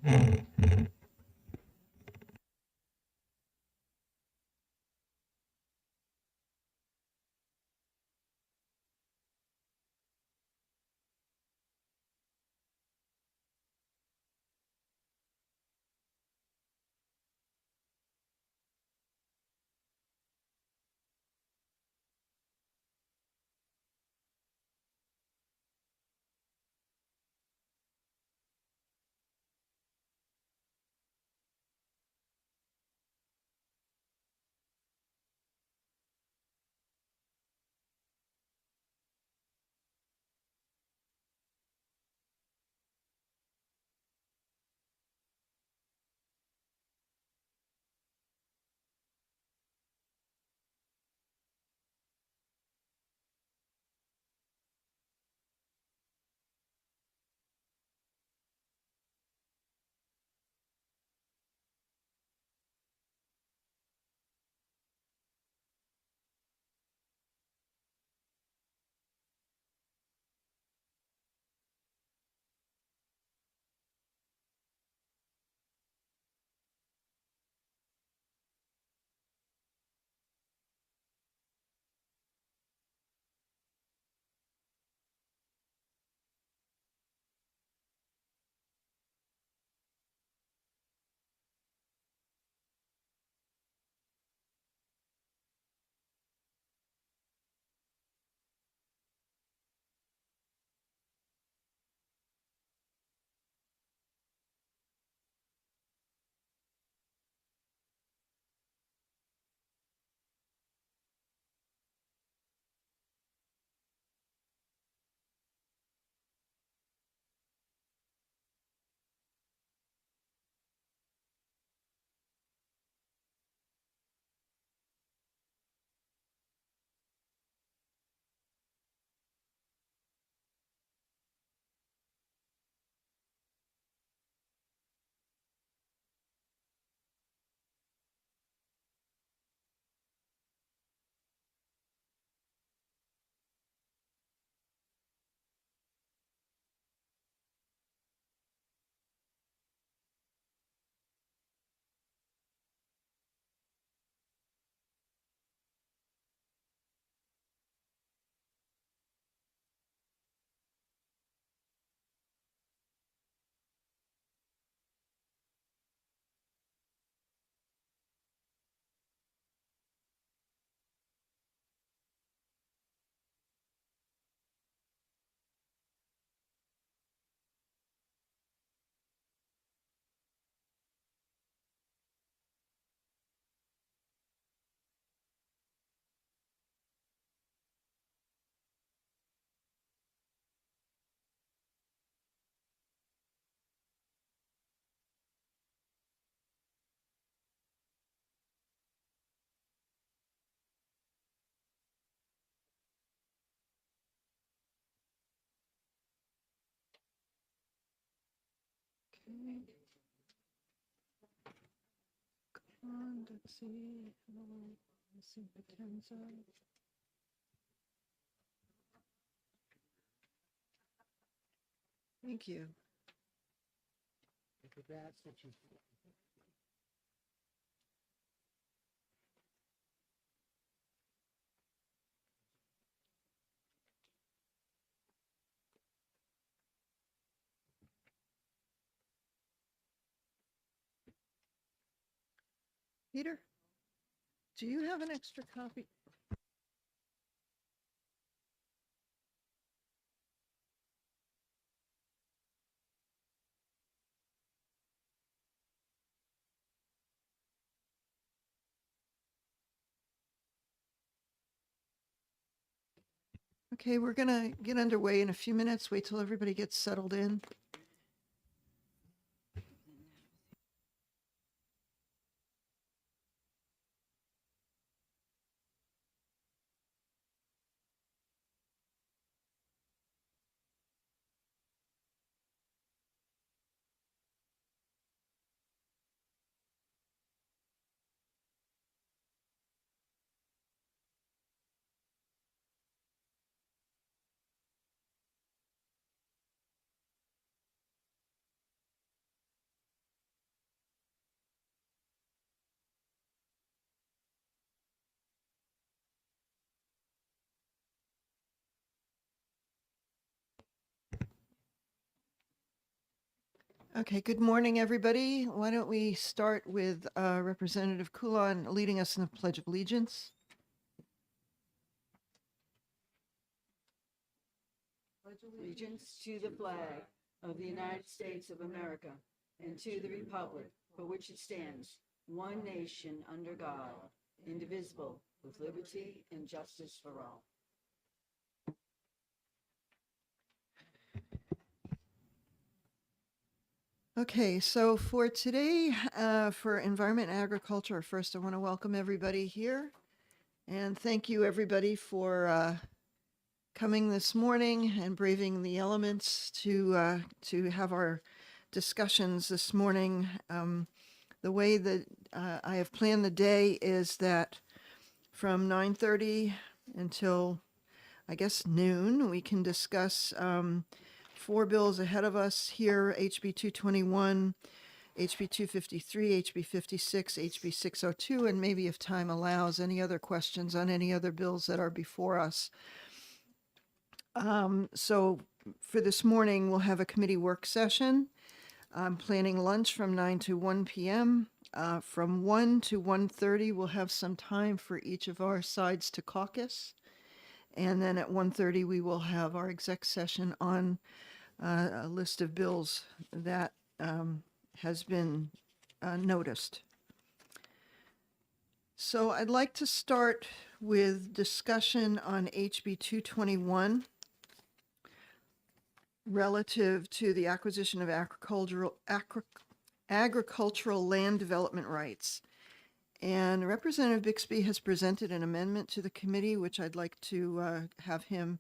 Okay. Come on, let's see. Let's see Potenza. Thank you. Peter, do you have an extra copy? Okay, we're gonna get underway in a few minutes. Wait till everybody gets settled in. Okay, good morning, everybody. Why don't we start with Representative Coulon leading us in the Pledge of Allegiance? Allegiance to the flag of the United States of America and to the republic for which it stands, one nation under God, indivisible, with liberty and justice for all. Okay, so for today, for Environment and Agriculture, first I want to welcome everybody here. And thank you, everybody, for coming this morning and braving the elements to have our discussions this morning. The way that I have planned the day is that from 9:30 until, I guess, noon, we can discuss 4 bills ahead of us here: HB 221, HB 253, HB 56, HB 602, and maybe, if time allows, any other questions on any other bills that are before us. So for this morning, we'll have a committee work session. I'm planning lunch from 9 to 1 p.m. From 1 to 1:30, we'll have some time for each of our sides to caucus. And then at 1:30, we will have our exec session on a list of bills that has been noticed. So I'd like to start with discussion on HB 221 relative to the acquisition of agricultural land development rights. And Representative Bixby has presented an amendment to the committee, which I'd like to have him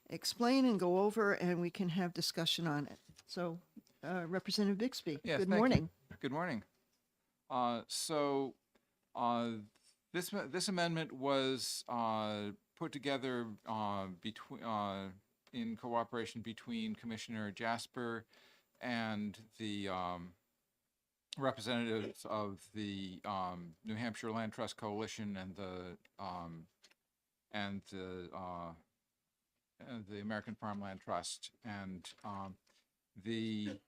explain and go over, and we can have discussion on it. So, Representative Bixby, Yes, good thank you. morning. Good morning. This amendment was put together in cooperation between Commissioner Jasper and the representatives of the New Hampshire Land Trust Coalition and the American Farmland Trust, and the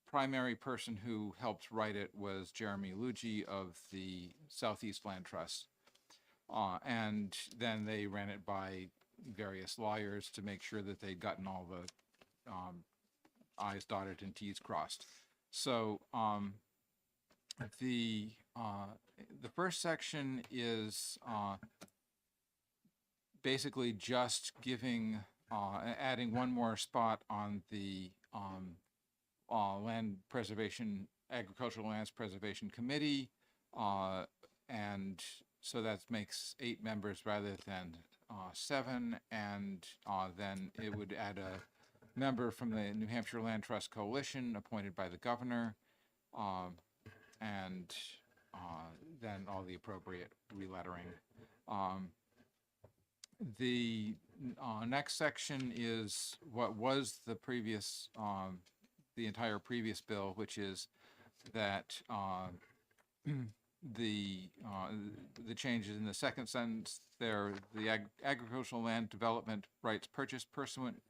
primary person who helped write it was Jeremy Luigi of the Southeast Land Trust. And then they ran it by various lawyers to make sure that they'd gotten all the I's dotted and T's crossed. So the first section is basically just giving adding one more spot on the Agricultural Lands Preservation Committee, and so that makes 8 members rather than 7, and then it would add a member from the New Hampshire Land Trust Coalition appointed by the governor, and then all the appropriate relettering. The next section is what was the previous, the entire previous bill, which is that the changes in the second sentence there, the agricultural land development rights purchased pursuant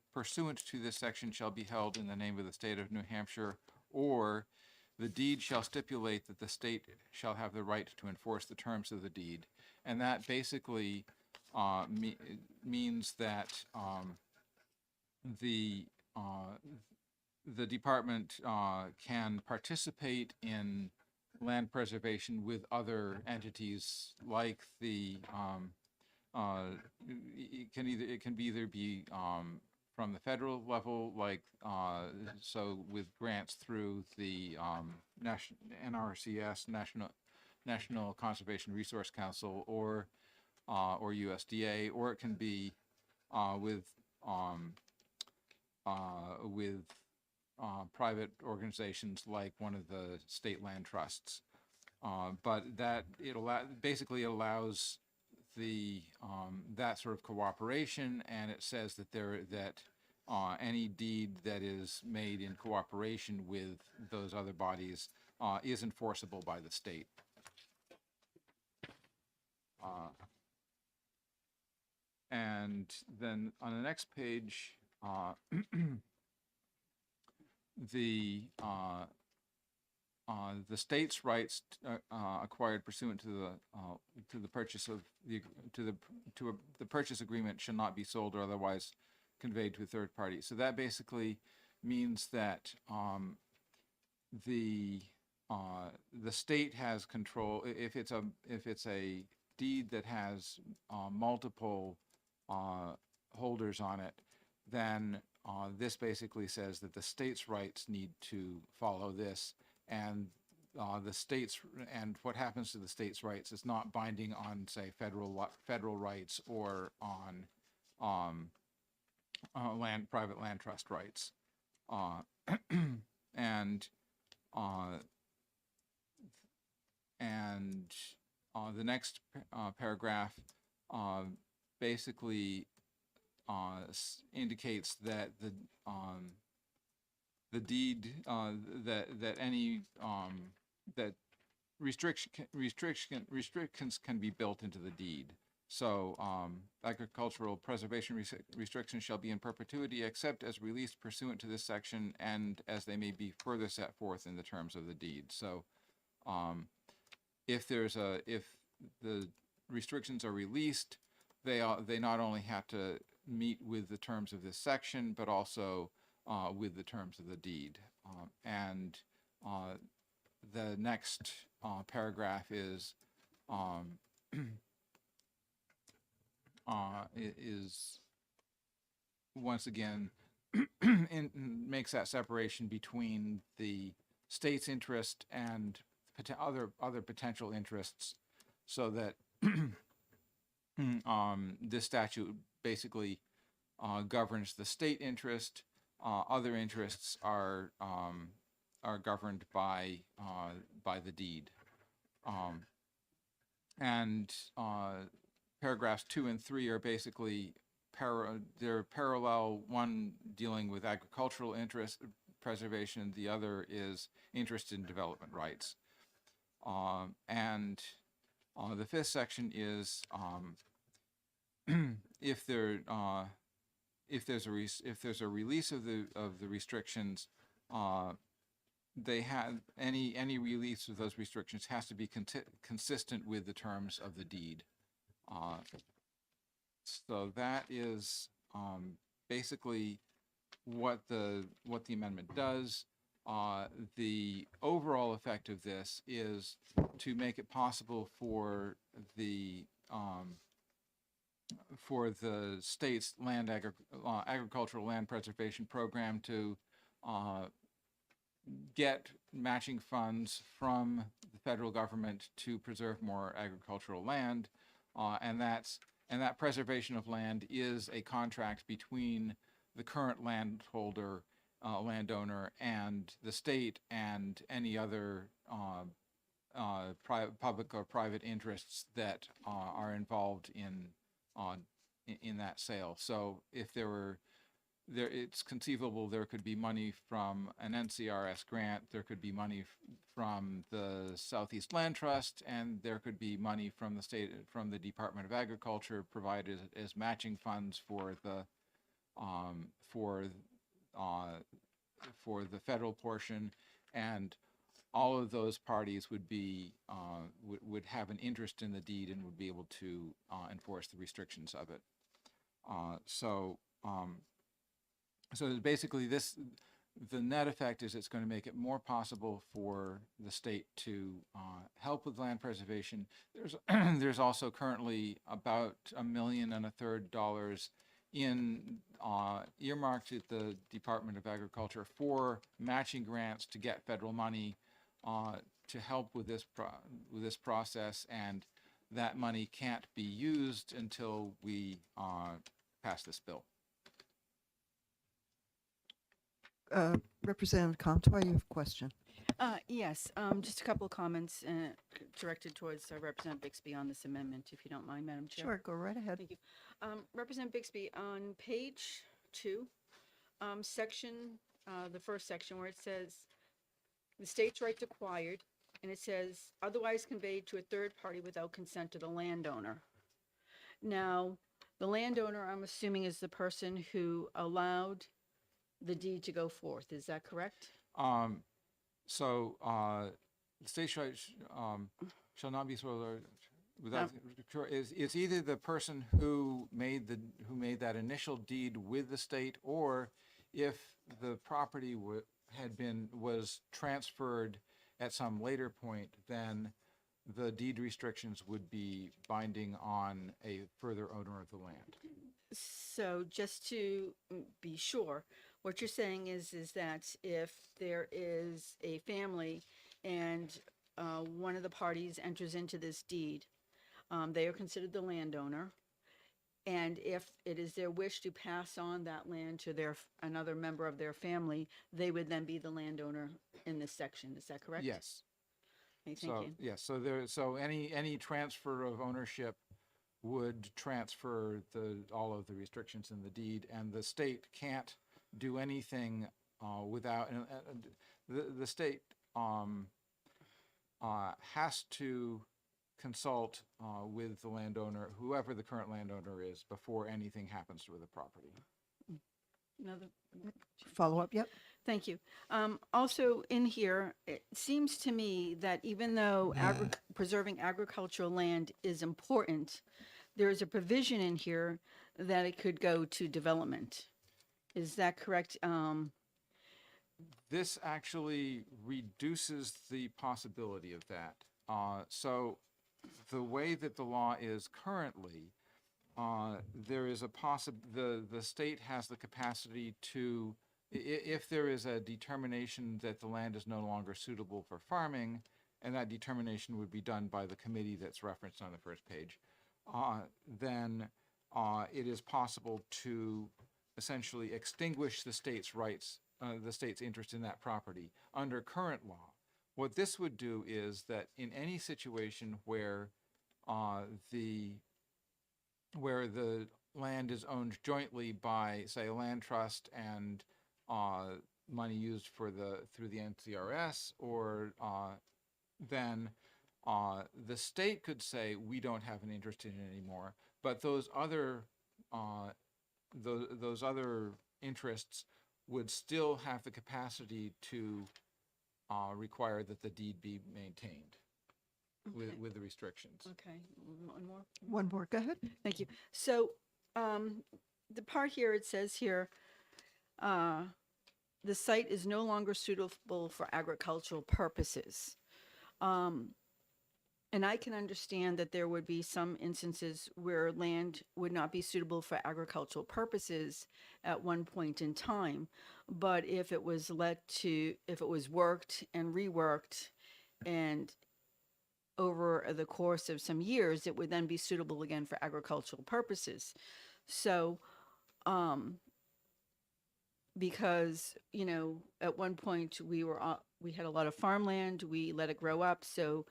to this section shall be held in the name of the state of New Hampshire, or the deed shall stipulate that the state shall have the right to enforce the terms of the deed. And that basically means that the department can participate in land preservation with other entities, like the it can either be from the federal level, like so with grants through the NRCS, National Conservation Resource Council, or USDA, or it can be with private organizations like one of the state land trusts. But that basically allows the that sort of cooperation, and it says that any deed that is made in cooperation with those other bodies is enforceable by the state. And then on the next page, uh, the state's rights acquired pursuant to the purchase of the purchase agreement shall not be sold or otherwise conveyed to a third party. So that basically means that the state has control if it's a deed that has multiple holders on it, then this basically says that the state's rights need to follow this, and the state's and what happens to the state's rights is not binding on, say, federal rights or on private land trust rights, and uh, the next paragraph basically indicates that the deed that any that restrictions can be built into the deed. So agricultural preservation restrictions shall be in perpetuity except as released pursuant to this section and as they may be further set forth in the terms of the deed. So if the restrictions are released, they not only have to meet with the terms of this section, but also with the terms of the deed. And the next paragraph is once again makes that separation between the state's interest and other potential interests, so that this statute basically governs the state interest. Other interests are governed by the deed, and paragraphs 2 and 3 are basically they're parallel. One dealing with agricultural interest preservation, the other is interest in development rights. And the fifth section is if there's a release of the restrictions, they have any release of those restrictions has to be consistent with the terms of the deed. So that is basically what the amendment does. The overall effect of this is to make it possible for the state's agricultural land preservation program to get matching funds from the federal government to preserve more agricultural land, and that preservation of land is a contract between the current landowner and the state and any other public or private interests that are involved in that sale. So if it's conceivable there could be money from an NCRS grant, there could be money from the Southeast Land Trust, and there could be money from the Department of Agriculture provided as matching funds for the federal portion, and all of those parties would have an interest in the deed and would be able to enforce the restrictions of it. So basically the net effect is it's going to make it more possible for the state to help with land preservation. There's also currently about $1.33 million in earmarked at the Department of Agriculture for matching grants to get federal money to help with this process, and that money can't be used until we pass this bill. Representative Comtois, you have a question. Yes, just a couple of comments directed towards Representative Bixby on this amendment, if you don't mind, Madam Chair. Sure, go right ahead. Thank you. Representative Bixby, on page 2, the first section where it says the state's rights acquired, and it says otherwise conveyed to a third party without consent of the landowner. Now, The landowner, I'm assuming, is the person who allowed the deed to go forth. Is that correct? So, the state shall not be so without, it's either the person who made that initial deed with the state, or if the property was transferred at some later point, then the deed restrictions would be binding on a further owner of the land. So just to be sure, what you're saying is that if there is a family and one of the parties enters into this deed, they are considered the landowner. And if it is their wish to pass on that land to another member of their family, they would then be the landowner in this section. Is that correct? Yes. Okay, thank So, you. yes, so any transfer of ownership would transfer all of the restrictions in the deed, and the state can't do anything without, the state has to consult with the landowner, whoever the current landowner is, before anything happens to the property. Another. Follow up, yep. Thank you. Also in here, it seems to me that even though preserving agricultural land is important, there is a provision in here that it could go to development. Is that correct? This actually reduces the possibility of that. So the way that the law is currently, there is the state has the capacity to, if there is a determination that the land is no longer suitable for farming, and that determination would be done by the committee that's referenced on the first page, then it is possible to essentially extinguish the state's rights, the state's interest in that property under current law. What this would do is that in any situation where the land is owned jointly by, say, a land trust and money used through the NCRS, or then the state could say, we don't have an interest in it anymore, but those other interests would still have the capacity to require that the deed be maintained with the restrictions. Okay, one more. One more, go ahead. Thank you. So the part here, it says here, the site is no longer suitable for agricultural purposes. And I can understand that there would be some instances where land would not be suitable for agricultural purposes at one point in time. But if it was if it was worked and reworked and over the course of some years, it would then be suitable again for agricultural purposes. So, because, at one point we had a lot of farmland, we let it grow up. So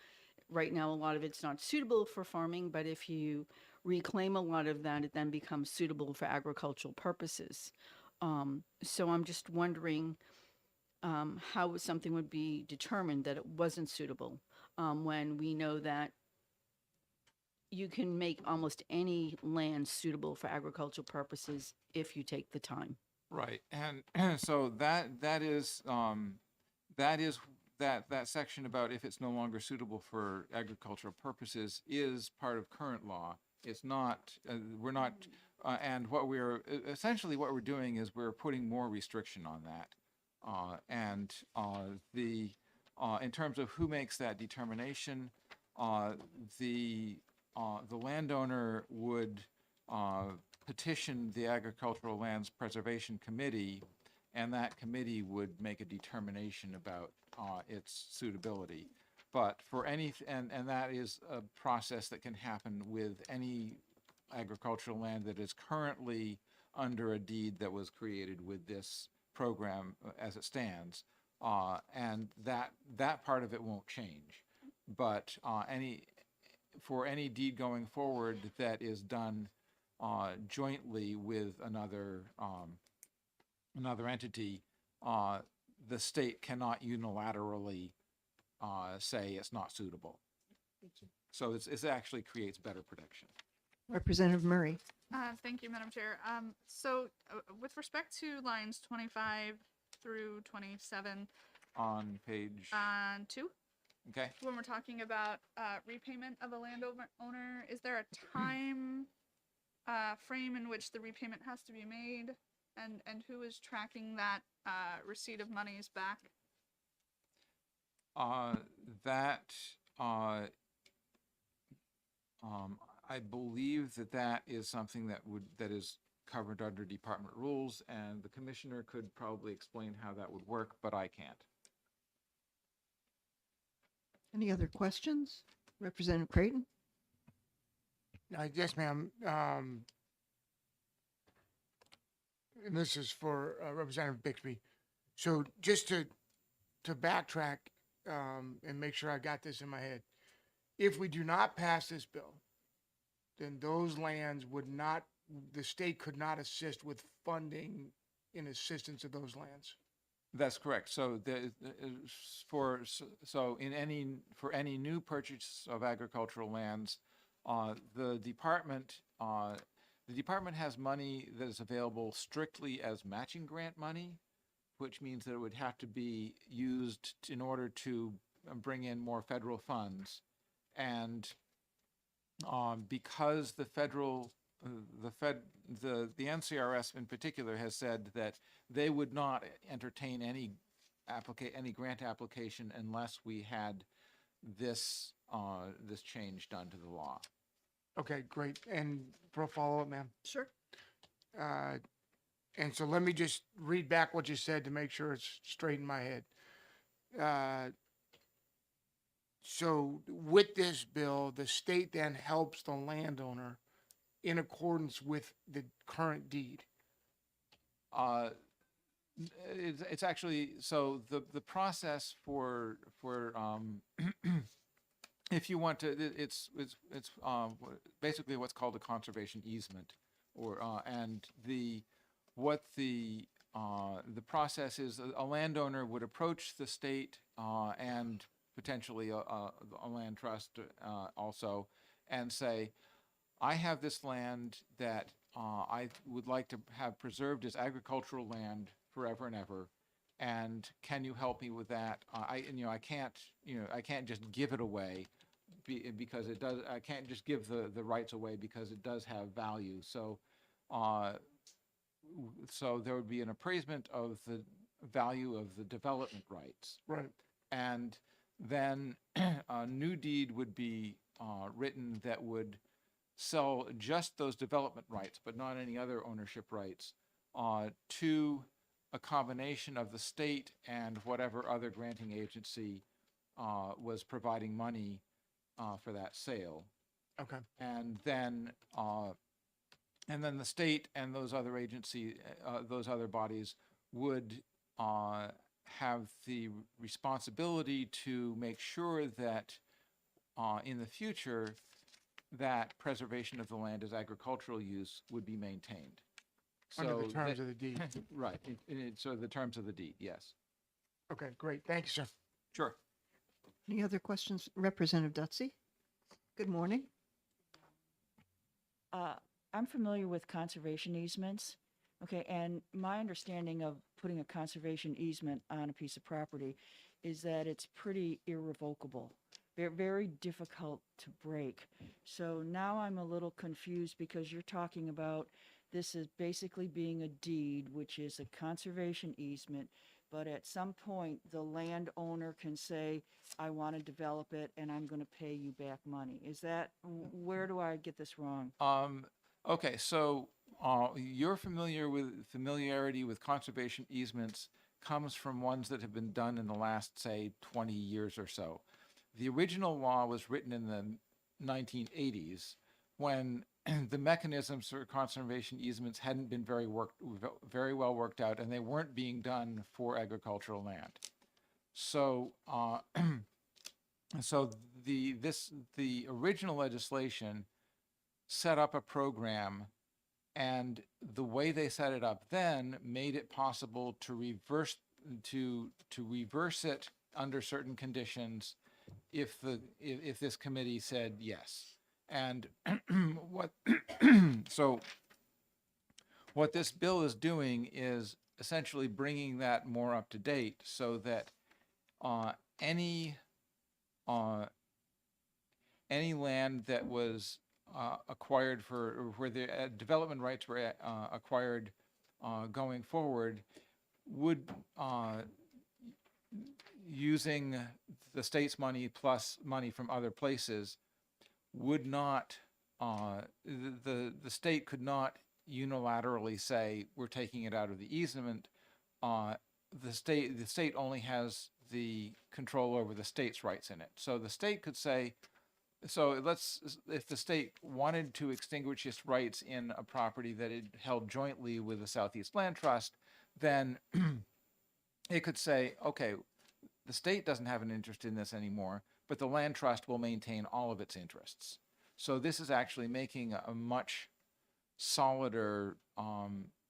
right now, a lot of it's not suitable for farming, but if you reclaim a lot of that, it then becomes suitable for agricultural purposes. So I'm just wondering how something would be determined that it wasn't suitable, when we know that you can make almost any land suitable for agricultural purposes if you take the time. Right, and so that section about if it's no longer suitable for agricultural purposes is part of current law. It's not, we're not, and what we're doing is we're putting more restriction on that. In terms of who makes that determination, the landowner would petition the Agricultural Lands Preservation Committee, and that committee would make a determination about its suitability. But and that is a process that can happen with any agricultural land that is currently under a deed that was created with this program as it stands. And that part of it won't change. But for any deed going forward that is done jointly with another entity, the state cannot unilaterally say it's not suitable. So it actually creates better protection. Representative Murray. Thank you, Madam Chair. With respect to lines 25 through 27 On page, on 2, okay, when we're talking about repayment of a landowner, is there a time frame in which the repayment has to be made? And who is tracking that receipt of monies back? that, I believe that is something that is covered under department rules, and the commissioner could probably explain how that would work, but I can't. Any other questions? Representative Creighton? Yes, ma'am. And this is for Representative Bixby. So just to backtrack and make sure I got this in my head, if we do not pass this bill, then those lands would not, the state could not assist with funding in assistance of those lands. That's correct. So for any new purchase of agricultural lands, the department has money that is available strictly as matching grant money, which means that it would have to be used in order to bring in more federal funds. And because the NCRS in particular has said that they would not entertain any grant application unless we had this change done to the law. Okay, great. And for a follow-up, ma'am. Sure. And so let me just read back what you said to make sure it's straight in my head. So with this bill, the state then helps the landowner in accordance with the current deed. It's actually, so the process for if you want to, it's basically what's called a conservation easement, or and the process is a landowner would approach the state and potentially a land trust also, and say, I have this land that I would like to have preserved as agricultural land forever and ever, and can you help me with that? I can't just give it away because it does. I can't just give the rights away because it does have value. So, so there would be an appraisement of the value of the development rights. Right. And then a new deed would be written that would sell just those development rights, but not any other ownership rights, to a combination of the state and whatever other granting agency was providing money for that sale. Okay. And then the state and those other those other bodies would have the responsibility to make sure that in the future that preservation of the land as agricultural use would be maintained. Under the So terms of the deed. right. So the terms of the deed, yes. Okay, great. Thank you, sir. Sure. Any other questions? Representative Dutsey? Good morning. I'm familiar with conservation easements. Okay, and my understanding of putting a conservation easement on a piece of property is that it's pretty irrevocable. They're very difficult to break. So now I'm a little confused because you're talking about this is basically being a deed, which is a conservation easement, but at some point the landowner can say, I want to develop it and I'm going to pay you back money. Is that, where do I get this wrong? Okay, so your familiarity with conservation easements comes from ones that have been done in the last, say, 20 years or so. The original law was written in the 1980s when the mechanisms for conservation easements hadn't been very well worked out, and they weren't being done for agricultural land. So, the original legislation set up a program, and the way they set it up then made it possible to reverse it under certain conditions if this committee said yes. And what, so what this bill is doing is essentially bringing that more up to date so that any uh, any land that was acquired for, or where the development rights were acquired going forward would, using the state's money plus money from other places, would not, the state could not unilaterally say, we're taking it out of the easement. The state only has the control over the state's rights in it. So the state could say, so if the state wanted to extinguish its rights in a property that it held jointly with the Southeast Land Trust, then it could say, okay, the state doesn't have an interest in this anymore, but the land trust will maintain all of its interests. So this is actually making a much solider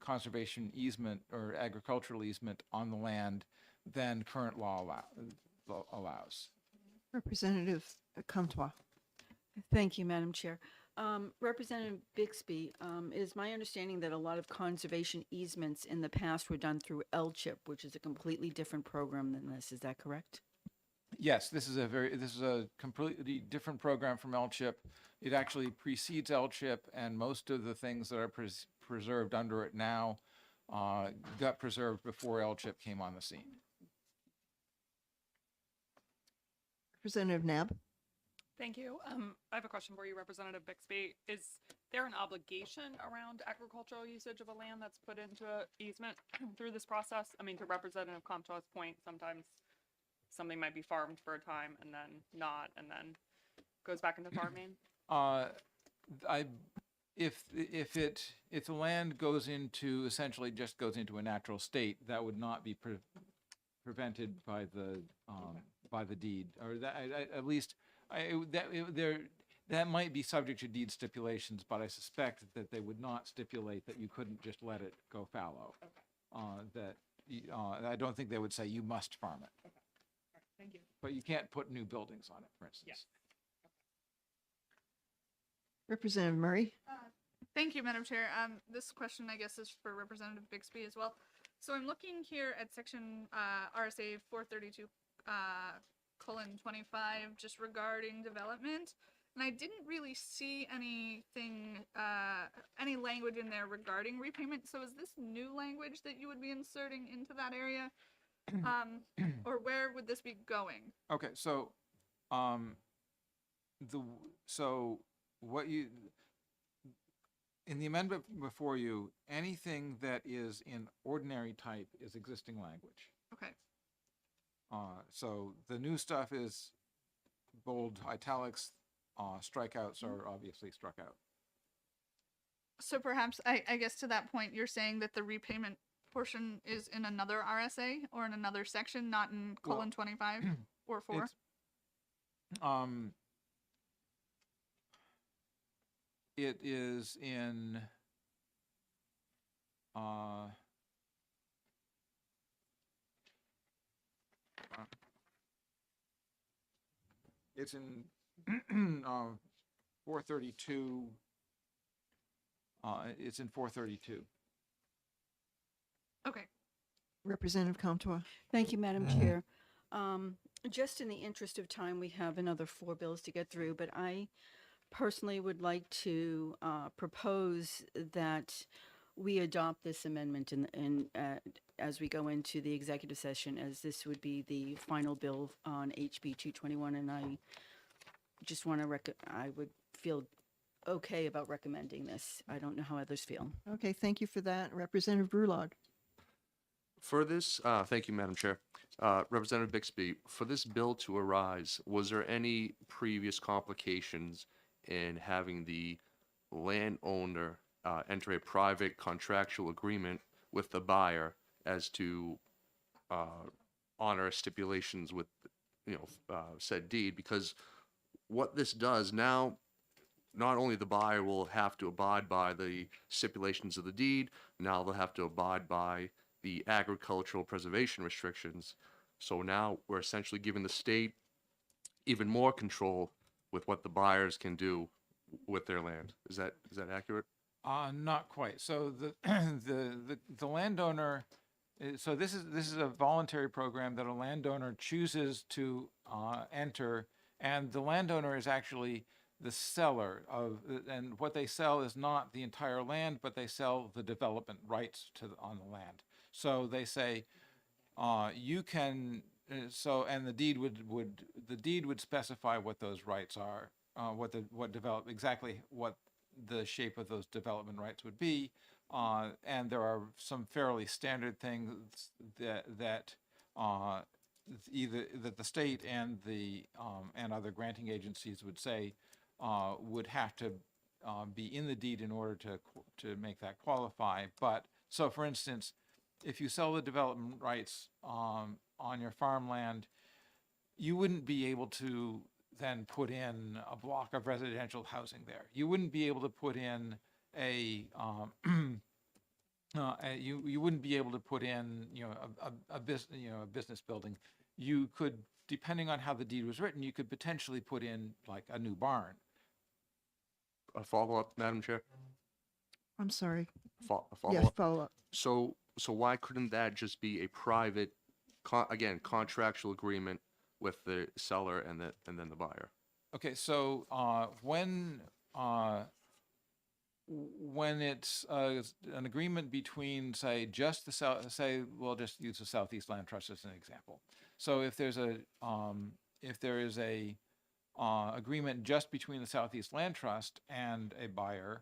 conservation easement or agricultural easement on the land than current law allows. Representative Comtois. Thank you, Madam Chair. Representative Bixby, it is my understanding that a lot of conservation easements in the past were done through LCHIP, which is a completely different program than this. Is that correct? Yes, this is a completely different program from LCHIP. It actually precedes LCHIP, and most of the things that are preserved under it now got preserved before LCHIP came on the scene. Representative Nab. Thank you. I have a question for you, Representative Bixby. Is there an obligation around agricultural usage of a land that's put into an easement through this process? I mean, to Representative Comtois' point, sometimes something might be farmed for a time and then not, and then goes back into farming. If the land goes into, essentially just goes into a natural state, that would not be prevented by the deed, or that at least that might be subject to deed stipulations, but I suspect that they would not stipulate that you couldn't just let it go fallow. I don't think they would say you must farm it. Okay. All right. Thank you. But you can't put new buildings on it, for instance. Yes. Representative Murray. Thank you, Madam Chair. This question, I guess, is for Representative Bixby as well. So I'm looking here at section RSA 432 colon 25, just regarding development, and I didn't really see anything, any language in there regarding repayment. So is this new language that you would be inserting into that area, or where would this be going? Okay, so what you, in the amendment before you, anything that is in ordinary type is existing language. Okay. So the new stuff is bold italics, strikeouts are obviously struck out. So perhaps, I guess to that point, you're saying that the repayment portion is in another RSA or in another section, not in colon 25 or 4? It is in it's in 432. It's in 432. Okay. Representative Comtois. Thank you, Madam Chair. Just in the interest of time, we have another 4 bills to get through, but I personally would like to propose that we adopt this amendment as we go into the executive session, as this would be the final bill on HB 221, and I just want to I would feel okay about recommending this. I don't know how others feel. Okay, thank you for that. Representative Brulog. For this, thank you, Madam Chair. Representative Bixby, for this bill to arise, was there any previous complications in having the landowner enter a private contractual agreement with the buyer as to honor stipulations with, said deed? Because what this does now, not only the buyer will have to abide by the stipulations of the deed, now they'll have to abide by the agricultural preservation restrictions. So now we're essentially giving the state even more control with what the buyers can do with their land. Is that accurate? Not quite. So the the landowner, so this is a voluntary program that a landowner chooses to enter, and the landowner is actually the seller of, and what they sell is not the entire land, but they sell the development rights on the land. So they say, you can, so, and the deed would specify what those rights are, exactly what the shape of those development rights would be. And there are some fairly standard things that either that the state and and other granting agencies would say would have to be in the deed in order to make that qualify. But so, for instance, if you sell the development rights on your farmland, you wouldn't be able to then put in a block of residential housing there. You wouldn't be able to put in you wouldn't be able to put in a business building. You could, depending on how the deed was written, you could potentially put in like a new barn. A follow-up, Madam Chair? I'm sorry. A Yes, follow-up? follow up. So why couldn't that just be a private, again, contractual agreement with the seller and then the buyer? Okay, so when it's an agreement between, say, just the South, say, we'll just use the Southeast Land Trust as an example. So if there is a agreement just between the Southeast Land Trust and a buyer,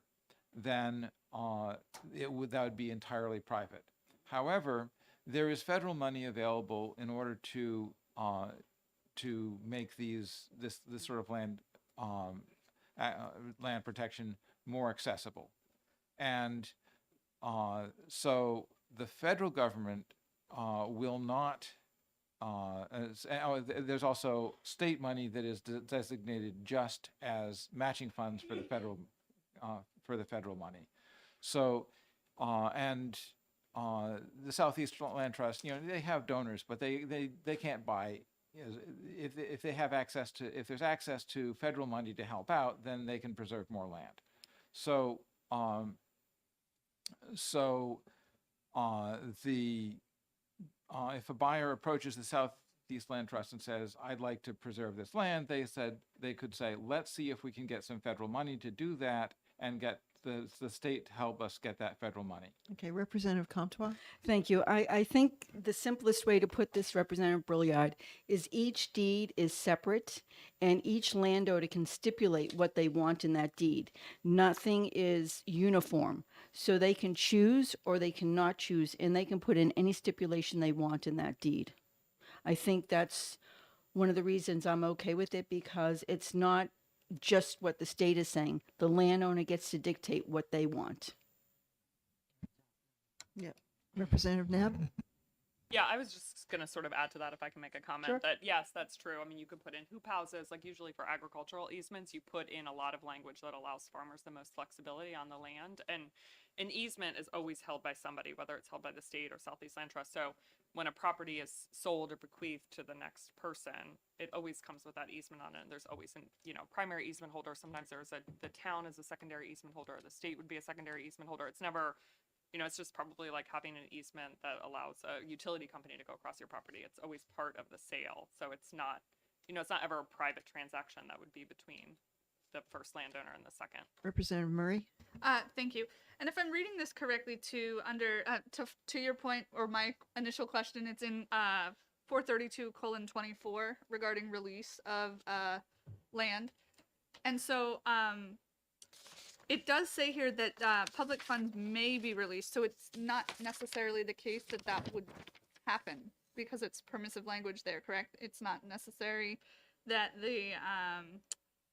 then that would be entirely private. However, there is federal money available in order to make this sort of land protection more accessible, and so the federal government will not. There's also state money that is designated just as matching funds for the federal money. So the Southeast Land Trust, they have donors, but they can't buy. If they have access to, if there's access to federal money to help out, then they can preserve more land. So if a buyer approaches the Southeast Land Trust and says, "I'd like to preserve this land," they could say, "Let's see if we can get some federal money to do that, and get the state to help us get that federal money." Okay, Representative Comtois. Thank you. I think the simplest way to put this, Representative Brouillard, is each deed is separate and each landowner can stipulate what they want in that deed. Nothing is uniform. So they can choose or they cannot choose, and they can put in any stipulation they want in that deed. I think that's one of the reasons I'm okay with it, because it's not just what the state is saying. The landowner gets to dictate what they want. Yeah. Representative Nab. Yeah, I was just going to sort of add to that, if I can make a comment. Sure. That yes, that's true. I mean, you could put in hoop houses, like usually for agricultural easements, you put in a lot of language that allows farmers the most flexibility on the land. And an easement is always held by somebody, whether it's held by the state or Southeast Land Trust. So when a property is sold or bequeathed to the next person, it always comes with that easement on it. And there's always primary easement holder. Sometimes the town is a secondary easement holder, or the state would be a secondary easement holder. It's never, it's just probably like having an easement that allows a utility company to go across your property. It's always part of the sale. So it's not, it's not ever a private transaction that would be between the first landowner and the second. Representative Murray. Thank you. And if I'm reading this correctly, to your point or my initial question, it's in 432:24 regarding release of land, and so it does say here that public funds may be released. So it's not necessarily the case that would happen because it's permissive language there. Correct? It's not necessary that the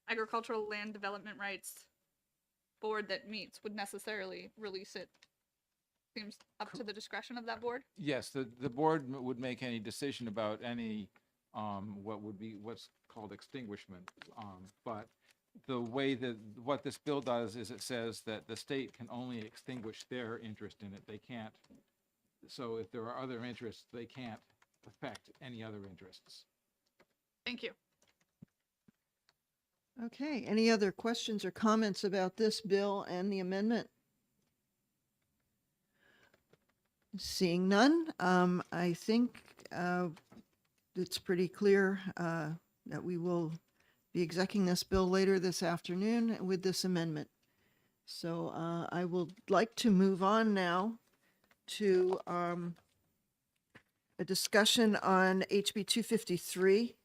Agricultural Land Development Rights Board that meets would necessarily release it. Seems up to the discretion of that board. Yes, the board would make any decision about any what's called extinguishment. But the way that what this bill does is it says that the state can only extinguish their interest in it. They can't. So if there are other interests, they can't affect any other interests. Thank you. Okay, any other questions or comments about this bill and the amendment? Seeing none, I think it's pretty clear that we will be executing this bill later this afternoon with this amendment. So I would like to move on now to a discussion on HB 253,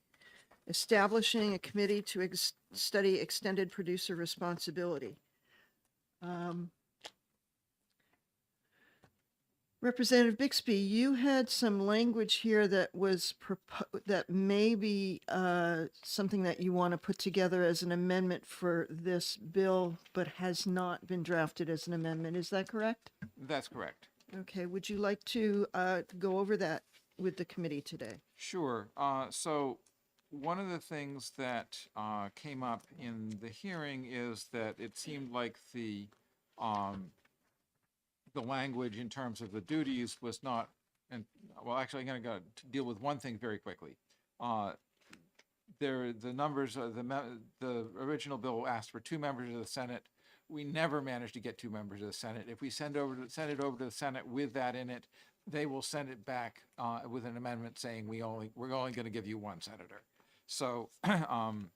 establishing a committee to study extended producer responsibility. Representative Bixby, you had some language here that was that may be something that you want to put together as an amendment for this bill, but has not been drafted as an amendment. Is that correct? That's correct. Okay, would you like to go over that with the committee today? Sure. So one of the things that came up in the hearing is that it seemed like the language in terms of the duties was not, and well, actually, I'm going to deal with one thing very quickly. The numbers, the original bill asked for 2 members of the Senate. We never managed to get 2 members of the Senate. If we send it over to the Senate with that in it, they will send it back with an amendment saying we're only going to give you 1 senator. So,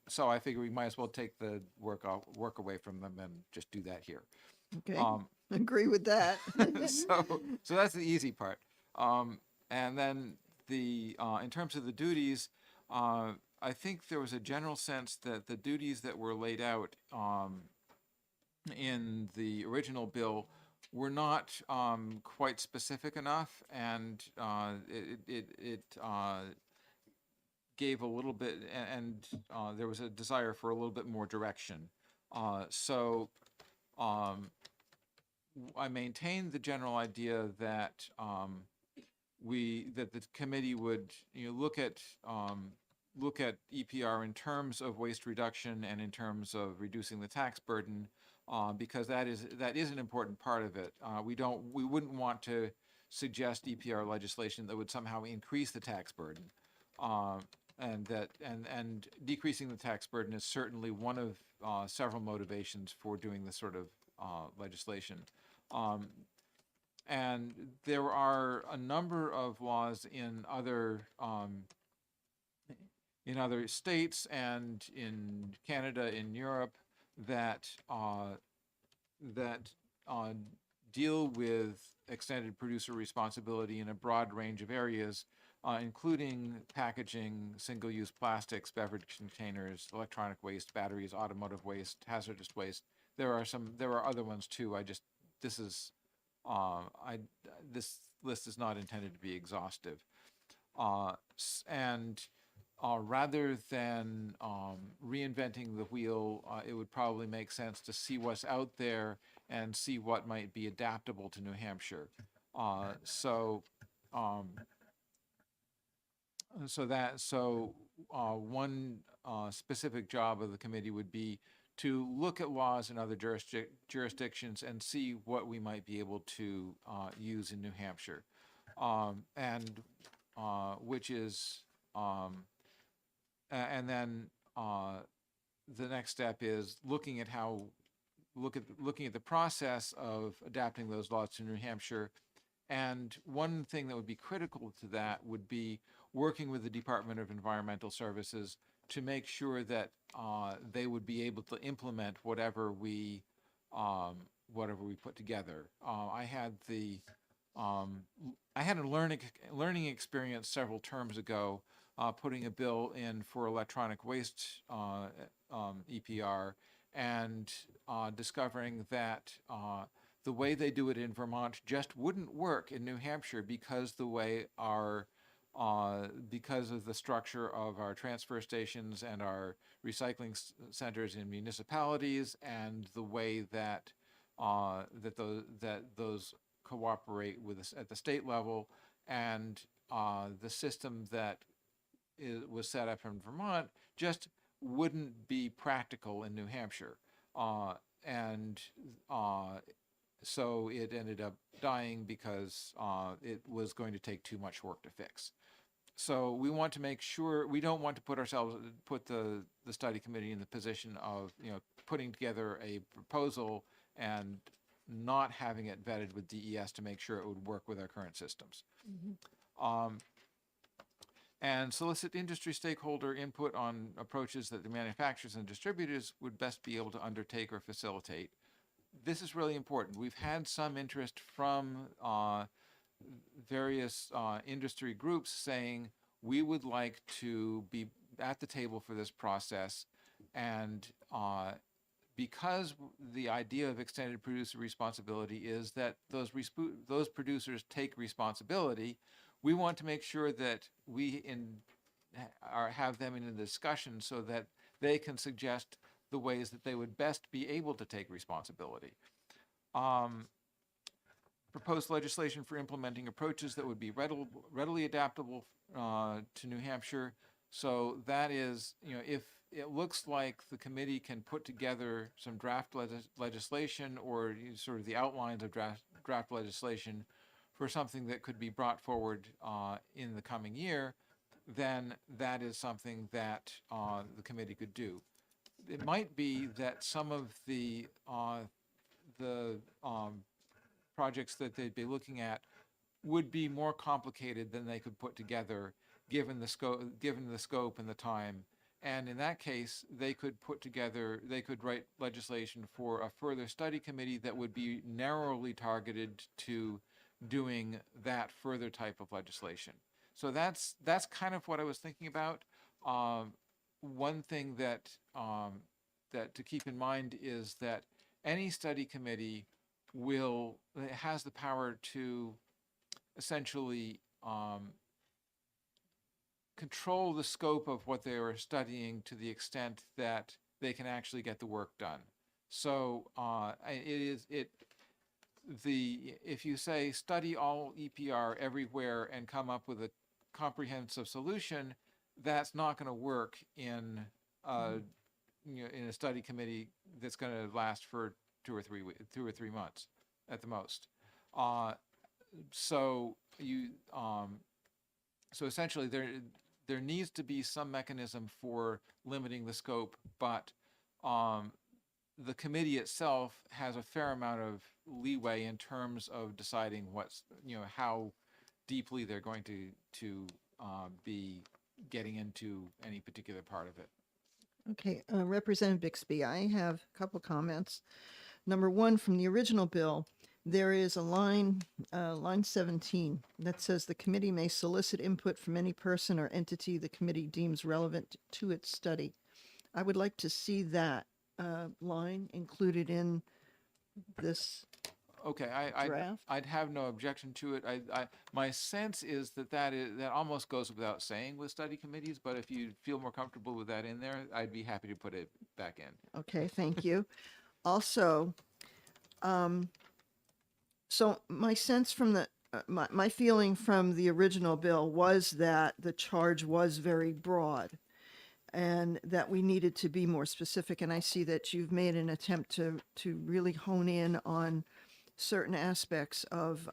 so I figure we might as well take the work away from them and just do that here. Okay, agree with that. So that's the easy part. And then in terms of the duties, I think there was a general sense that the duties that were laid out in the original bill were not quite specific enough, and it gave a little bit, and there was a desire for a little bit more direction. So I maintained the general idea that that the committee would look at EPR in terms of waste reduction and in terms of reducing the tax burden, because that is an important part of it. We wouldn't want to suggest EPR legislation that would somehow increase the tax burden, and decreasing the tax burden is certainly one of several motivations for doing this sort of legislation. And there are a number of laws in other states and in Canada, in Europe, that deal with extended producer responsibility in a broad range of areas, including packaging, single-use plastics, beverage containers, electronic waste, batteries, automotive waste, hazardous waste. There are other ones too. This list is not intended to be exhaustive. And rather than reinventing the wheel, it would probably make sense to see what's out there and see what might be adaptable to New Hampshire. One specific job of the committee would be to look at laws in other jurisdictions and see what we might be able to use in New Hampshire, and then the next step is looking at the process of adapting those laws to New Hampshire. And one thing that would be critical to that would be working with the Department of Environmental Services to make sure that they would be able to implement whatever we put together. I had a learning experience several terms ago, putting a bill in for electronic waste EPR, and discovering that the way they do it in Vermont just wouldn't work in New Hampshire because because of the structure of our transfer stations and our recycling centers in municipalities, and the way that those cooperate with us at the state level, and the system that was set up in Vermont just wouldn't be practical in New Hampshire, so it ended up dying because it was going to take too much work to fix. So we want to make sure, we don't want to put the study committee in the position of, putting together a proposal and not having it vetted with DES to make sure it would work with our current systems. And solicit industry stakeholder input on approaches that the manufacturers and distributors would best be able to undertake or facilitate. This is really important. We've had some interest from various industry groups saying we would like to be at the table for this process, and because the idea of extended producer responsibility is that those producers take responsibility, we want to make sure that we have them in a discussion so that they can suggest the ways that they would best be able to take responsibility. Proposed legislation for implementing approaches that would be readily adaptable to New Hampshire. So that is, if it looks like the committee can put together some draft legislation or sort of the outlines of draft legislation for something that could be brought forward in the coming year, then that is something that the committee could do. It might be that some of the projects that they'd be looking at would be more complicated than they could put together, given the scope and the time. And in that case, they could write legislation for a further study committee that would be narrowly targeted to doing that further type of legislation. So that's kind of what I was thinking about. One thing that to keep in mind is that any study committee has the power to essentially control the scope of what they are studying to the extent that they can actually get the work done. So if you say study all EPR everywhere and come up with a comprehensive solution, that's not going to work in in a study committee that's going to last for 2 or 3 months at the most. So essentially there needs to be some mechanism for limiting the scope, but the committee itself has a fair amount of leeway in terms of deciding how deeply they're going to be getting into any particular part of it. Okay, Representative Bixby, I have a couple comments. Number one, from the original bill, there is a line 17, that says the committee may solicit input from any person or entity the committee deems relevant to its study. I would like to see that line included in this Okay, draft. I'd have no objection to it. My sense is that almost goes without saying with study committees, but if you feel more comfortable with that in there, I'd be happy to put it back in. Okay, thank you. Also, so my sense from my feeling from the original bill was that the charge was very broad and that we needed to be more specific. And I see that you've made an attempt to really hone in on certain aspects of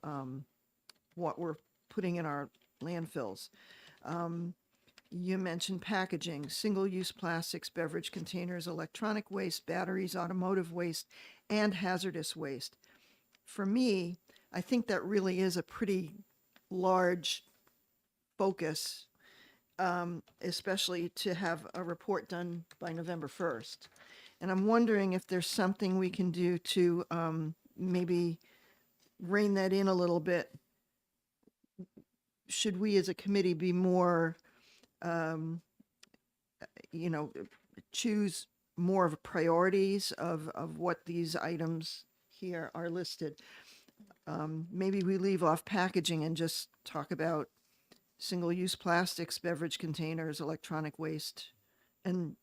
what we're putting in our landfills. You mentioned packaging, single-use plastics, beverage containers, electronic waste, batteries, automotive waste, and hazardous waste. For me, I think that really is a pretty large focus, especially to have a report done by November 1st. And I'm wondering if there's something we can do to maybe rein that in a little bit. Should we as a committee be more, choose more of priorities of what these items here are listed? Maybe we leave off packaging and just talk about single-use plastics, beverage containers, electronic waste. And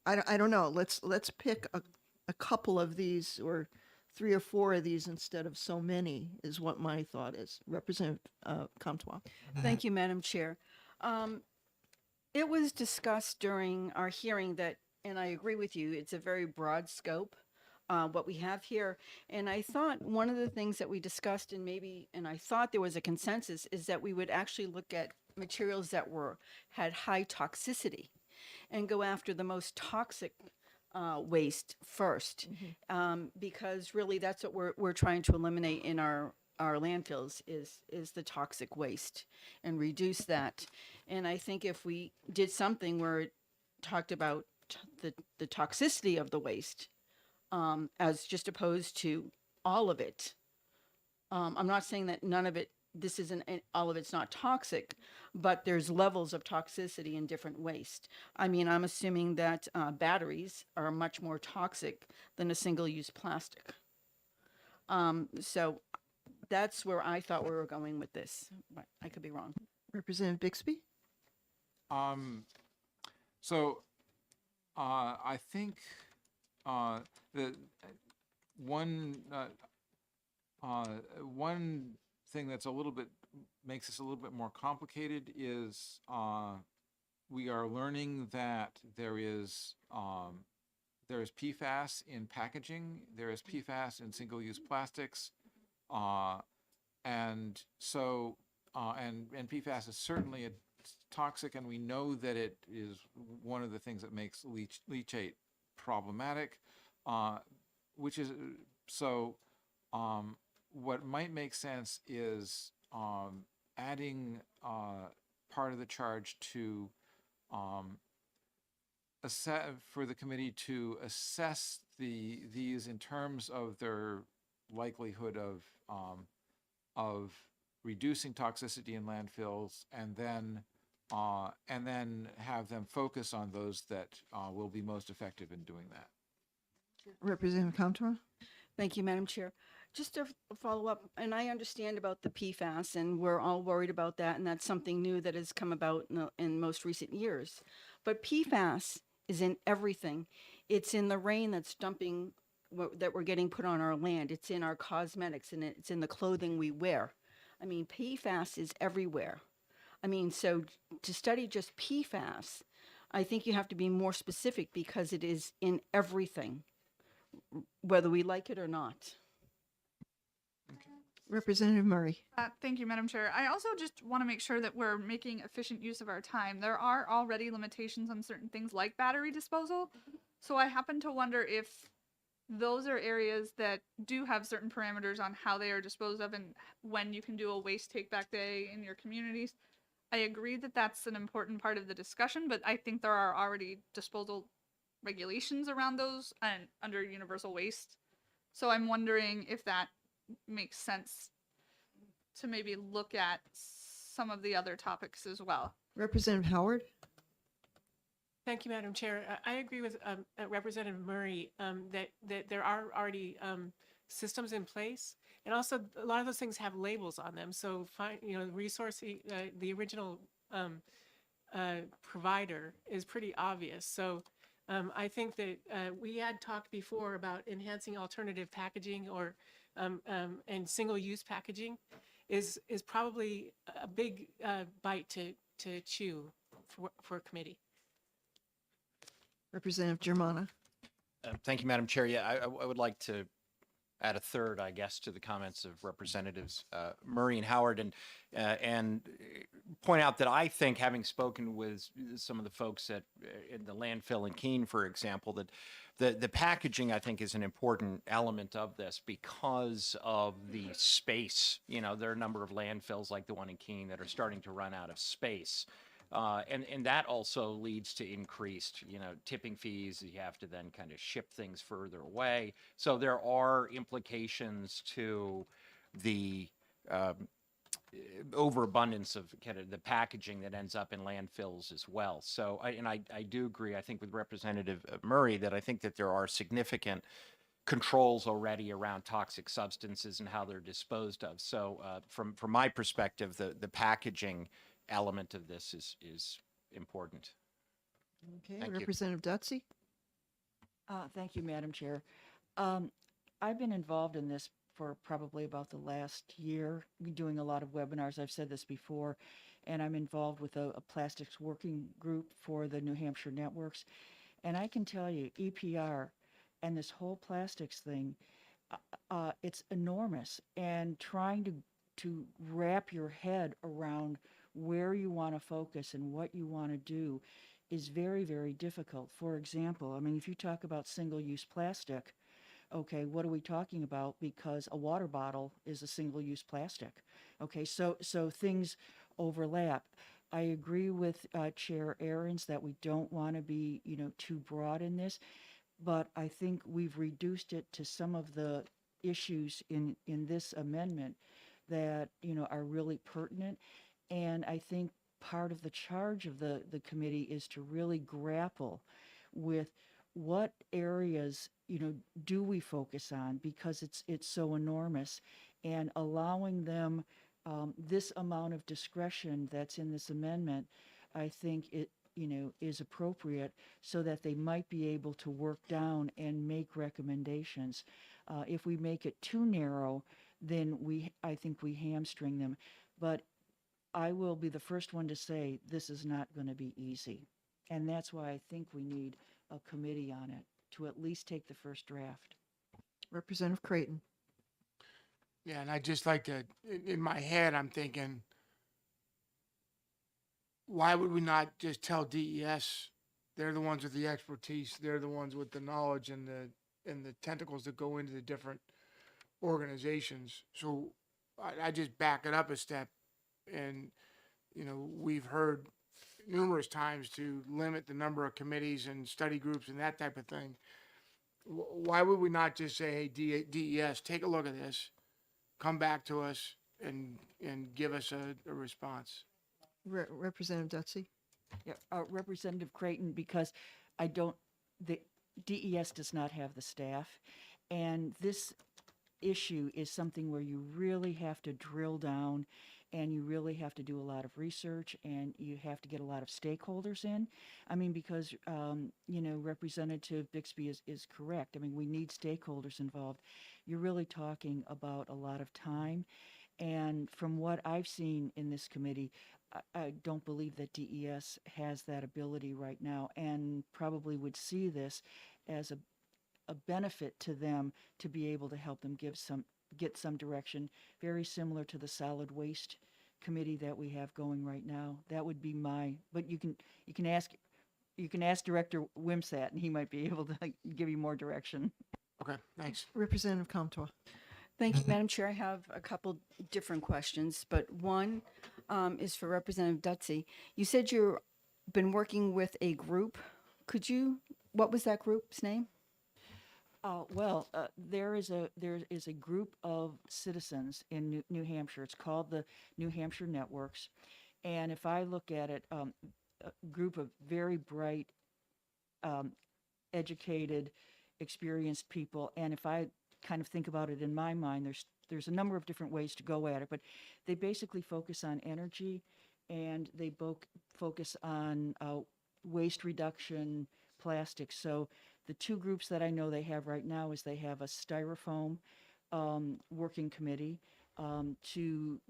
I don't know, let's pick a couple of these, or 3 or 4 of these instead of so many, is what my thought is. Representative Comtois. Thank you, Madam Chair. It was discussed during our hearing that, and I agree with you, it's a very broad scope, what we have here. And I thought one of the things that we discussed, and I thought there was a consensus, is that we would actually look at materials that had high toxicity and go after the most toxic waste first, because really that's what we're trying to eliminate in our landfills is the toxic waste and reduce that. And I think if we did something where it talked about the toxicity of the waste, as just opposed to all of it. I'm not saying that none of it, this isn't, all of it's not toxic, but there's levels of toxicity in different waste. I mean, I'm assuming that batteries are much more toxic than a single-use plastic. So that's where I thought we were going with this, but I could be wrong. Representative Bixby? So, I think, the one thing that's a little bit, makes this a little bit more complicated is, we are learning that there's PFAS in packaging, there is PFAS in single-use plastics, and so, and PFAS is certainly toxic, and we know that it is one of the things that makes leachate problematic, which is, so, what might make sense is, adding, part of the charge to, for the committee to assess these in terms of their likelihood of reducing toxicity in landfills, and then have them focus on those that will be most effective in doing that. Representative Comtois? Thank you, Madam Chair. Just to follow up, and I understand about the PFAS, and we're all worried about that, and that's something new that has come about in most recent years. But PFAS is in everything. It's in the rain that's dumping, that we're getting put on our land. It's in our cosmetics, and it's in the clothing we wear. I mean, PFAS is everywhere. I mean, so to study just PFAS, I think you have to be more specific because it is in everything, whether we like it or not. Representative Murray? Thank you, Madam Chair. I also just want to make sure that we're making efficient use of our time. There are already limitations on certain things like battery disposal. So I happen to wonder if those are areas that do have certain parameters on how they are disposed of and when you can do a waste take back day in your communities. I agree that that's an important part of the discussion, but I think there are already disposal regulations around those and under universal waste. So I'm wondering if that makes sense to maybe look at some of the other topics as well. Representative Howard? Thank you, Madam Chair. I agree with Representative Murray that there are already systems in place, and also a lot of those things have labels on them. So, resource, the original provider is pretty obvious. So, I think that we had talked before about enhancing alternative packaging or and single-use packaging is probably a big bite to chew for a committee. Representative Germana? Thank you, Madam Chair. Yeah, I would like to add a third, I guess, to the comments of Representatives Murray and Howard, and point out that I think, having spoken with some of the folks at in the landfill in Keene, for example, that the packaging, I think, is an important element of this because of the space. You know, there are a number of landfills like the one in Keene that are starting to run out of space. And that also leads to increased, tipping fees. You have to then kind of ship things further away. So there are implications to the overabundance of kind of the packaging that ends up in landfills as well. So I do agree, I think, with Representative Murray that I think that there are significant controls already around toxic substances and how they're disposed of. So from my perspective, the packaging element of this is important. Okay, Thank you. Representative Dutsey? Thank you, Madam Chair. I've been involved in this for probably about the last year, doing a lot of webinars. I've said this before, and I'm involved with a plastics working group for the New Hampshire networks. And I can tell you, EPR and this whole plastics thing, it's enormous. And trying to wrap your head around where you want to focus and what you want to do is very, very difficult. For example, I mean, if you talk about single-use plastic, okay, what are we talking about? Because a water bottle is a single-use plastic. Okay, so things overlap. I agree with Chair Aaron's that we don't want to be, too broad in this, but I think we've reduced it to some of the issues in this amendment that, are really pertinent. And I think part of the charge of the committee is to really grapple with what areas, do we focus on, because it's so enormous, and allowing them this amount of discretion that's in this amendment, I think it, is appropriate so that they might be able to work down and make recommendations. If we make it too narrow, then I think we hamstring them. But I will be the first one to say this is not going to be easy. And that's why I think we need a committee on it to at least take the first draft. Representative Creighton. Yeah, and I just like to, in my head, I'm thinking, why would we not just tell DES? They're the ones with the expertise. They're the ones with the knowledge and the tentacles that go into the different organizations. So I just back it up a step, and we've heard numerous times to limit the number of committees and study groups and that type of thing. Why would we not just say, hey, DES, take a look at this, come back to us, and give us a response? Representative Dutsey. Yeah, Representative Creighton, because the DES does not have the staff, and this issue is something where you really have to drill down, and you really have to do a lot of research, and you have to get a lot of stakeholders in. I mean, because, Representative Bixby is correct. I mean, we need stakeholders involved. You're really talking about a lot of time. And from what I've seen in this committee, I don't believe that DES has that ability right now, and probably would see this as a benefit to them to be able to help them get some direction, very similar to the solid waste committee that we have going right now. That would be but you can ask Director Wimsat, and he might be able to give you more direction. Okay, thanks. Representative Comtois. Thank you, Madam Chair. I have a couple different questions, but one is for Representative Dutsey. You said you've been working with a group. What was that group's name? There is a group of citizens in New Hampshire. It's called the New Hampshire Networks, and if I look at it, a group of very bright, educated, experienced people. And if I kind of think about it in my mind, there's a number of different ways to go at it, but they basically focus on energy, and they focus on waste reduction, plastics. So the two groups that I know they have right now is they have a styrofoam working committee to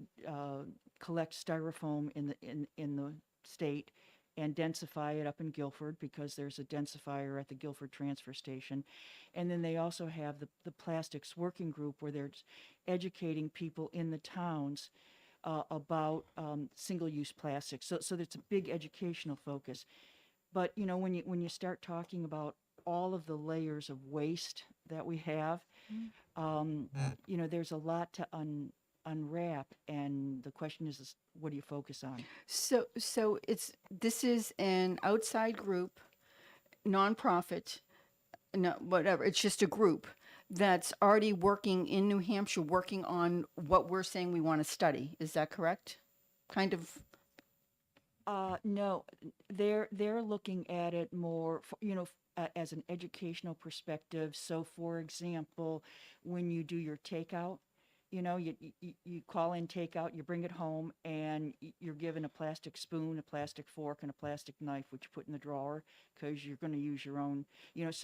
collect styrofoam in the state and densify it up in Guilford, because there's a densifier at the Guilford transfer station. And then they also have the plastics working group, where they're educating people in the towns about single-use plastics. So it's a big educational focus. But when you start talking about all of the layers of waste that we have, there's a lot to unwrap, and the question is what do you focus on? So this is an outside group, nonprofit, no, whatever. It's just a group that's already working in New Hampshire, working on what we're saying we want to study. Is that correct? Kind of. No, they're looking at it more, as an educational perspective. So, for example, when you do your takeout, you call in takeout, you bring it home, and you're given a plastic spoon, a plastic fork, and a plastic knife, which you put in the drawer because you're going to use your own.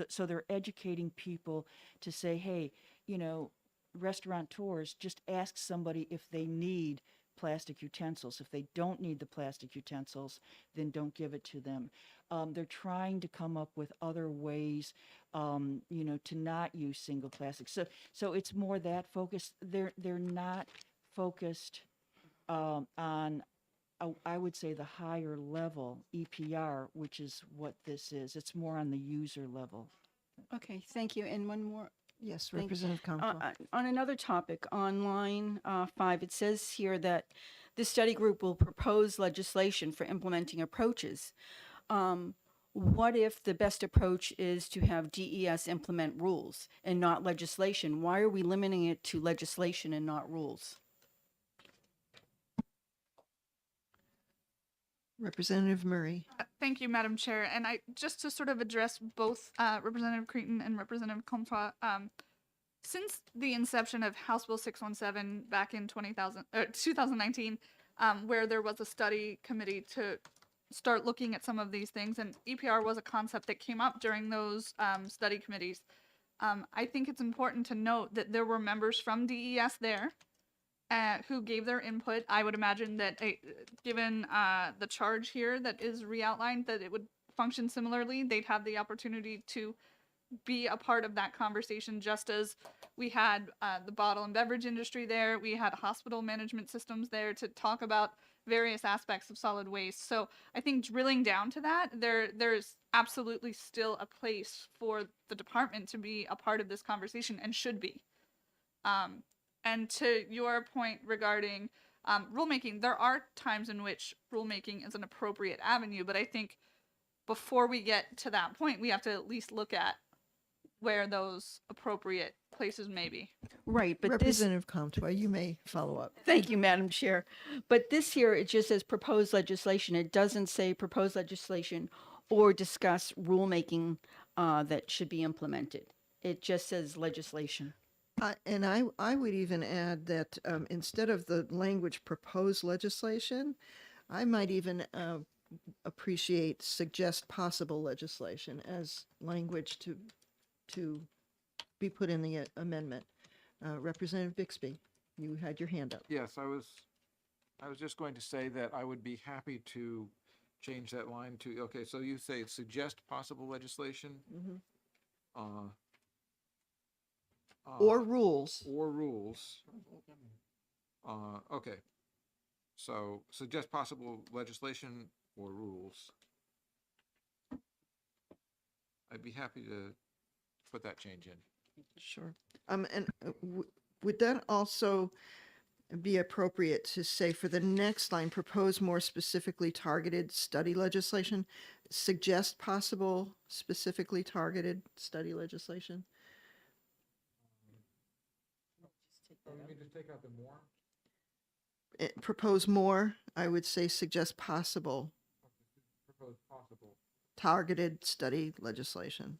So they're educating people to say, hey, restaurateurs, just ask somebody if they need plastic utensils. If they don't need the plastic utensils, then don't give it to them. They're trying to come up with other ways, to not use single plastic. So it's more that focus. They're not focused on I would say the higher level EPR, which is what this is. It's more on the user level. Okay, thank you. And one more. Yes, Thank- Representative Comtois. On another topic, on line 5, it says here that the study group will propose legislation for implementing approaches. What if the best approach is to have DES implement rules and not legislation? Why are we limiting it to legislation and not rules? Representative Murray. Thank you, Madam Chair. And I just to sort of address both Representative Creighton and Representative Comtois, since the inception of House Bill 617 back in 2019, where there was a study committee to start looking at some of these things, and EPR was a concept that came up during those study committees. I think it's important to note that there were members from DES there who gave their input. I would imagine that given the charge here that is re-outlined, that it would function similarly. They'd have the opportunity to be a part of that conversation, just as we had the bottle and beverage industry there. We had hospital management systems there to talk about various aspects of solid waste. So I think drilling down to that, there's absolutely still a place for the department to be a part of this conversation, and should be. And to your point regarding rulemaking, there are times in which rulemaking is an appropriate avenue, but I think before we get to that point, we have to at least look at where those appropriate places may be. Right, but this, Representative Comtois, you may follow up. thank you, Madam Chair. But this here, it just says proposed legislation. It doesn't say proposed legislation or discuss rulemaking that should be implemented. It just says legislation. And I would even add that instead of the language proposed legislation, I might even appreciate suggest possible legislation as language to be put in the amendment. Representative Bixby, you had your hand up. Yes, I was just going to say that I would be happy to change that line to, okay, so you say suggest possible legislation? Or rules. Or rules. Okay. So suggest possible legislation or rules. I'd be happy to put that change in. Sure. And would that also be appropriate to say for the next line, propose more specifically targeted study legislation, suggest possible specifically targeted study legislation? You mean just take out the more? Propose more, I would say suggest possible Propose possible. targeted study legislation.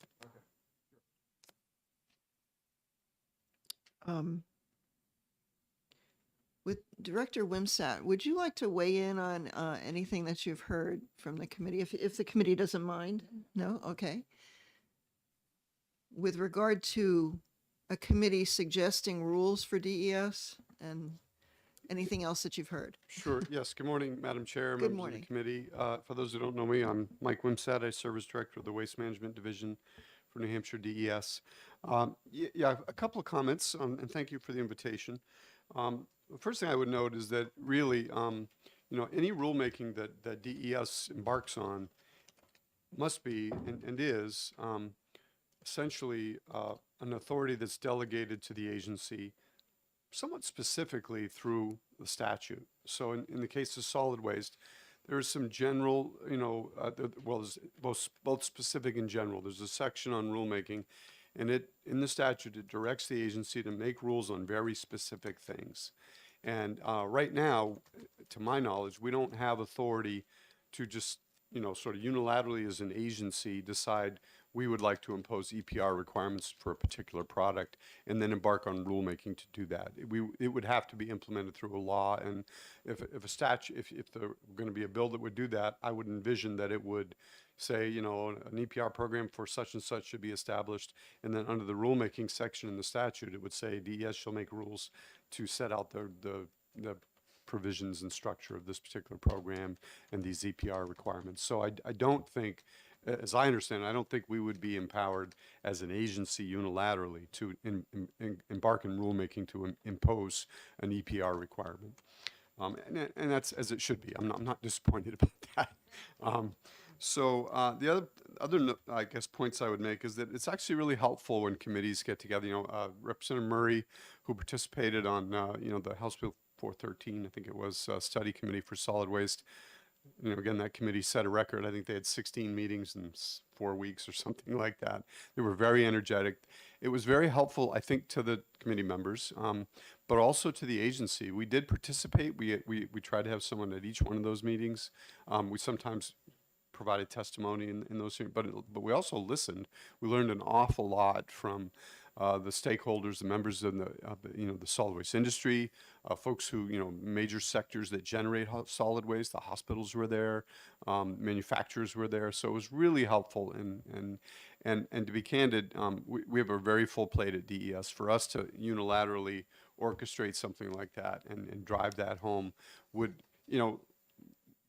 With Director Wimsatt, would you like to weigh in on anything that you've heard from the committee, if the committee doesn't mind? No? Okay. With regard to a committee suggesting rules for DES and anything else that you've heard? Sure, yes. Good morning, Madam Chair, Good members of morning. the committee. For those who don't know me, I'm Mike Wimsatt. I serve as Director of the Waste Management Division for New Hampshire DES. Yeah, a couple of comments, and thank you for the invitation. The first thing I would note is that really, any rulemaking that DES embarks on must be and is essentially an authority that's delegated to the agency somewhat specifically through the statute. So in the case of solid waste, there's some general, there's both specific and general. There's a section on rulemaking, and in the statute, it directs the agency to make rules on very specific things. And right now, to my knowledge, we don't have authority to just, sort of unilaterally as an agency decide we would like to impose EPR requirements for a particular product and then embark on rulemaking to do that. It would have to be implemented through a law, and if a statute, if there were going to be a bill that would do that, I would envision that it would say, an EPR program for such and such should be established, and then under the rulemaking section in the statute, it would say DES shall make rules to set out the provisions and structure of this particular program and these EPR requirements. So I don't think, as I understand it, I don't think we would be empowered as an agency unilaterally to embark in rulemaking to impose an EPR requirement. And that's as it should be. I'm not disappointed about that. The I guess points I would make is that it's actually really helpful when committees get together. Representative Murray, who participated on the House Bill 413, I think it was, study committee for solid waste. Again, that committee set a record. I think they had 16 meetings in 4 weeks or something like that. They were very energetic. It was very helpful, I think, to the committee members, but also to the agency. We did participate. We tried to have someone at each one of those meetings. We sometimes provided testimony in those, but we also listened. We learned an awful lot from the stakeholders, the members of the solid waste industry, folks who, major sectors that generate solid waste. The hospitals were there, manufacturers were there. So it was really helpful. And to be candid, we have a very full plate at DES. For us to unilaterally orchestrate something like that and drive that home would,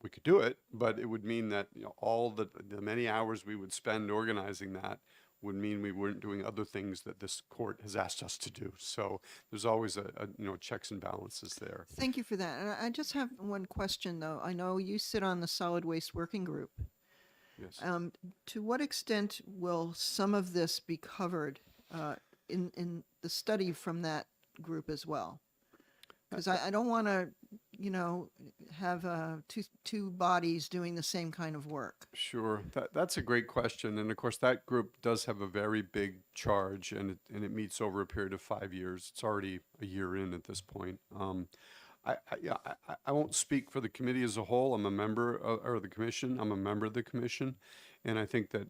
we could do it, but it would mean that all the many hours we would spend organizing that would mean we weren't doing other things that this court has asked us to do. So there's always a checks and balances there. Thank you for that. And I just have one question, though. I know you sit on the solid waste working group. Yes. To what extent will some of this be covered in the study from that group as well? Because I don't want to, have two bodies doing the same kind of work. Sure, that's a great question, and of course that group does have a very big charge, and it meets over a period of 5 years. It's already a year in at this point. I won't speak for the committee as a whole. I'm a member or the commission. I'm a member of the commission, and I think that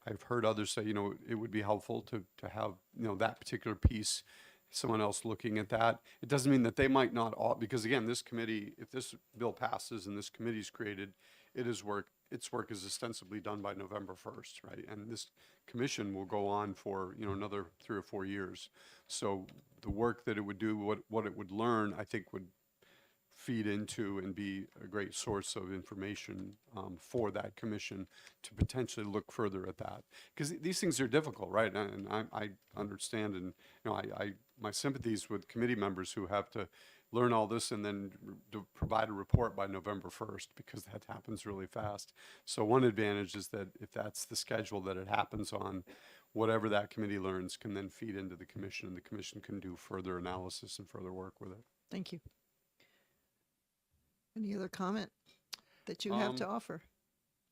I've heard others say it would be helpful to have that particular piece. Someone else looking at that. It doesn't mean that they might not all, because again, this committee, if this bill passes and this committee is created, its work is ostensibly done by November 1st, right? And this commission will go on for, another 3 or 4 years. So the work that it would do, what it would learn, I think would feed into and be a great source of information for that commission to potentially look further at that, because these things are difficult, right? And I understand, and my sympathies with committee members who have to learn all this and then provide a report by November 1st, because that happens really fast. So one advantage is that if that's the schedule that it happens on, whatever that committee learns can then feed into the commission, and the commission can do further analysis and further work with it. Thank you. Any other comment that you have to offer?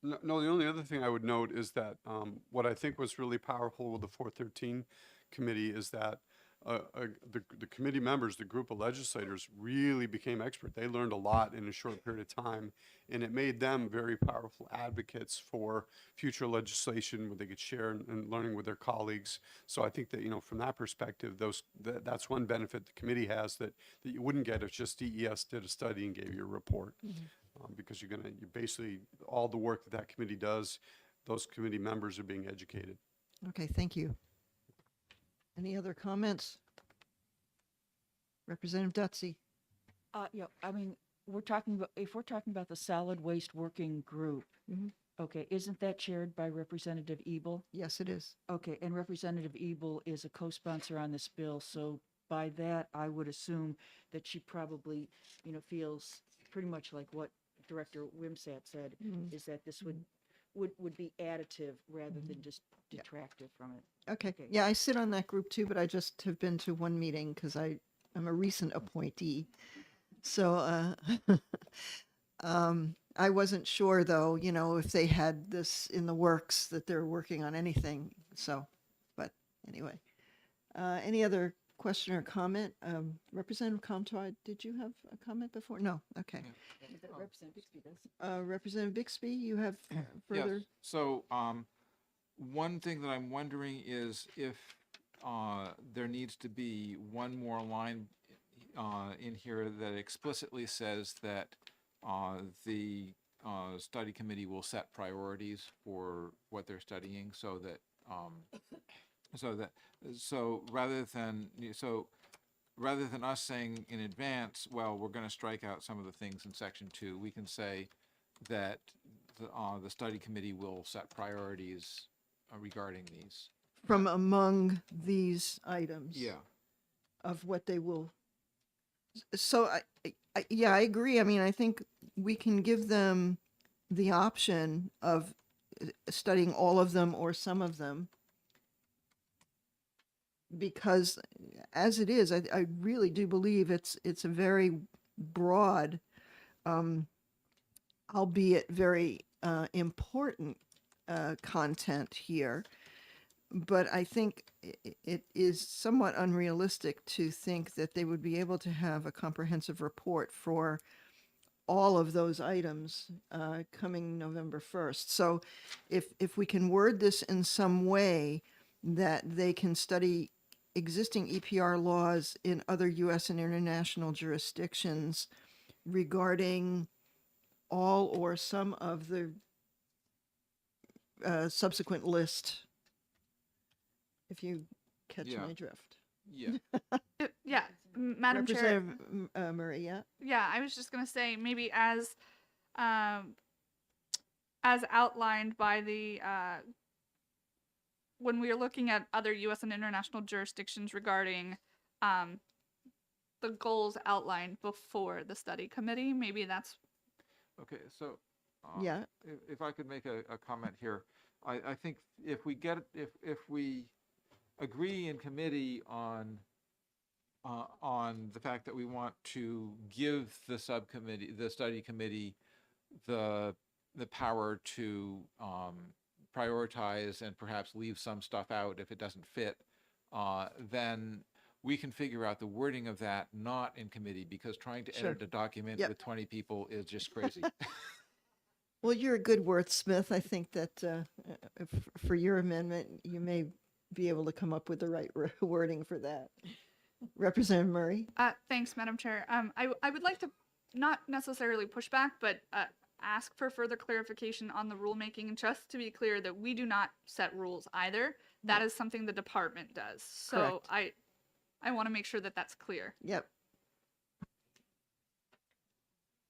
No, the only other thing I would note is that what I think was really powerful with the 413 committee is that the committee members, the group of legislators, really became expert. They learned a lot in a short period of time, and it made them very powerful advocates for future legislation where they could share and learning with their colleagues. So I think that from that perspective, that's one benefit the committee has that you wouldn't get if just DES did a study and gave you a report, because you basically all the work that committee does, those committee members are being educated. Okay, thank you. Any other comments? Representative Dutsey. Yeah, I mean, if we're talking about the solid waste working group, okay, isn't that chaired by Representative Ebel? Yes, it is. Okay, and Representative Ebel is a co-sponsor on this bill, so by that, I would assume that she probably, feels pretty much like what Director Wimsat said, is that this would be additive rather than just detractive from it. Okay. Okay. Yeah, I sit on that group too, but I just have been to one meeting because I'm a recent appointee. So I wasn't sure though, if they had this in the works that they're working on anything. So, but anyway, any other question or comment? Representative Comtois, did you have a comment before? No. Okay. Representative Bixby does. Representative Bixby, you have further? Yes. So one thing that I'm wondering is if there needs to be one more line in here that explicitly says that the study committee will set priorities for what they're studying, so rather than us saying in advance, well, we're going to strike out some of the things in section 2, we can say that the study committee will set priorities regarding these. From among these items? Yeah. Of what they will So yeah, I agree. I mean, I think we can give them the option of studying all of them or some of them, because as it is, I really do believe it's a very broad, um, albeit very important content here. But I think it is somewhat unrealistic to think that they would be able to have a comprehensive report for all of those items coming November 1st. So if we can word this in some way that they can study existing EPR laws in other U.S. and international jurisdictions regarding all or some of the subsequent list, if you catch Yeah. my drift. Yeah. Yeah, Madam Chair. Representative Murray, yeah? Yeah, I was just gonna say maybe as outlined by the when we are looking at other U.S. and international jurisdictions regarding the goals outlined before the study committee, maybe that's Okay, so. Yeah. If I could make a comment here, I think if we agree in committee on the fact that we want to give the study committee, the power to prioritize and perhaps leave some stuff out if it doesn't fit, then we can figure out the wording of that not in committee, because trying to Sure. edit a document Yep. with 20 people is just crazy. Well, you're a good wordsmith. I think that for your amendment, you may be able to come up with the right wording for that. Representative Murray? Thanks, Madam Chair. I would like to not necessarily push back, but ask for further clarification on the rulemaking, and just to be clear that we do not set rules either. That is something the department does. So I want to make sure that that's clear. Yep.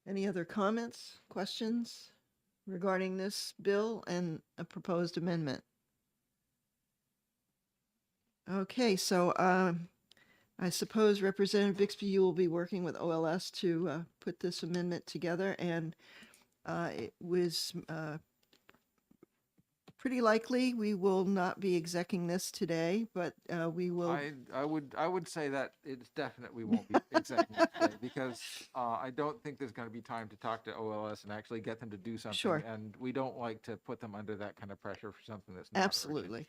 Any other comments, questions regarding this bill and a proposed amendment? Okay, so I suppose Representative Bixby, you will be working with OLS to put this amendment together, and it was pretty likely we will not be execing this today, but we will. I would say that it's definitely won't be executive today, because I don't think there's going to be time to talk to OLS and actually get them to do something. Sure. And we don't like to put them under that kind of pressure for something that's not urgent. Absolutely.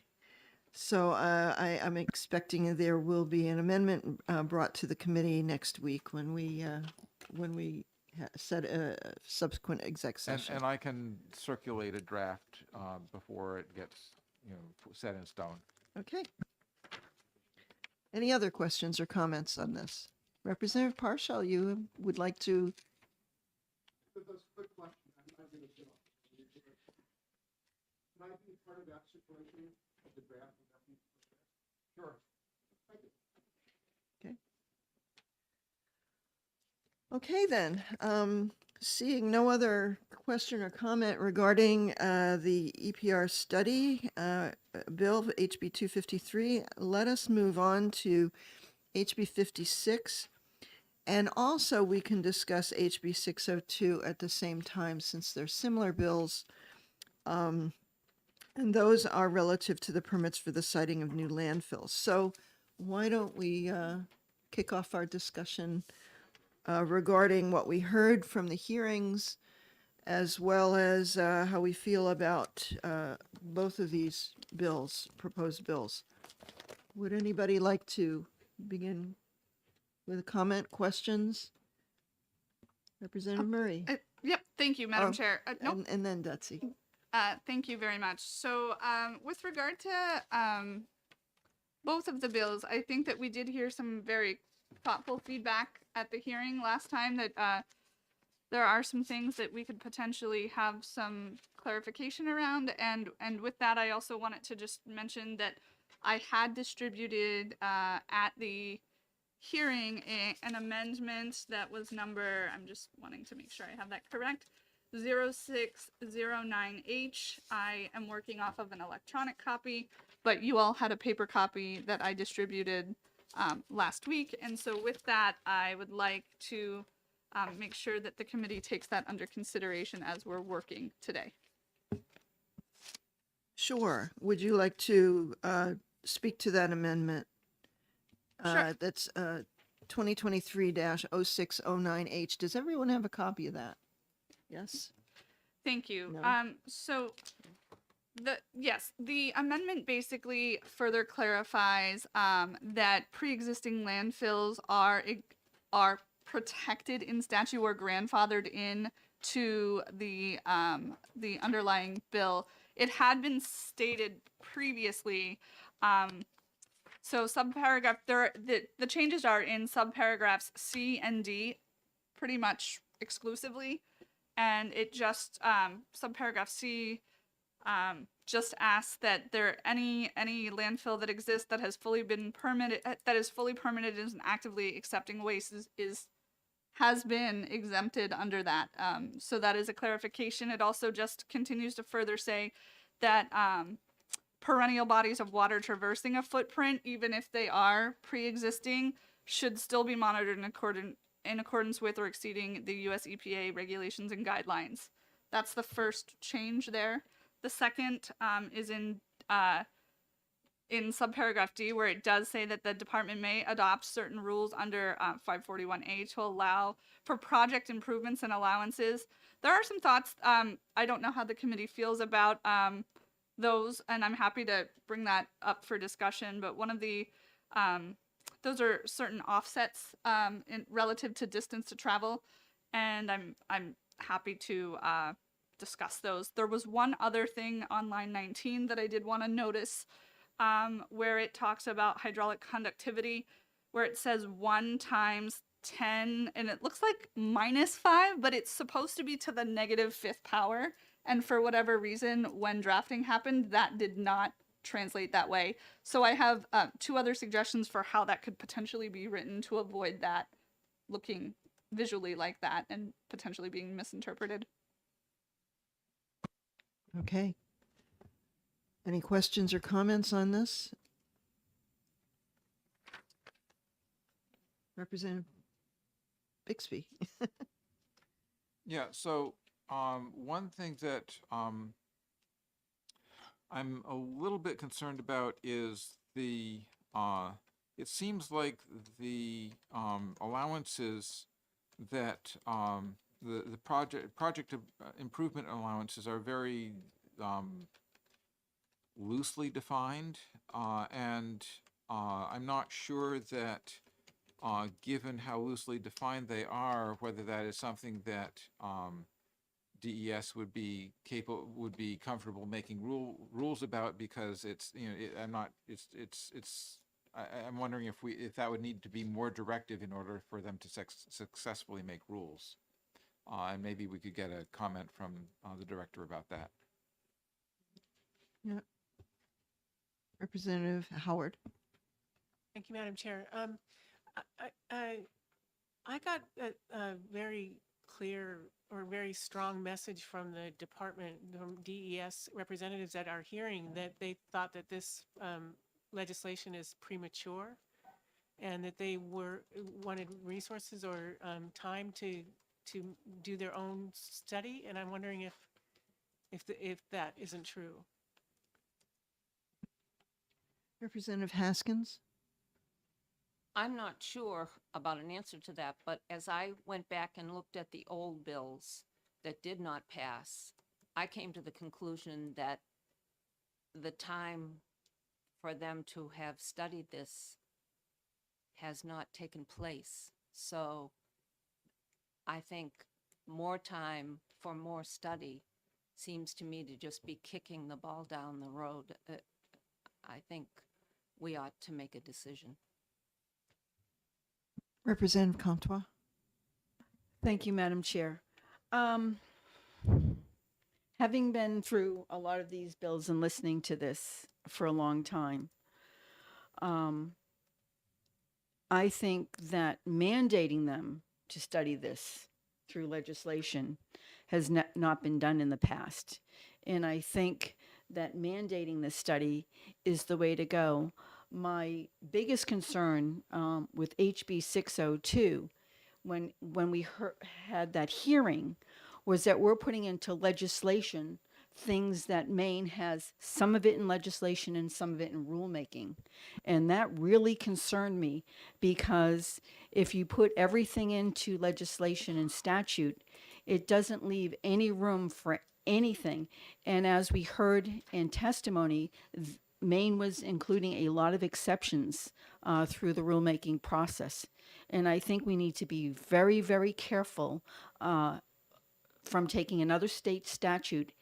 So I'm expecting there will be an amendment brought to the committee next week when we set a subsequent exec session. And I can circulate a draft before it gets, set in stone. Okay. Any other questions or comments on this? Representative Parshall, you would like to? Okay. Okay then, seeing no other question or comment regarding the EPR study bill HB 253, let us move on to HB 56. And also we can discuss HB 602 at the same time, since they're similar bills. And those are relative to the permits for the siting of new landfills. So why don't we kick off our discussion regarding what we heard from the hearings, as well as how we feel about both of these bills, proposed bills. Would anybody like to begin with a comment, questions? Representative Murray? Yep, thank you, Madam Oh, Chair. Nope. And then Dutzy. Thank you very much. So, with regard to both of the bills, I think that we did hear some very thoughtful feedback at the hearing last time, that there are some things that we could potentially have some clarification around. And with that, I also wanted to just mention that I had distributed at the hearing an amendment that was number, I'm just wanting to make sure I have that correct, 0609H. I am working off of an electronic copy, but you all had a paper copy that I distributed last week. And so with that, I would like to make sure that the committee takes that under consideration as we're working today. Sure. Would you like to speak to that amendment? Sure. That's 2023-0609H. Does everyone have a copy of that? Yes? Thank you. No? So the amendment basically further clarifies that pre-existing landfills are protected in statute or grandfathered in to the underlying bill. It had been stated previously. So subparagraph the changes are in subparagraphs C and D, pretty much exclusively, and it just subparagraph C just asks that any landfill that exists that has fully been permitted and is actively accepting waste has been exempted under that. So that is a clarification. It also just continues to further say that perennial bodies of water traversing a footprint, even if they are pre-existing, should still be monitored in accordance with or exceeding the US EPA regulations and guidelines. That's the first change there. The second is in subparagraph D, where it does say that the department may adopt certain rules under 541A to allow for project improvements and allowances. There are some thoughts. I don't know how the committee feels about those, and I'm happy to bring that up for discussion. But one of the those are certain offsets relative to distance to travel, and I'm happy to discuss those. There was one other thing on line 19 that I did want to notice, where it talks about hydraulic conductivity, where it says 1 times 10, and it looks like -5, but it's supposed to be to the -5th power. And for whatever reason, when drafting happened, that did not translate that way. So I have 2 other suggestions for how that could potentially be written to avoid that looking visually like that and potentially being misinterpreted. Okay. Any questions or comments on this? Representative Bixby. Yeah, so one thing that I'm a little bit concerned about is it seems like the allowances that the project improvement allowances are very loosely defined, and I'm not sure that given how loosely defined they are, whether that is something that DES would be comfortable making rules about, because it's, you know, I'm wondering if that would need to be more directive in order for them to successfully make rules. And maybe we could get a comment from the director about that. Yeah. Representative Howard. Thank you, Madam Chair. I got a very clear or very strong message from the department, from DES representatives at our hearing, that they thought that this legislation is premature, and that they wanted resources or time to do their own study. And I'm wondering if that isn't true. Representative Haskins. I'm not sure about an answer to that, but as I went back and looked at the old bills that did not pass, I came to the conclusion that the time for them to have studied this has not taken place. So I think more time for more study seems to me to just be kicking the ball down the road. I think we ought to make a decision. Representative Comtois. Thank you, Madam Chair. Having been through a lot of these bills and listening to this for a long time, I think that mandating them to study this through legislation has not been done in the past. And I think that mandating this study is the way to go. My biggest concern with HB 602, when we had that hearing, was that we're putting into legislation things that Maine has, some of it in legislation and some of it in rulemaking. And that really concerned me, because if you put everything into legislation and statute, it doesn't leave any room for anything. And as we heard in testimony, Maine was including a lot of exceptions through the rulemaking process. And I think we need to be very, very careful from taking another state statute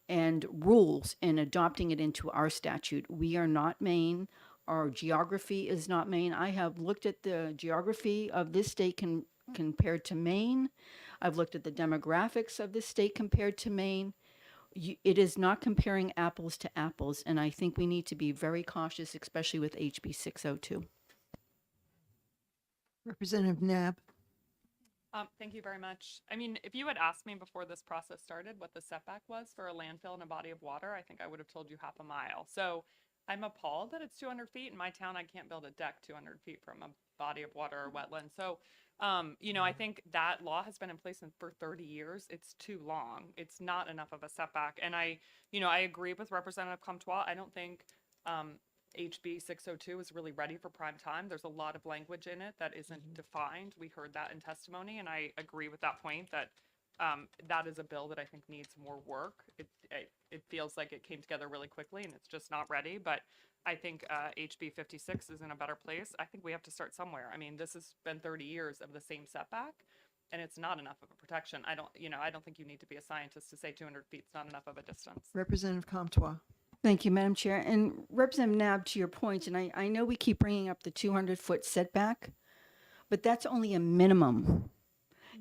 and rules and adopting it into our statute. We are not Maine. Our geography is not Maine. I have looked at the geography of this state compared to Maine. I've looked at the demographics of this state compared to Maine. It is not comparing apples to apples, and I think we need to be very cautious, especially with HB 602. Representative Nab. Thank you very much. I mean, if you had asked me before this process started what the setback was for a landfill in a body of water, I think I would have told you half a mile. So I'm appalled that it's 200 feet. In my town, I can't build a deck 200 feet from a body of water or wetland. So, you know, I think that law has been in place for 30 years. It's too long. It's not enough of a setback. And I agree with Representative Comtois. I don't think HB 602 is really ready for prime time. There's a lot of language in it that isn't defined. We heard that in testimony, and I agree with that point that that is a bill that I think needs more work. It feels like it came together really quickly and it's just not ready, but I think HB 56 is in a better place. I think we have to start somewhere. I mean, this has been 30 years of the same setback, and it's not enough of a protection. I don't think you need to be a scientist to say 200 feet is not enough of a distance. Representative Comtois. Thank you, Madam Chair. And Representative Nab, to your point, and I know we keep bringing up the 200-foot setback, but that's only a minimum.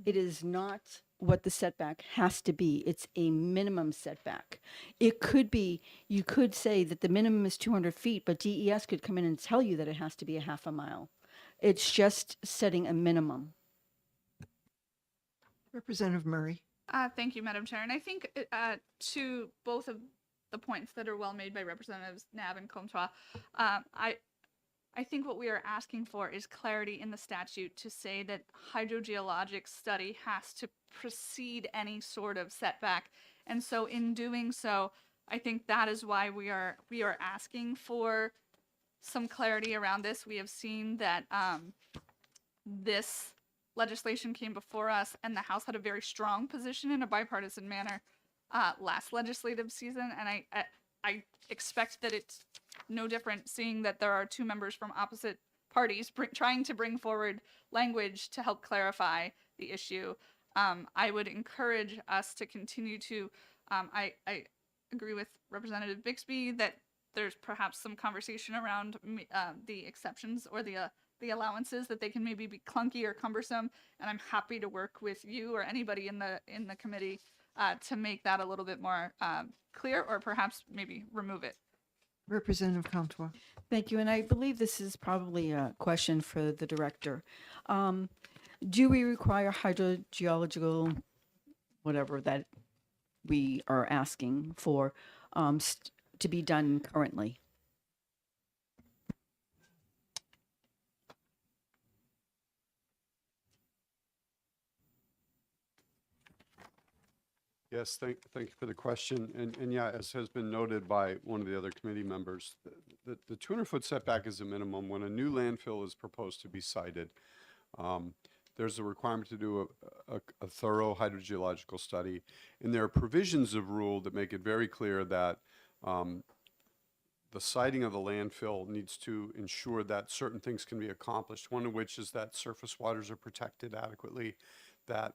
It is not what the setback has to be. It's a minimum setback. It could be, you could say that the minimum is 200 feet, but DES could come in and tell you that it has to be a half a mile. It's just setting a minimum. Representative Murray. Thank you, Madam Chair. And I think to both of the points that are well made by Representatives Nab and Comtois, I think what we are asking for is clarity in the statute to say that hydrogeologic study has to precede any sort of setback. And so in doing so, I think that is why we are asking for some clarity around this. We have seen that this legislation came before us and the House had a very strong position in a bipartisan manner last legislative season. And I expect that it's no different, seeing that there are two members from opposite parties trying to bring forward language to help clarify the issue. I would encourage us to continue to, I agree with Representative Bixby that there's perhaps some conversation around the exceptions or the allowances, that they can maybe be clunky or cumbersome, and I'm happy to work with you or anybody in the committee to make that a little bit more clear, or perhaps maybe remove it. Representative Comtois. Thank you. And I believe this is probably a question for the director. Do we require hydrogeological, whatever that we are asking for, to be done currently? Yes, thank you for the question. And yeah, as has been noted by one of the other committee members, the 200-foot setback is a minimum. When a new landfill is proposed to be sited, there's a requirement to do a thorough hydrogeological study. And there are provisions of rule that make it very clear that the siting of the landfill needs to ensure that certain things can be accomplished, one of which is that surface waters are protected adequately, that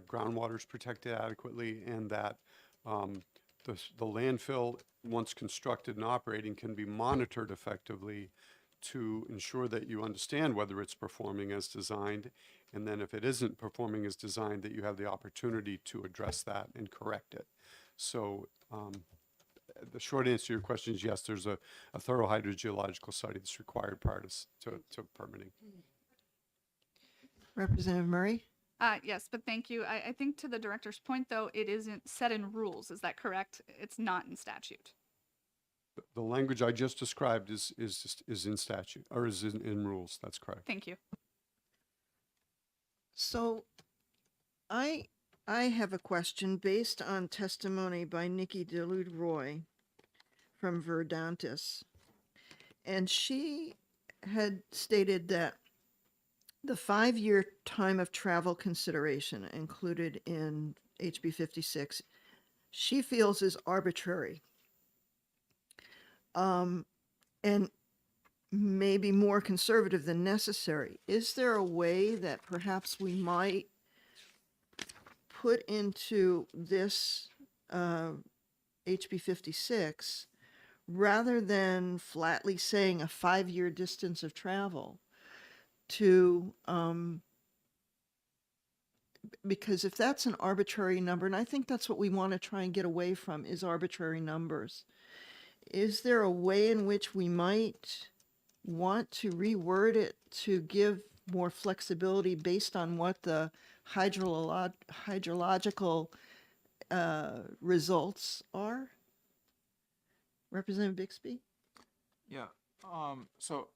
groundwater is protected adequately, and that the landfill, once constructed and operating, can be monitored effectively to ensure that you understand whether it's performing as designed, and then if it isn't performing as designed, that you have the opportunity to address that and correct it. So the short answer to your question is yes, there's a thorough hydrogeological study that's required prior to permitting. Representative Murray. Yes, but thank you. I think to the director's point, though, it isn't set in rules. Is that correct? It's not in statute. The language I just described is in statute, or is in rules. That's correct. Thank you. So I have a question based on testimony by Nikki DeLude Roy from Verdantis. And she had stated that the 5-year time of travel consideration included in HB 56, she feels is arbitrary. And maybe more conservative than necessary. Is there a way that perhaps we might put into this HB 56, rather than flatly saying a 5-year distance of travel, to because if that's an arbitrary number, and I think that's what we want to try and get away from, is arbitrary numbers. Is there a way in which we might want to reword it to give more flexibility based on what the hydrological results are? Representative Bixby? Yeah, so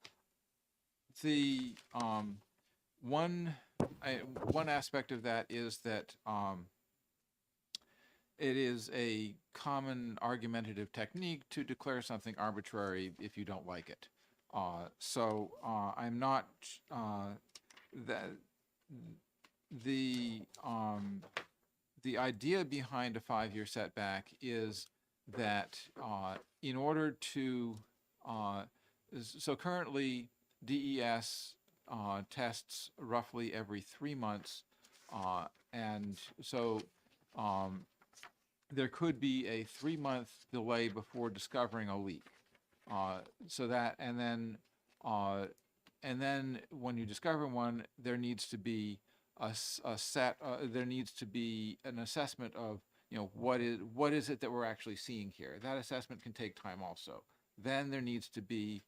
the one aspect of that is that it is a common argumentative technique to declare something arbitrary if you don't like it. So I'm not that the idea behind a 5-year setback is that in order to so currently DES tests roughly every 3 months, and so there could be a 3-month delay before discovering a leak. So that, and then when you discover one, there needs to be there needs to be an assessment of, you know, what is it that we're actually seeing here. That assessment can take time also. Then there needs to be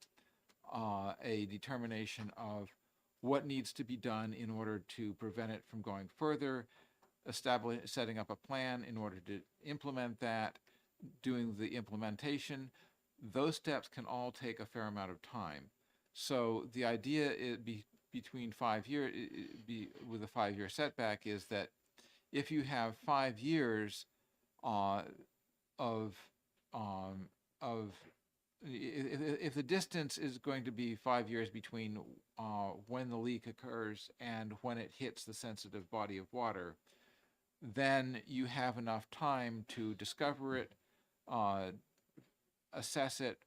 a determination of what needs to be done in order to prevent it from going further, setting up a plan in order to implement that, doing the implementation. Those steps can all take a fair amount of time. So the idea between 5 years, with a 5-year setback, is that if you have 5 years if the distance is going to be 5 years between when the leak occurs and when it hits the sensitive body of water, then you have enough time to discover it, assess it,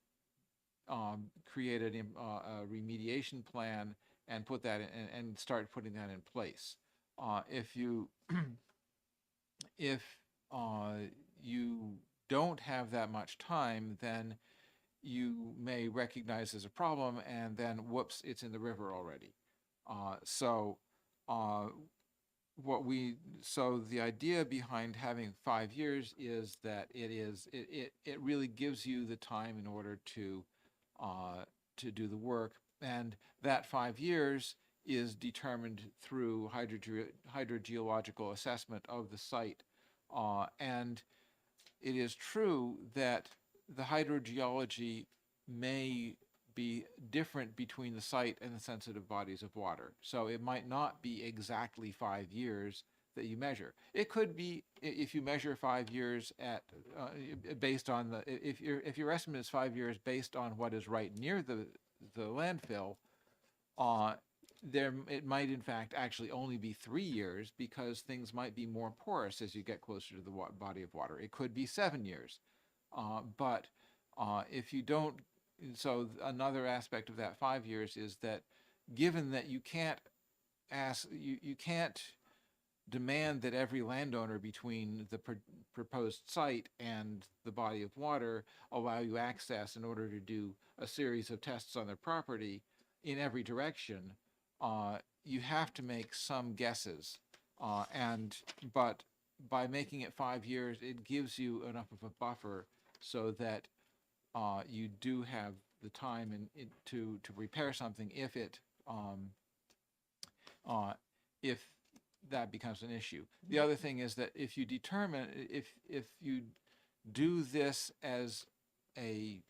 create a remediation plan, and put that in, and start putting that in place. If you you don't have that much time, then you may recognize there's a problem, and then whoops, it's in the river already. So the idea behind having 5 years is that it really gives you the time in order to do the work, and that 5 years is determined through hydrogeological assessment of the site. And it is true that the hydrogeology may be different between the site and the sensitive bodies of water. So it might not be exactly 5 years that you measure. It could be, if you measure 5 years at based on the, if your estimate is 5 years based on what is right near the landfill, it might in fact actually only be 3 years, because things might be more porous as you get closer to the body of water. It could be 7 years. But if you don't, so another aspect of that 5 years is that, given that you can't you can't demand that every landowner between the proposed site and the body of water allow you access in order to do a series of tests on their property in every direction, you have to make some guesses. But by making it 5 years, it gives you enough of a buffer so that you do have the time to repair something if that becomes an issue. The other thing is that if you determine, if you do this as a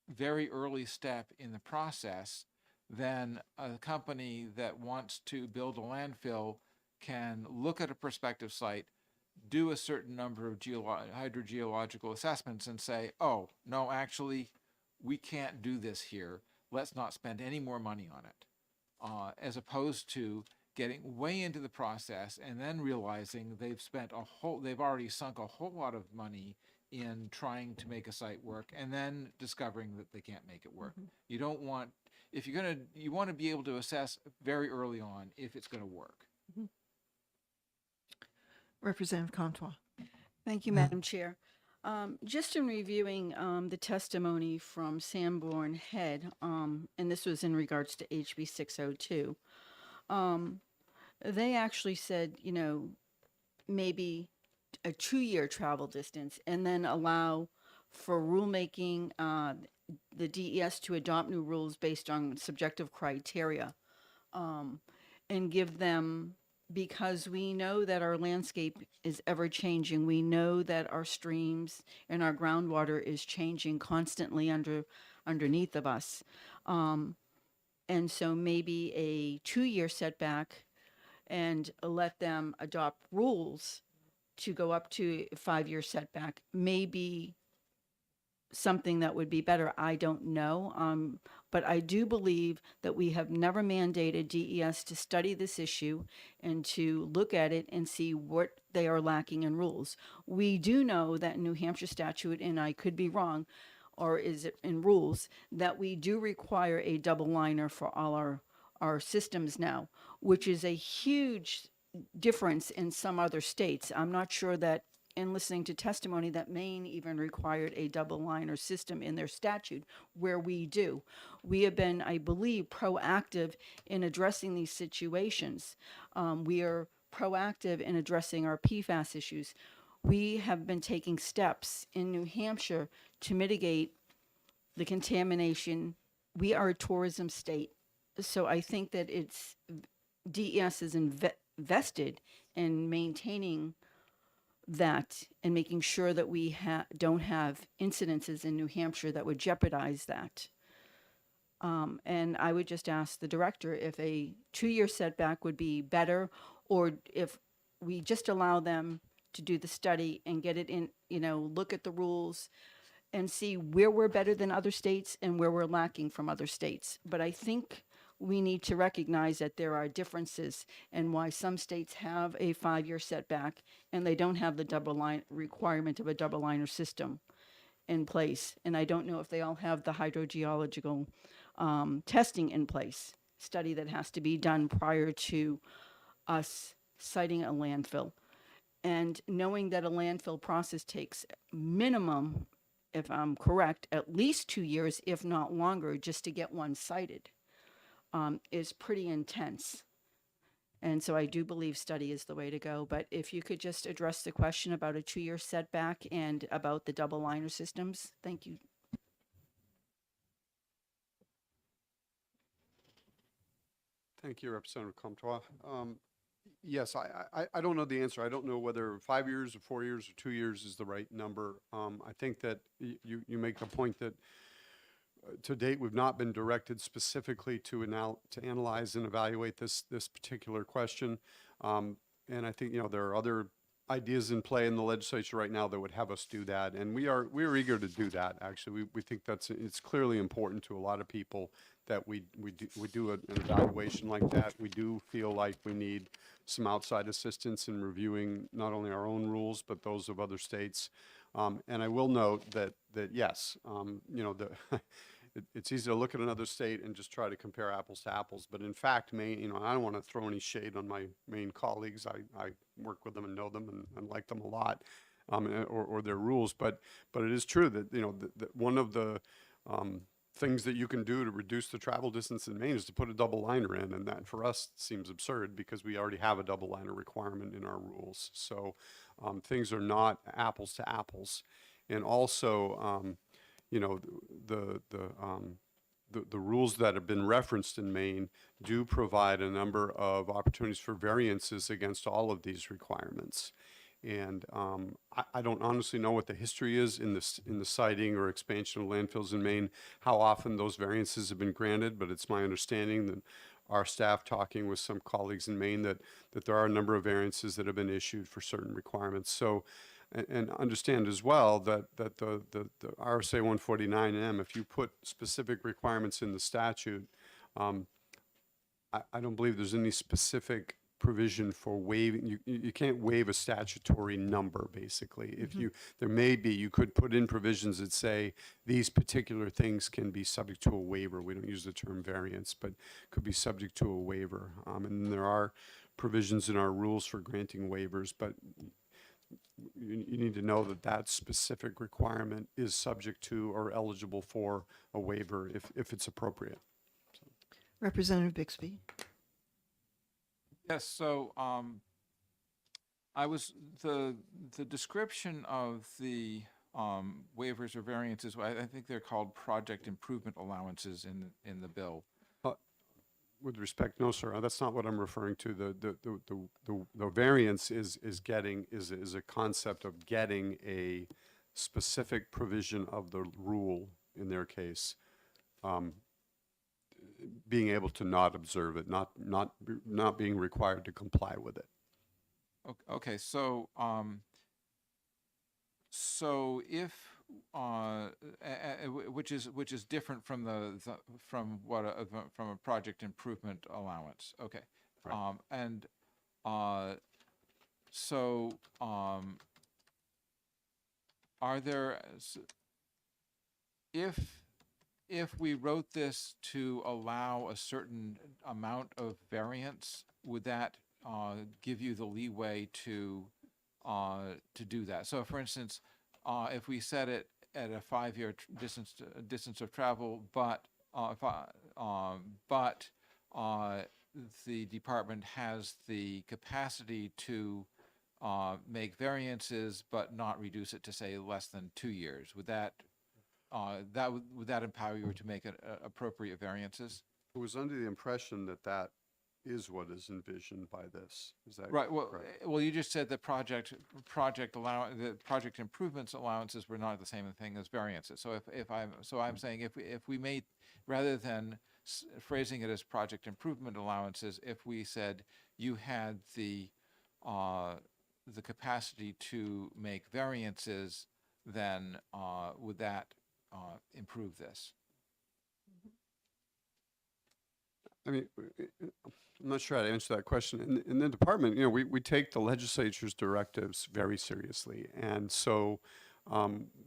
very early step in the process, then a company that wants to build a landfill can look at a prospective site, do a certain number of hydrogeological assessments and say, oh, no, actually, we can't do this here. Let's not spend any more money on it. As opposed to getting way into the process and then realizing they've already sunk a whole lot of money in trying to make a site work and then discovering that they can't make it work. You don't want, if you're gonna, you want to be able to assess very early on if it's gonna work. Representative Comtois. Thank you, Madam Chair. Just in reviewing the testimony from Sanborn Head, and this was in regards to HB 602, they actually said, you know, maybe a 2-year travel distance and then allow for rulemaking, the DES to adopt new rules based on subjective criteria, and give them, because we know that our landscape is ever changing. We know that our streams and our groundwater is changing constantly underneath of us. And so maybe a 2-year setback and let them adopt rules to go up to a 5-year setback may be something that would be better. I don't know. But I do believe that we have never mandated DES to study this issue and to look at it and see what they are lacking in rules. We do know that in New Hampshire statute, and I could be wrong, or is it in rules, that we do require a double liner for all our systems now, which is a huge difference in some other states. I'm not sure that, in listening to testimony, that Maine even required a double liner system in their statute, where we do. We have been, I believe, proactive in addressing these situations. We are proactive in addressing our PFAS issues. We have been taking steps in New Hampshire to mitigate the contamination. We are a tourism state. So I think that it's DES is invested in maintaining that and making sure that we don't have incidences in New Hampshire that would jeopardize that. And I would just ask the director if a 2-year setback would be better, or if we just allow them to do the study and get it in, you know, look at the rules and see where we're better than other states and where we're lacking from other states. But I think we need to recognize that there are differences and why some states have a 5-year setback and they don't have the double line requirement of a double liner system in place. And I don't know if they all have the hydrogeological testing in place, study that has to be done prior to us citing a landfill. And knowing that a landfill process takes minimum, if I'm correct, at least 2 years, if not longer, just to get one cited, is pretty intense. And so I do believe study is the way to go. But if you could just address the question about a 2-year setback and about the double liner systems. Thank you. Thank you, Representative Comtois. Yes, I don't know the answer. I don't know whether 5 years or 4 years or 2 years is the right number. I think that you make the point that to date, we've not been directed specifically to analyze and evaluate this particular question. And I think, you know, there are other ideas in play in the legislature right now that would have us do that. And we are eager to do that, actually. We think it's clearly important to a lot of people that we do an evaluation like that. We do feel like we need some outside assistance in reviewing not only our own rules, but those of other states. And I will note that yes, you know, it's easy to look at another state and just try to compare apples to apples. But in fact, Maine, you know, I don't want to throw any shade on my Maine colleagues. I work with them and know them and like them a lot, or their rules. But it is true that, you know, that one of the things that you can do to reduce the travel distance in Maine is to put a double liner in. And that for us seems absurd because we already have a double liner requirement in our rules. So things are not apples to apples. And also, you know, the rules that have been referenced in Maine do provide a number of opportunities for variances against all of these requirements. And I don't honestly know what the history is in this, in the siting or expansion of landfills in Maine, how often those variances have been granted, but it's my understanding that our staff, talking with some colleagues in Maine, that there are a number of variances that have been issued for certain requirements. So, and understand as well that the RSA 149M, if you put specific requirements in the statute, I don't believe there's any specific provision for waiving, you can't waive a statutory number, basically. If you, there may be, you could put in provisions that say these particular things can be subject to a waiver. We don't use the term variance, but could be subject to a waiver. And there are provisions in our rules for granting waivers, but you need to know that that specific requirement is subject to or eligible for a waiver if it's appropriate. Representative Bixby. Yes, so I was the description of the waivers or variances. I think they're called project improvement allowances in the bill. With respect, no, sir, that's not what I'm referring to. The variance is a concept of getting a specific provision of the rule, in their case, being able to not observe it, not being required to comply with it. Okay, so so if which is different from from a project improvement allowance. Okay, Right. and so are there if we wrote this to allow a certain amount of variance, would that give you the leeway to do that? So, for instance, if we set it at a 5-year distance of travel, but the department has the capacity to make variances, but not reduce it to, say, less than 2 years, would that would that empower you to make appropriate variances? I was under the impression that that is what is envisioned by this. Is that Right. Well, correct? well, you just said that the project improvements allowances were not the same thing as variances. So I'm saying if we made, rather than phrasing it as project improvement allowances, if we said you had the capacity to make variances, then would that improve this? I mean, I'm not sure how to answer that question. In the department, you know, we take the legislature's directives very seriously. And so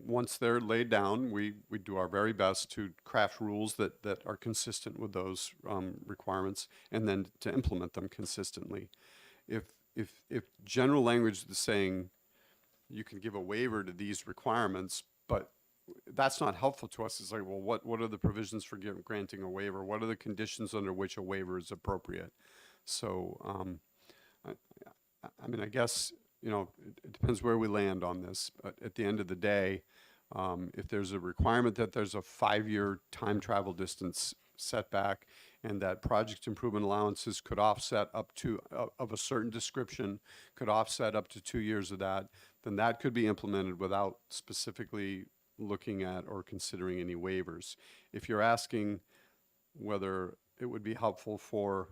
once they're laid down, we do our very best to craft rules that are consistent with those requirements and then to implement them consistently. If general language is saying you can give a waiver to these requirements, but that's not helpful to us. It's like, well, what are the provisions for granting a waiver? What are the conditions under which a waiver is appropriate? So, I mean, I guess, you know, it depends where we land on this. But at the end of the day, if there's a requirement that there's a 5-year time travel distance setback and that project improvement allowances could offset up to, of a certain description, could offset up to 2 years of that, then that could be implemented without specifically looking at or considering any waivers. If you're asking whether it would be helpful for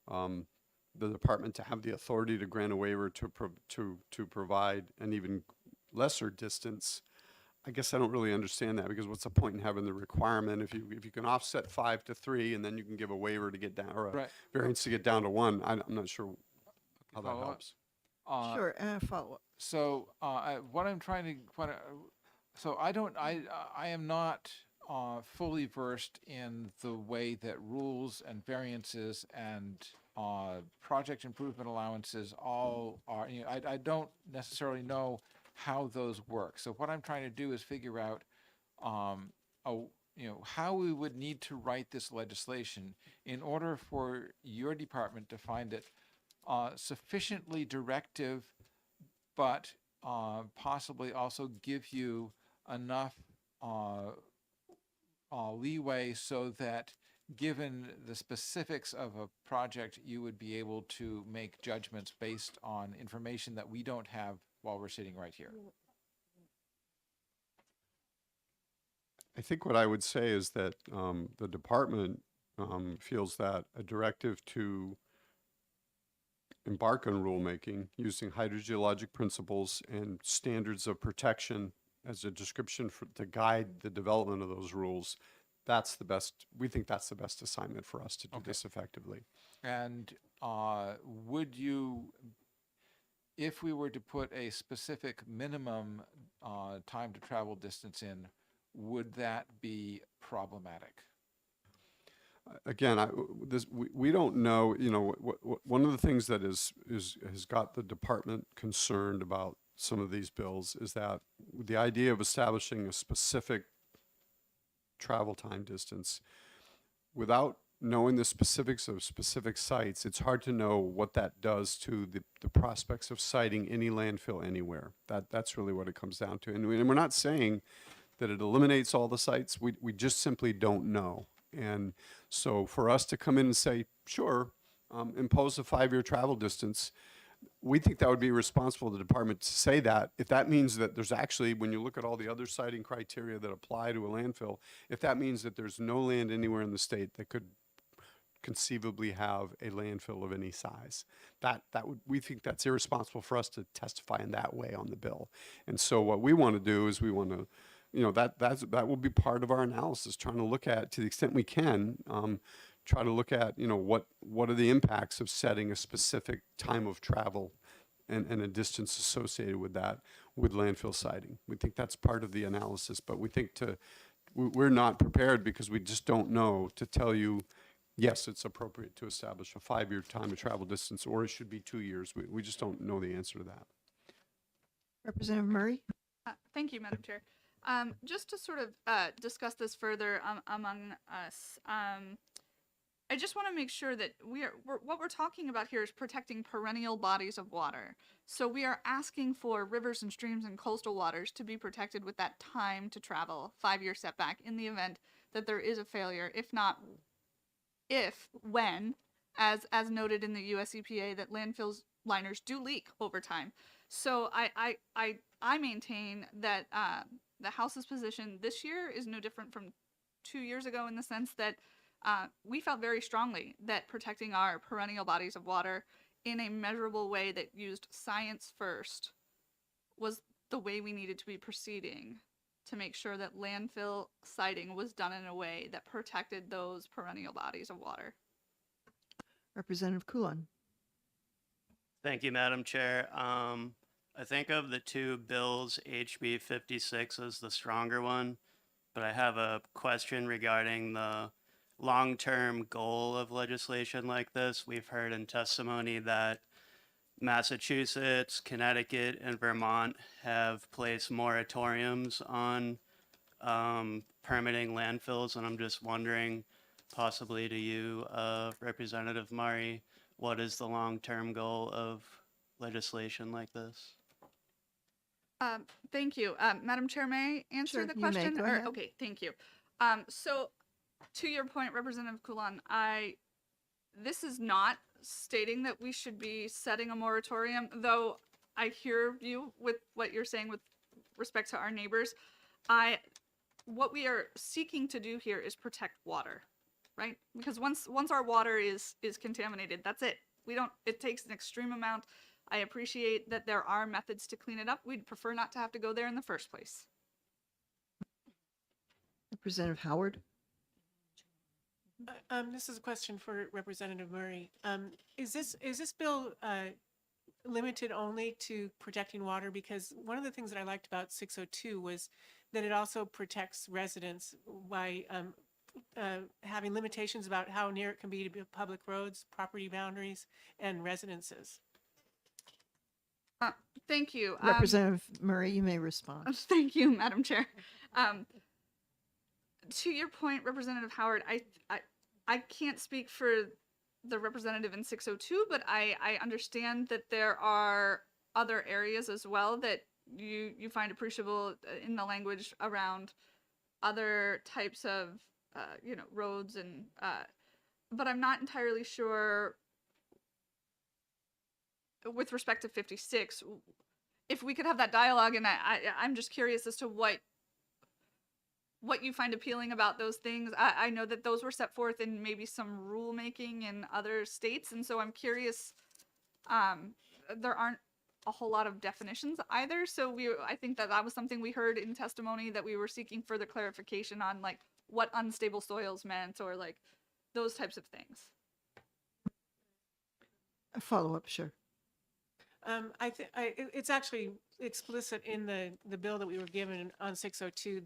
the department to have the authority to grant a waiver to provide an even lesser distance, I guess I don't really understand that, because what's the point in having the requirement if you can offset 5 to 3 and then you can give a waiver to get down, or a Right. variance to get down to 1? I'm not sure how that Follow up? helps. Sure, follow up. So what I'm trying to so I am not fully versed in the way that rules and variances and project improvement allowances all are. You know, I don't necessarily know how those work. So what I'm trying to do is figure out, you know, how we would need to write this legislation in order for your department to find it sufficiently directive, but possibly also give you enough leeway so that, given the specifics of a project, you would be able to make judgments based on information that we don't have while we're sitting right here. I think what I would say is that the department feels that a directive to embark on rulemaking using hydrogeologic principles and standards of protection as a description to guide the development of those rules, that's the best, we think that's the best assignment for us to do this effectively. And would you, if we were to put a specific minimum time to travel distance in, would that be problematic? Again, we don't know, you know, one of the things that has got the department concerned about some of these bills is that the idea of establishing a specific travel time distance without knowing the specifics of specific sites, it's hard to know what that does to the prospects of siting any landfill anywhere. That's really what it comes down to. And we're not saying that it eliminates all the sites. We just simply don't know. And so for us to come in and say, sure, impose a 5-year travel distance, we think that would be responsible of the department to say that. If that means that there's actually, when you look at all the other siting criteria that apply to a landfill, if that means that there's no land anywhere in the state that could conceivably have a landfill of any size, we think that's irresponsible for us to testify in that way on the bill. And so what we want to do is we want to, you know, that will be part of our analysis, trying to look at, to the extent we can, try to look at, you know, what are the impacts of setting a specific time of travel and a distance associated with that with landfill siting. We think that's part of the analysis, but we think we're not prepared because we just don't know to tell you, yes, it's appropriate to establish a 5-year time of travel distance, or it should be 2 years. We just don't know the answer to that. Representative Murray? Thank you, Madam Chair. Just to sort of discuss this further among us, I just want to make sure that what we're talking about here is protecting perennial bodies of water. So we are asking for rivers and streams and coastal waters to be protected with that time to travel, 5-year setback, in the event that there is a failure, when, as noted in the US EPA, that landfills liners do leak over time. So I maintain that the House's position this year is no different from 2 years ago, in the sense that we felt very strongly that protecting our perennial bodies of water in a measurable way that used science first was the way we needed to be proceeding to make sure that landfill siting was done in a way that protected those perennial bodies of water. Representative Coulon? Thank you, Madam Chair. I think of the two bills, HB 56 is the stronger one, but I have a question regarding the long-term goal of legislation like this. We've heard in testimony that Massachusetts, Connecticut, and Vermont have placed moratoriums on permitting landfills, and I'm just wondering, possibly to you, Representative Murray, what is the long-term goal of legislation like this? Thank you. Madam Chair, may I answer Sure, the you may. question? Go ahead. Okay, thank you. So to your point, Representative Coulon, this is not stating that we should be setting a moratorium, though I hear you with what you're saying with respect to our neighbors. What we are seeking to do here is protect water, right? Because once our water is contaminated, that's it. It takes an extreme amount. I appreciate that there are methods to clean it up. We'd prefer not to have to go there in the first place. Representative Howard? This is a question for Representative Murray. Is this bill limited only to protecting water? Because one of the things that I liked about 602 was that it also protects residents by having limitations about how near it can be to public roads, property boundaries, and residences. Thank you. Representative Murray, you may respond. Thank you, Madam Chair. To your point, Representative Howard, I can't speak for the representative in 602, but I understand that there are other areas as well that you find appreciable in the language around other types of roads and but I'm not entirely sure with respect to 56. if we could have that dialogue, and I'm just curious as to what you find appealing about those things. I know that those were set forth in maybe some rulemaking in other states, and so I'm curious. There aren't a whole lot of definitions either, so I think that was something we heard in testimony that we were seeking further clarification on, like what unstable soils meant, or like those types of things. A follow-up, sure. It's actually explicit in the bill that we were given on 602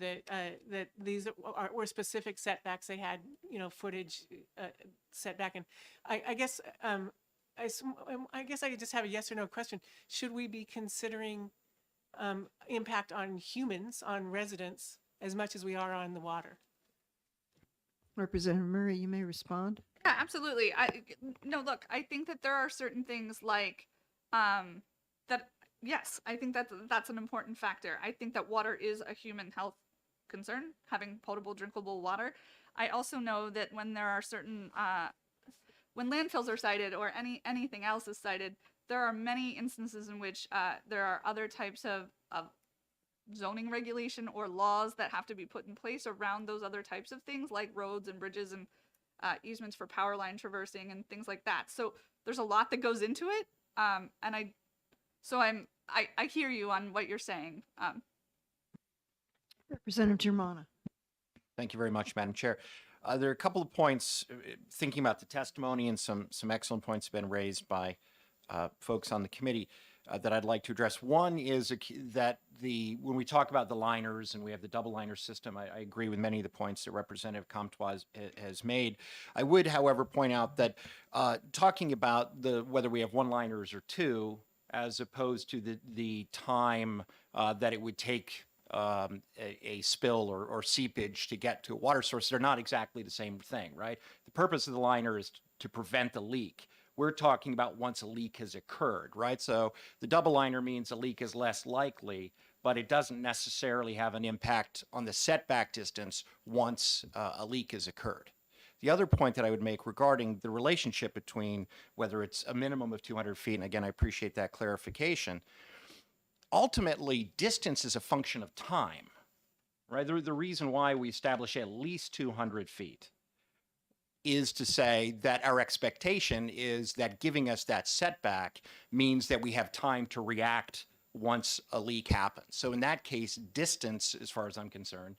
that these were specific setbacks. They had, footage setback. And I guess I guess I just have a yes or no question. Should we be considering impact on humans, on residents, as much as we are on the water? Representative Murray, you may respond. Yeah, absolutely. Look, I think that there are certain things like that. Yes, I think that's an important factor. I think that water is a human health concern, having potable, drinkable water. I also know that when there are certain when landfills are cited or anything else is cited, there are many instances in which there are other types of zoning regulation or laws that have to be put in place around those other types of things, like roads and bridges and easements for power line traversing and things like that. So there's a lot that goes into it, and I hear you on what you're saying. Representative Germana. Thank you very much, Madam Chair. There are a couple of points, thinking about the testimony, and some excellent points have been raised by folks on the committee that I'd like to address. One is that when we talk about the liners and we have the double liner system, I agree with many of the points that Representative Comtois has made. I would, however, point out that talking about whether we have one liners or two, as opposed to the time that it would take a spill or seepage to get to a water source, they're not exactly the same thing, right? The purpose of the liner is to prevent the leak. We're talking about once a leak has occurred, right? So the double liner means a leak is less likely, but it doesn't necessarily have an impact on the setback distance once a leak has occurred. The other point that I would make regarding the relationship between whether it's a minimum of 200 feet, and again, I appreciate that clarification, ultimately, distance is a function of time, right? The reason why we establish at least 200 feet is to say that our expectation is that giving us that setback means that we have time to react once a leak happens. So in that case, distance, as far as I'm concerned,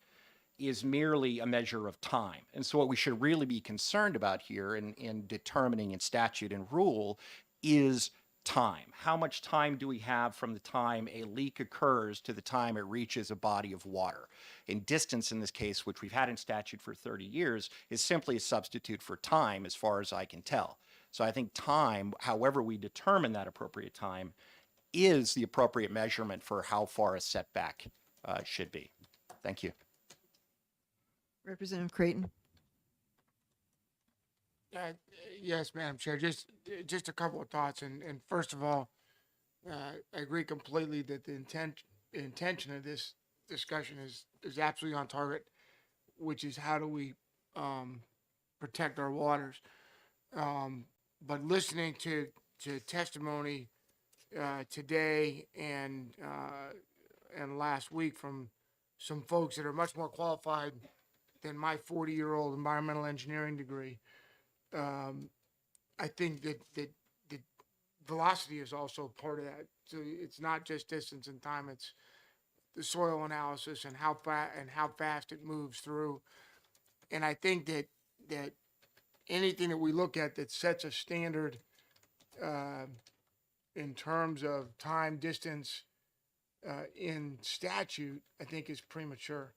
is merely a measure of time. And so what we should really be concerned about here in determining in statute and rule is time. How much time do we have from the time a leak occurs to the time it reaches a body of water? And distance in this case, which we've had in statute for 30 years, is simply a substitute for time as far as I can tell. So I think time, however we determine that appropriate time, is the appropriate measurement for how far a setback should be. Thank you. Representative Creighton. Yes, Madam Chair, just a couple of thoughts. And first of all, I agree completely that the intention of this discussion is absolutely on target, which is how do we protect our waters. But listening to testimony today and last week from some folks that are much more qualified than my 40-year-old environmental engineering degree, I think that velocity is also part of that. So it's not just distance and time; it's the soil analysis and how fast it moves through. And I think that anything that we look at that sets a standard in terms of time, distance in statute, I think is premature.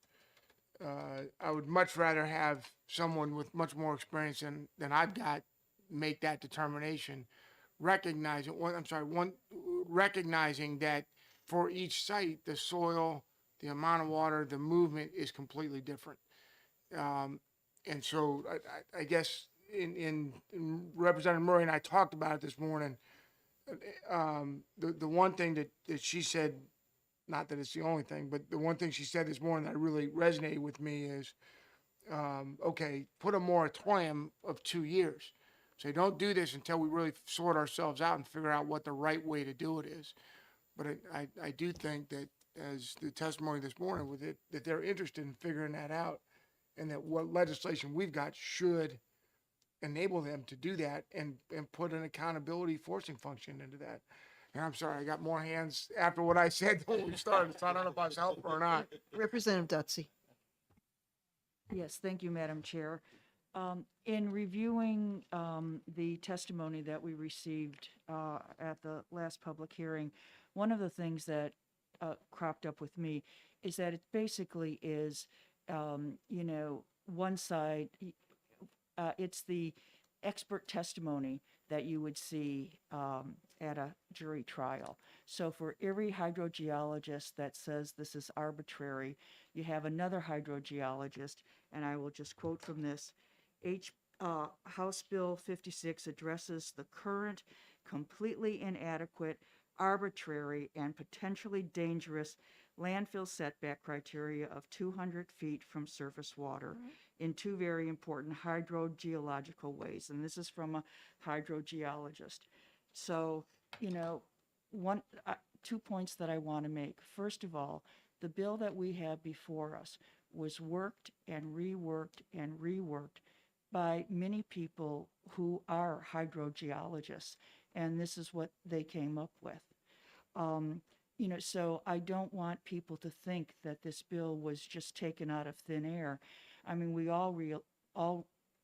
I would much rather have someone with much more experience than I've got make that determination, recognizing that for each site, the soil, the amount of water, the movement is completely different. And so I guess in Representative Murray and I talked about it this morning. The one thing that she said, not that it's the only thing, but the one thing she said this morning that really resonated with me is, okay, put a moratorium of 2 years. So don't do this until we really sort ourselves out and figure out what the right way to do it is. But I do think that as the testimony this morning with it, that they're interested in figuring that out and that what legislation we've got should enable them to do that and put an accountability forcing function into that. And I'm sorry, I got more hands after what I said when we started, so I don't know if I was helpful or not. Representative Dutzy. Yes, thank you, Madam Chair. In reviewing the testimony that we received at the last public hearing, one of the things that cropped up with me is that it basically is, one side, it's the expert testimony that you would see at a jury trial. So for every hydrogeologist that says this is arbitrary, you have another hydrogeologist, and I will just quote from this. House Bill 56 addresses the current, completely inadequate, arbitrary, and potentially dangerous landfill setback criteria of 200 feet from surface water in two very important hydrogeological ways. And this is from a hydrogeologist. So, 2 points that I want to make. First of all, the bill that we have before us was worked and reworked and reworked by many people who are hydrogeologists, and this is what they came up with. So I don't want people to think that this bill was just taken out of thin air. I mean, we all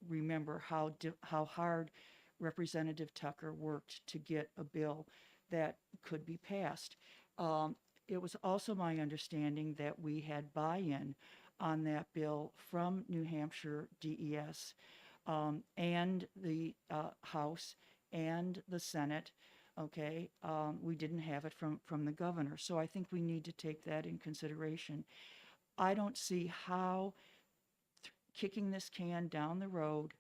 remember how hard Representative Tucker worked to get a bill that could be passed. It was also my understanding that we had buy-in on that bill from New Hampshire DES and the House and the Senate. Okay, we didn't have it from the governor. So I think we need to take that in consideration. I don't see how kicking this can down the road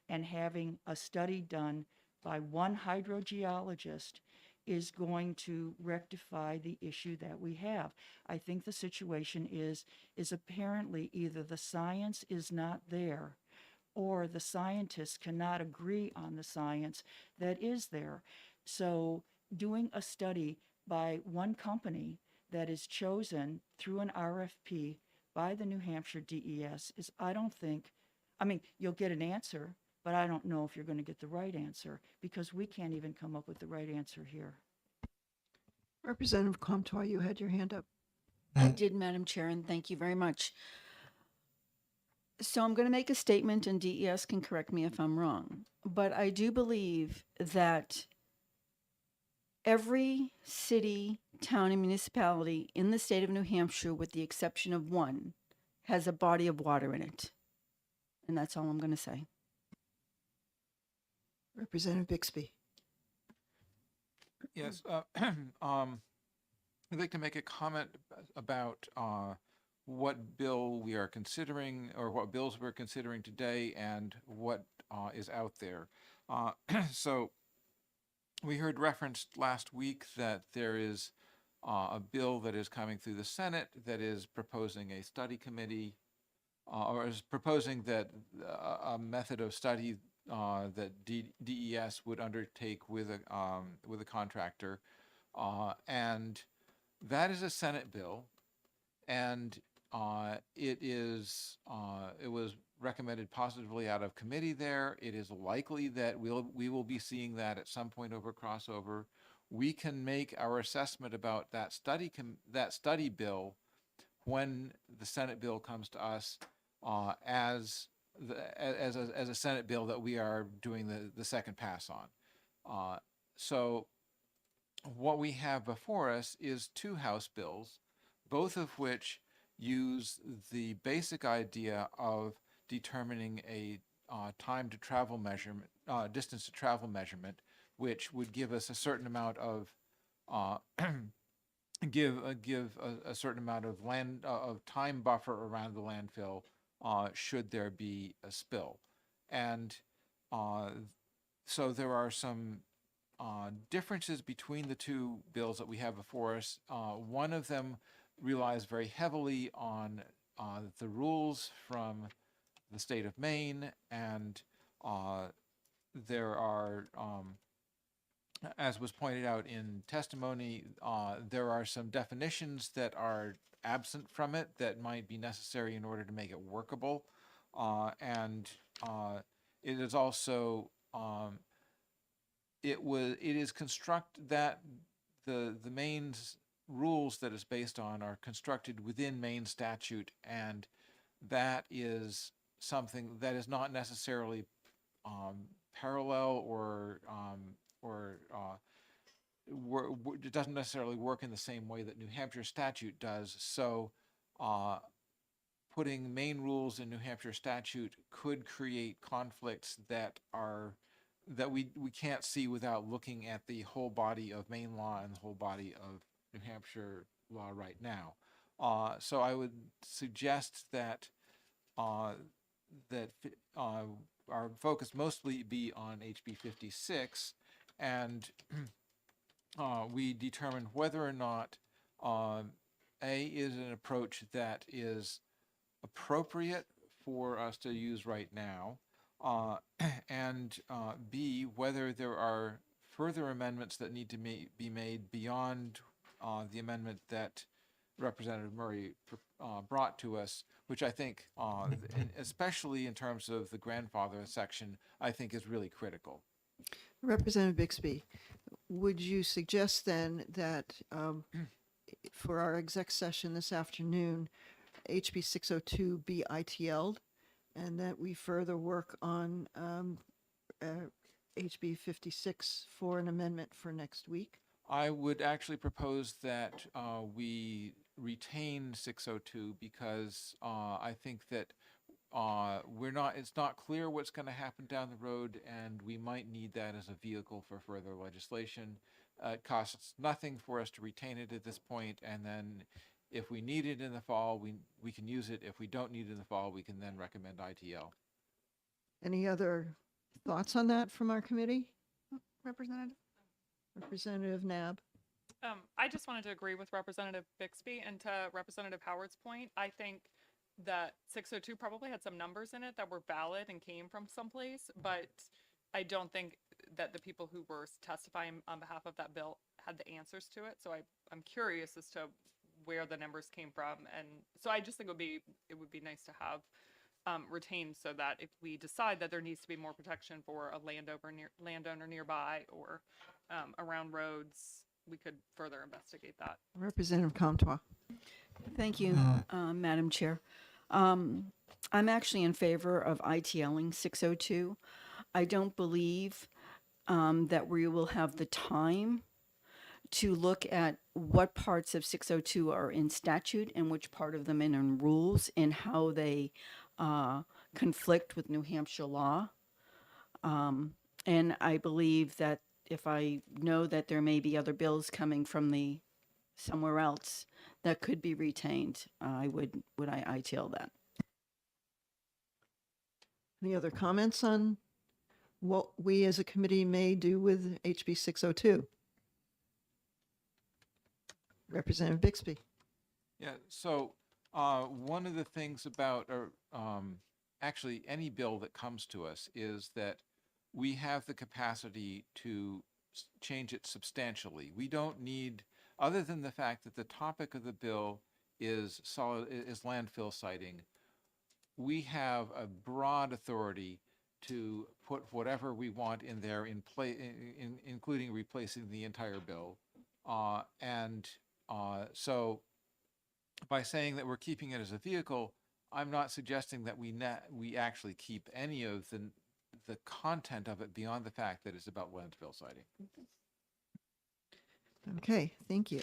and having a study done by one hydrogeologist is going to rectify the issue that we have. I think the situation is apparently either the science is not there or the scientists cannot agree on the science that is there. So doing a study by one company that is chosen through an RFP by the New Hampshire DES is, you'll get an answer, but I don't know if you're going to get the right answer because we can't even come up with the right answer here. Representative Comtois, you had your hand up. I did, Madam Chair, and thank you very much. So I'm going to make a statement, and DES can correct me if I'm wrong, but I do believe that every city, town, and municipality in the state of New Hampshire, with the exception of one, has a body of water in it. And that's all I'm going to say. Representative Bixby. Yes, I'd like to make a comment about what bill we are considering, or what bills we're considering today, and what is out there. So we heard referenced last week that there is a bill that is coming through the Senate that is proposing a study committee, or is proposing that a method of study that DES would undertake with a contractor, and that is a Senate bill, and it was recommended positively out of committee there. It is likely that we will be seeing that at some point over crossover. We can make our assessment about that study bill when the Senate bill comes to us as a Senate bill that we are doing the second pass on. So what we have before us is two House bills, both of which use the basic idea of determining a time to travel measurement, distance to travel measurement, which would give us a certain amount of give a certain amount of time buffer around the landfill should there be a spill. And so there are some differences between the two bills that we have before us. One of them relies very heavily on the rules from the state of Maine, and there are as was pointed out in testimony, there are some definitions that are absent from it that might be necessary in order to make it workable. And it is also, it is construct that the main rules that it's based on are constructed within Maine statute, and that is something that is not necessarily parallel or it doesn't necessarily work in the same way that New Hampshire statute does. So putting Maine rules in New Hampshire statute could create conflicts that we can't see without looking at the whole body of Maine law and the whole body of New Hampshire law right now. So I would suggest that our focus mostly be on HB 56, and we determine whether or not A is an approach that is appropriate for us to use right now, and B, whether there are further amendments that need to be made beyond the amendment that Representative Murray brought to us, which I think, especially in terms of the grandfather section, I think is really critical. Representative Bixby, would you suggest then that for our exec session this afternoon, HB 602 be ITL'd, and that we further work on HB 56 for an amendment for next week? I would actually propose that we retain 602 because I think that it's not clear what's going to happen down the road, and we might need that as a vehicle for further legislation. It costs nothing for us to retain it at this point, and then if we need it in the fall, we can use it. If we don't need it in the fall, we can then recommend ITL. Any other thoughts on that from our committee? Representative? Representative Nab? I just wanted to agree with Representative Bixby, and to Representative Howard's point, I think that 602 probably had some numbers in it that were valid and came from someplace, but I don't think that the people who were testifying on behalf of that bill had the answers to it. So I'm curious as to where the numbers came from, and so I just think it would be nice to have retained, so that if we decide that there needs to be more protection for a landowner nearby or around roads, we could further investigate that. Representative Comtois? Thank you, Madam Chair. I'm actually in favor of ITLing 602. I don't believe that we will have the time to look at what parts of 602 are in statute and which part of them in rules, and how they conflict with New Hampshire law. And I believe that if I know that there may be other bills coming from somewhere else that could be retained, I would ITL that. Any other comments on what we as a committee may do with HB 602? Representative Bixby? Yeah, so one of the things about, actually any bill that comes to us, is that we have the capacity to change it substantially. We don't need, other than the fact that the topic of the bill is landfill siting, we have a broad authority to put whatever we want in there, including replacing the entire bill. So by saying that we're keeping it as a vehicle, I'm not suggesting that we actually keep any of the content of it beyond the fact that it's about landfill siting. Okay, thank you.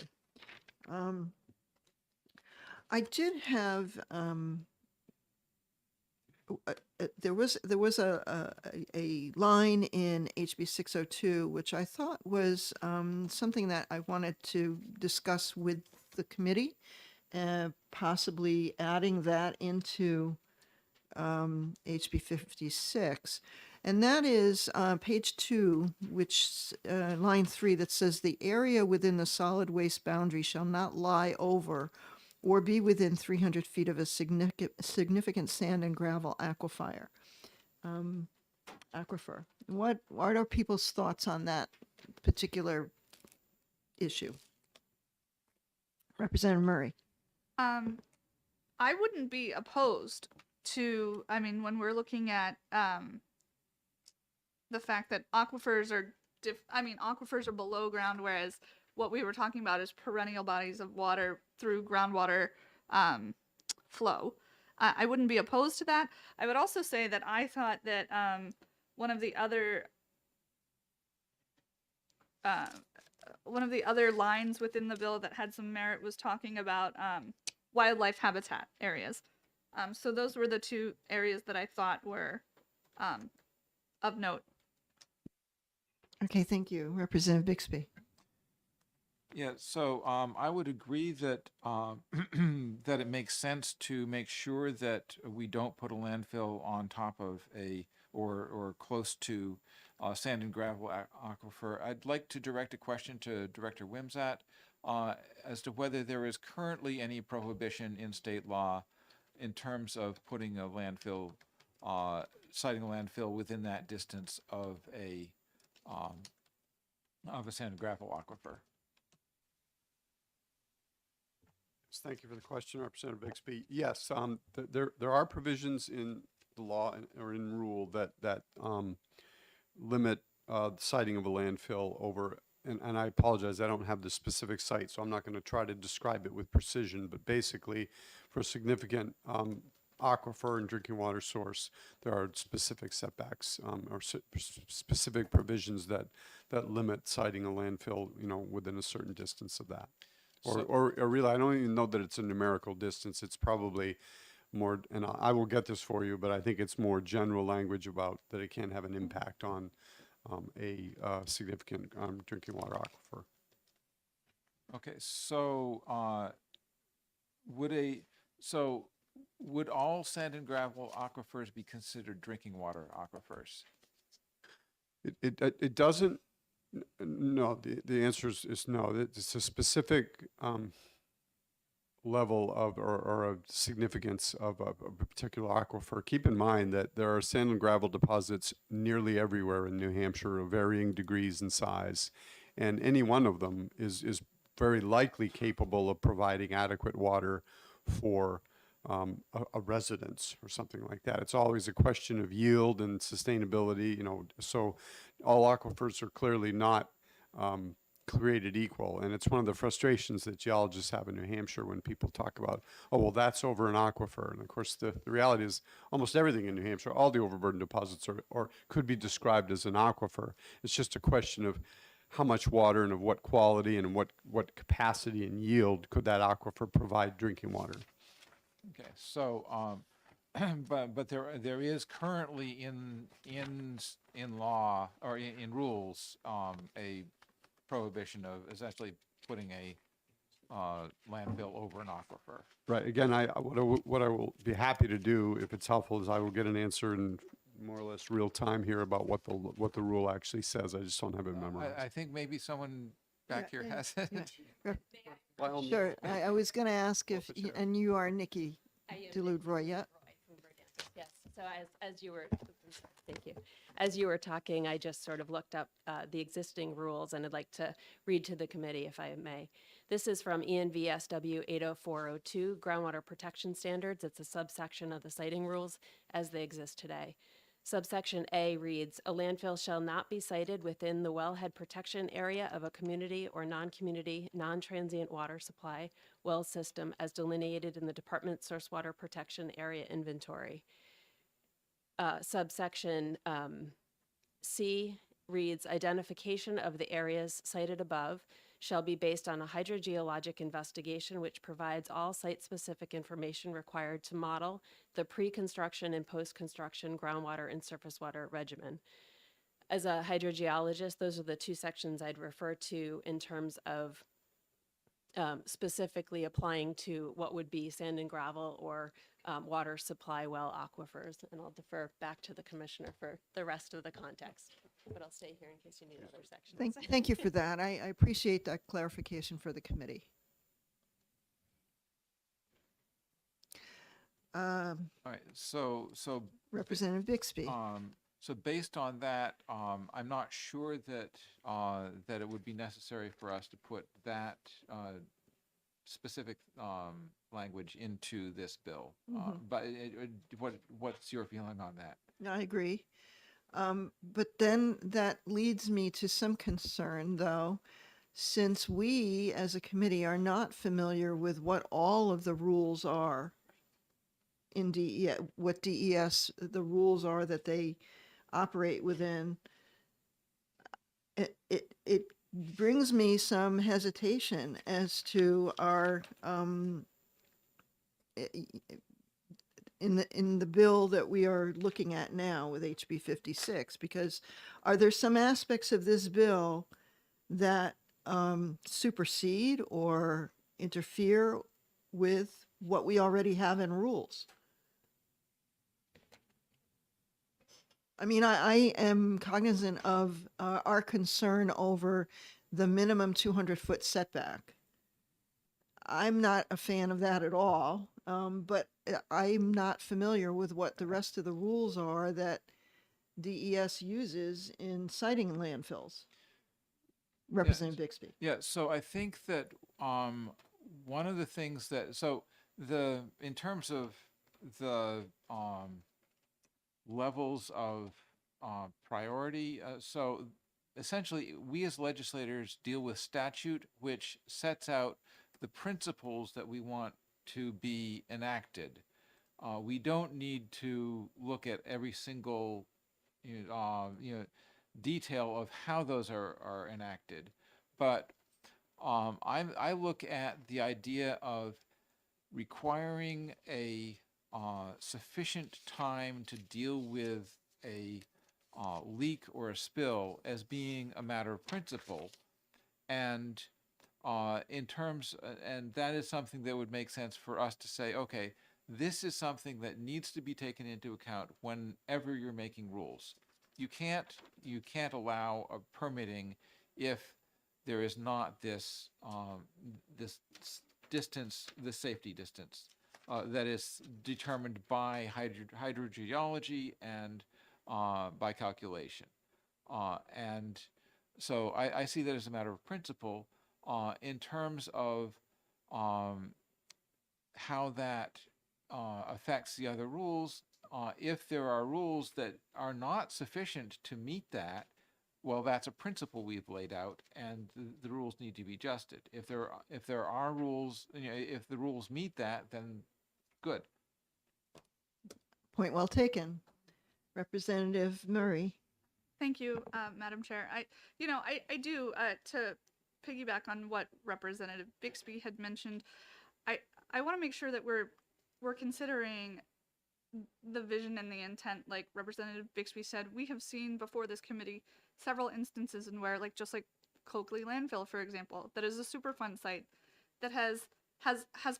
I did have there was a line in HB 602 which I thought was something that I wanted to discuss with the committee, possibly adding that into HB 56. And that is page 2, which line 3, that says the area within the solid waste boundary shall not lie over or be within 300 feet of a significant sand and gravel aquifer. aquifer. What are people's thoughts on that particular issue? Representative Murray. I wouldn't be opposed to, I mean, when we're looking at the fact that aquifers are aquifers are below ground, whereas what we were talking about is perennial bodies of water through groundwater flow. I wouldn't be opposed to that. I would also say that I thought that one of the other lines within the bill that had some merit was talking about wildlife habitat areas. So those were the two areas that I thought were of note. Okay, thank you. Representative Bixby. Yeah, so I would agree that that it makes sense to make sure that we don't put a landfill on top of or close to sand and gravel aquifer. I'd like to direct a question to Director Wimsatt as to whether there is currently any prohibition in state law in terms of putting a landfill, siting a landfill within that distance of a sand and gravel aquifer. Thank you for the question, Representative Bixby. Yes, there are provisions in the law or in rule that limit the siting of a landfill over, and I apologize, I don't have the specific site, so I'm not going to try to describe it with precision, but basically for a significant aquifer and drinking water source, there are specific setbacks or specific provisions that limit siting a landfill, within a certain distance of that. Or really, I don't even know that it's a numerical distance. It's probably more, and I will get this for you, but I think it's more general language about that it can have an impact on a significant drinking water aquifer. Okay, so would all sand and gravel aquifers be considered drinking water aquifers? It doesn't. No, the answer is no. It's a specific level of or a significance of a particular aquifer. Keep in mind that there are sand and gravel deposits nearly everywhere in New Hampshire of varying degrees and size, and any one of them is very likely capable of providing adequate water for a residence or something like that. It's always a question of yield and sustainability, so all aquifers are clearly not created equal. And it's one of the frustrations that geologists have in New Hampshire when people talk about, oh, well, that's over an aquifer. And of course, the reality is almost everything in New Hampshire, all the overburden deposits or could be described as an aquifer. It's just a question of how much water and of what quality and what capacity and yield could that aquifer provide drinking water. Okay, so but there is currently in law or in rules a prohibition of essentially putting a landfill over an aquifer. Right. Again, what I will be happy to do, if it's helpful, is I will get an answer in more or less real time here about what the rule actually says. I just don't have it memorized. I think maybe someone back here has it. By all means. Sure. I was going to ask if, and you are Nikki Delude-Roy, yeah? Yes. So as you were, thank you. As you were talking, I just sort of looked up the existing rules, and I'd like to read to the committee, if I may. This is from ENVSW 80402, Groundwater Protection Standards. It's a subsection of the siting rules as they exist today. Subsection A reads, a landfill shall not be sited within the wellhead protection area of a community or non-community, non-transient water supply well system as delineated in the Department Source Water Protection Area Inventory. Subsection C reads, identification of the areas cited above shall be based on a hydrogeologic investigation which provides all site-specific information required to model the pre-construction and post-construction groundwater and surface water regimen. As a hydrogeologist, those are the two sections I'd refer to in terms of specifically applying to what would be sand and gravel or water supply well aquifers. And I'll defer back to the commissioner for the rest of the context, but I'll stay here in case you need other sections. Thank you for that. I appreciate that clarification for the committee. All right, so Representative Bixby. So based on that, I'm not sure that, that it would be necessary for us to put that, specific, language into this bill. But what's your feeling on that? I agree. But then that leads me to some concern, though, since we as a committee are not familiar with what all of the rules are in DES, what DES, the rules are that they operate within. It brings me some hesitation as to our, in the bill that we are looking at now with HB 56, because are there some aspects of this bill that supersede or interfere with what we already have in rules? I mean, I am cognizant of our concern over the minimum 200-foot setback. I'm not a fan of that at all, but I'm not familiar with what the rest of the rules are that DES uses in siting landfills. Representative Bixby. Yeah, so I think that one of the things that in terms of the levels of priority, so essentially we as legislators deal with statute which sets out the principles that we want to be enacted. We don't need to look at every single detail of how those are enacted, but I look at the idea of requiring a sufficient time to deal with a leak or a spill as being a matter of principle, and in terms, and that is something that would make sense for us to say, okay, this is something that needs to be taken into account whenever you're making rules. You can't allow a permitting if there is not this this distance, the safety distance that is determined by hydrogeology and by calculation. And so I see that as a matter of principle. In terms of how that affects the other rules, if there are rules that are not sufficient to meet that, well, that's a principle we've laid out, and the rules need to be adjusted. If there are rules, if the rules meet that, then good. Point well taken. Representative Murray. Thank you, Madam Chair. I do, to piggyback on what Representative Bixby had mentioned, I want to make sure that we're considering the vision and the intent. Like Representative Bixby said, we have seen before this committee several instances in where, just like Coakley landfill, for example, that is a Superfund site that has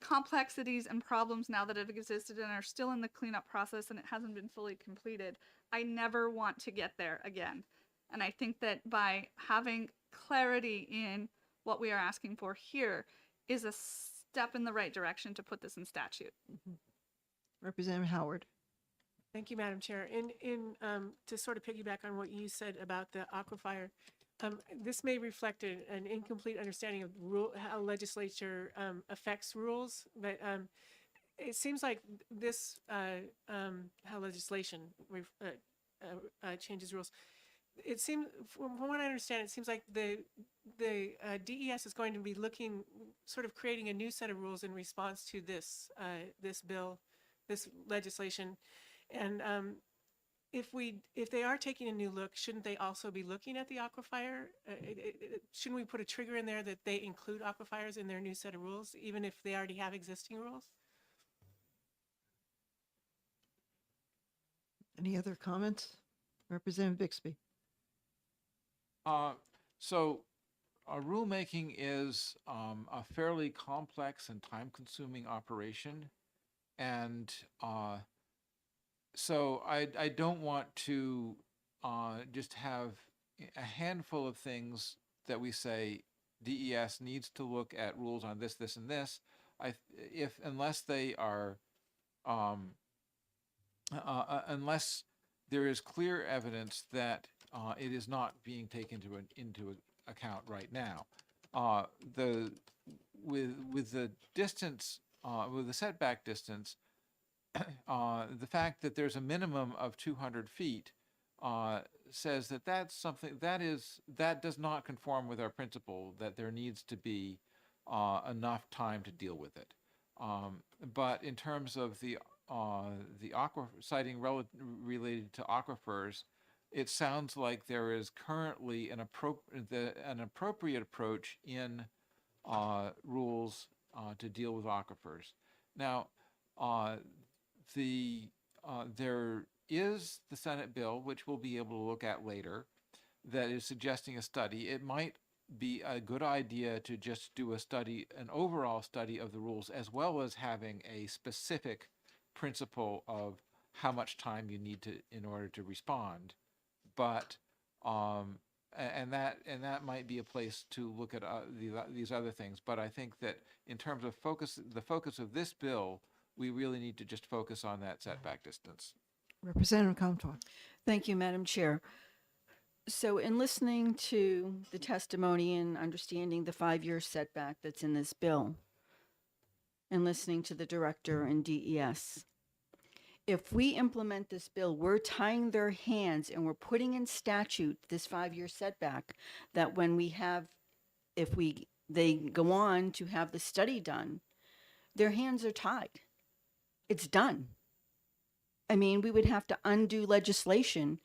complexities and problems now that have existed and are still in the cleanup process, and it hasn't been fully completed. I never want to get there again. And I think that by having clarity in what we are asking for here is a step in the right direction to put this in statute. Representative Howard. Thank you, Madam Chair. To sort of piggyback on what you said about the aquifer, this may reflect an incomplete understanding of how legislature affects rules, but it seems like this, how legislation changes rules. It seems, from what I understand, it seems like the DES is going to be sort of creating a new set of rules in response to this bill, this legislation, and if they are taking a new look, shouldn't they also be looking at the aquifer? Shouldn't we put a trigger in there that they include aquifers in their new set of rules, even if they already have existing rules? Any other comments? Representative Bixby. So rulemaking is a fairly complex and time-consuming operation, and so I don't want to just have a handful of things that we say DES needs to look at rules on this, this, and this. Unless they are unless there is clear evidence that it is not being taken into account right now. With the distance, with the setback distance, the fact that there's a minimum of 200 feet says that that's something that does not conform with our principle that there needs to be enough time to deal with it. But in terms of the siting related to aquifers, it sounds like there is currently an appropriate approach in rules to deal with aquifers. Now, there is the Senate bill, which we'll be able to look at later, that is suggesting a study. It might be a good idea to just do a study, an overall study of the rules, as well as having a specific principle of how much time you need to in order to respond. But and that might be a place to look at these other things. But I think that in terms of the focus of this bill, we really need to just focus on that setback distance. Representative Comtois. Thank you, Madam Chair. So in listening to the testimony and understanding the 5-year setback that's in this bill, and listening to the director and DES, if we implement this bill, we're tying their hands and we're putting in statute this 5-year setback that when they go on to have the study done, their hands are tied. It's done. I mean, we would have to undo legislation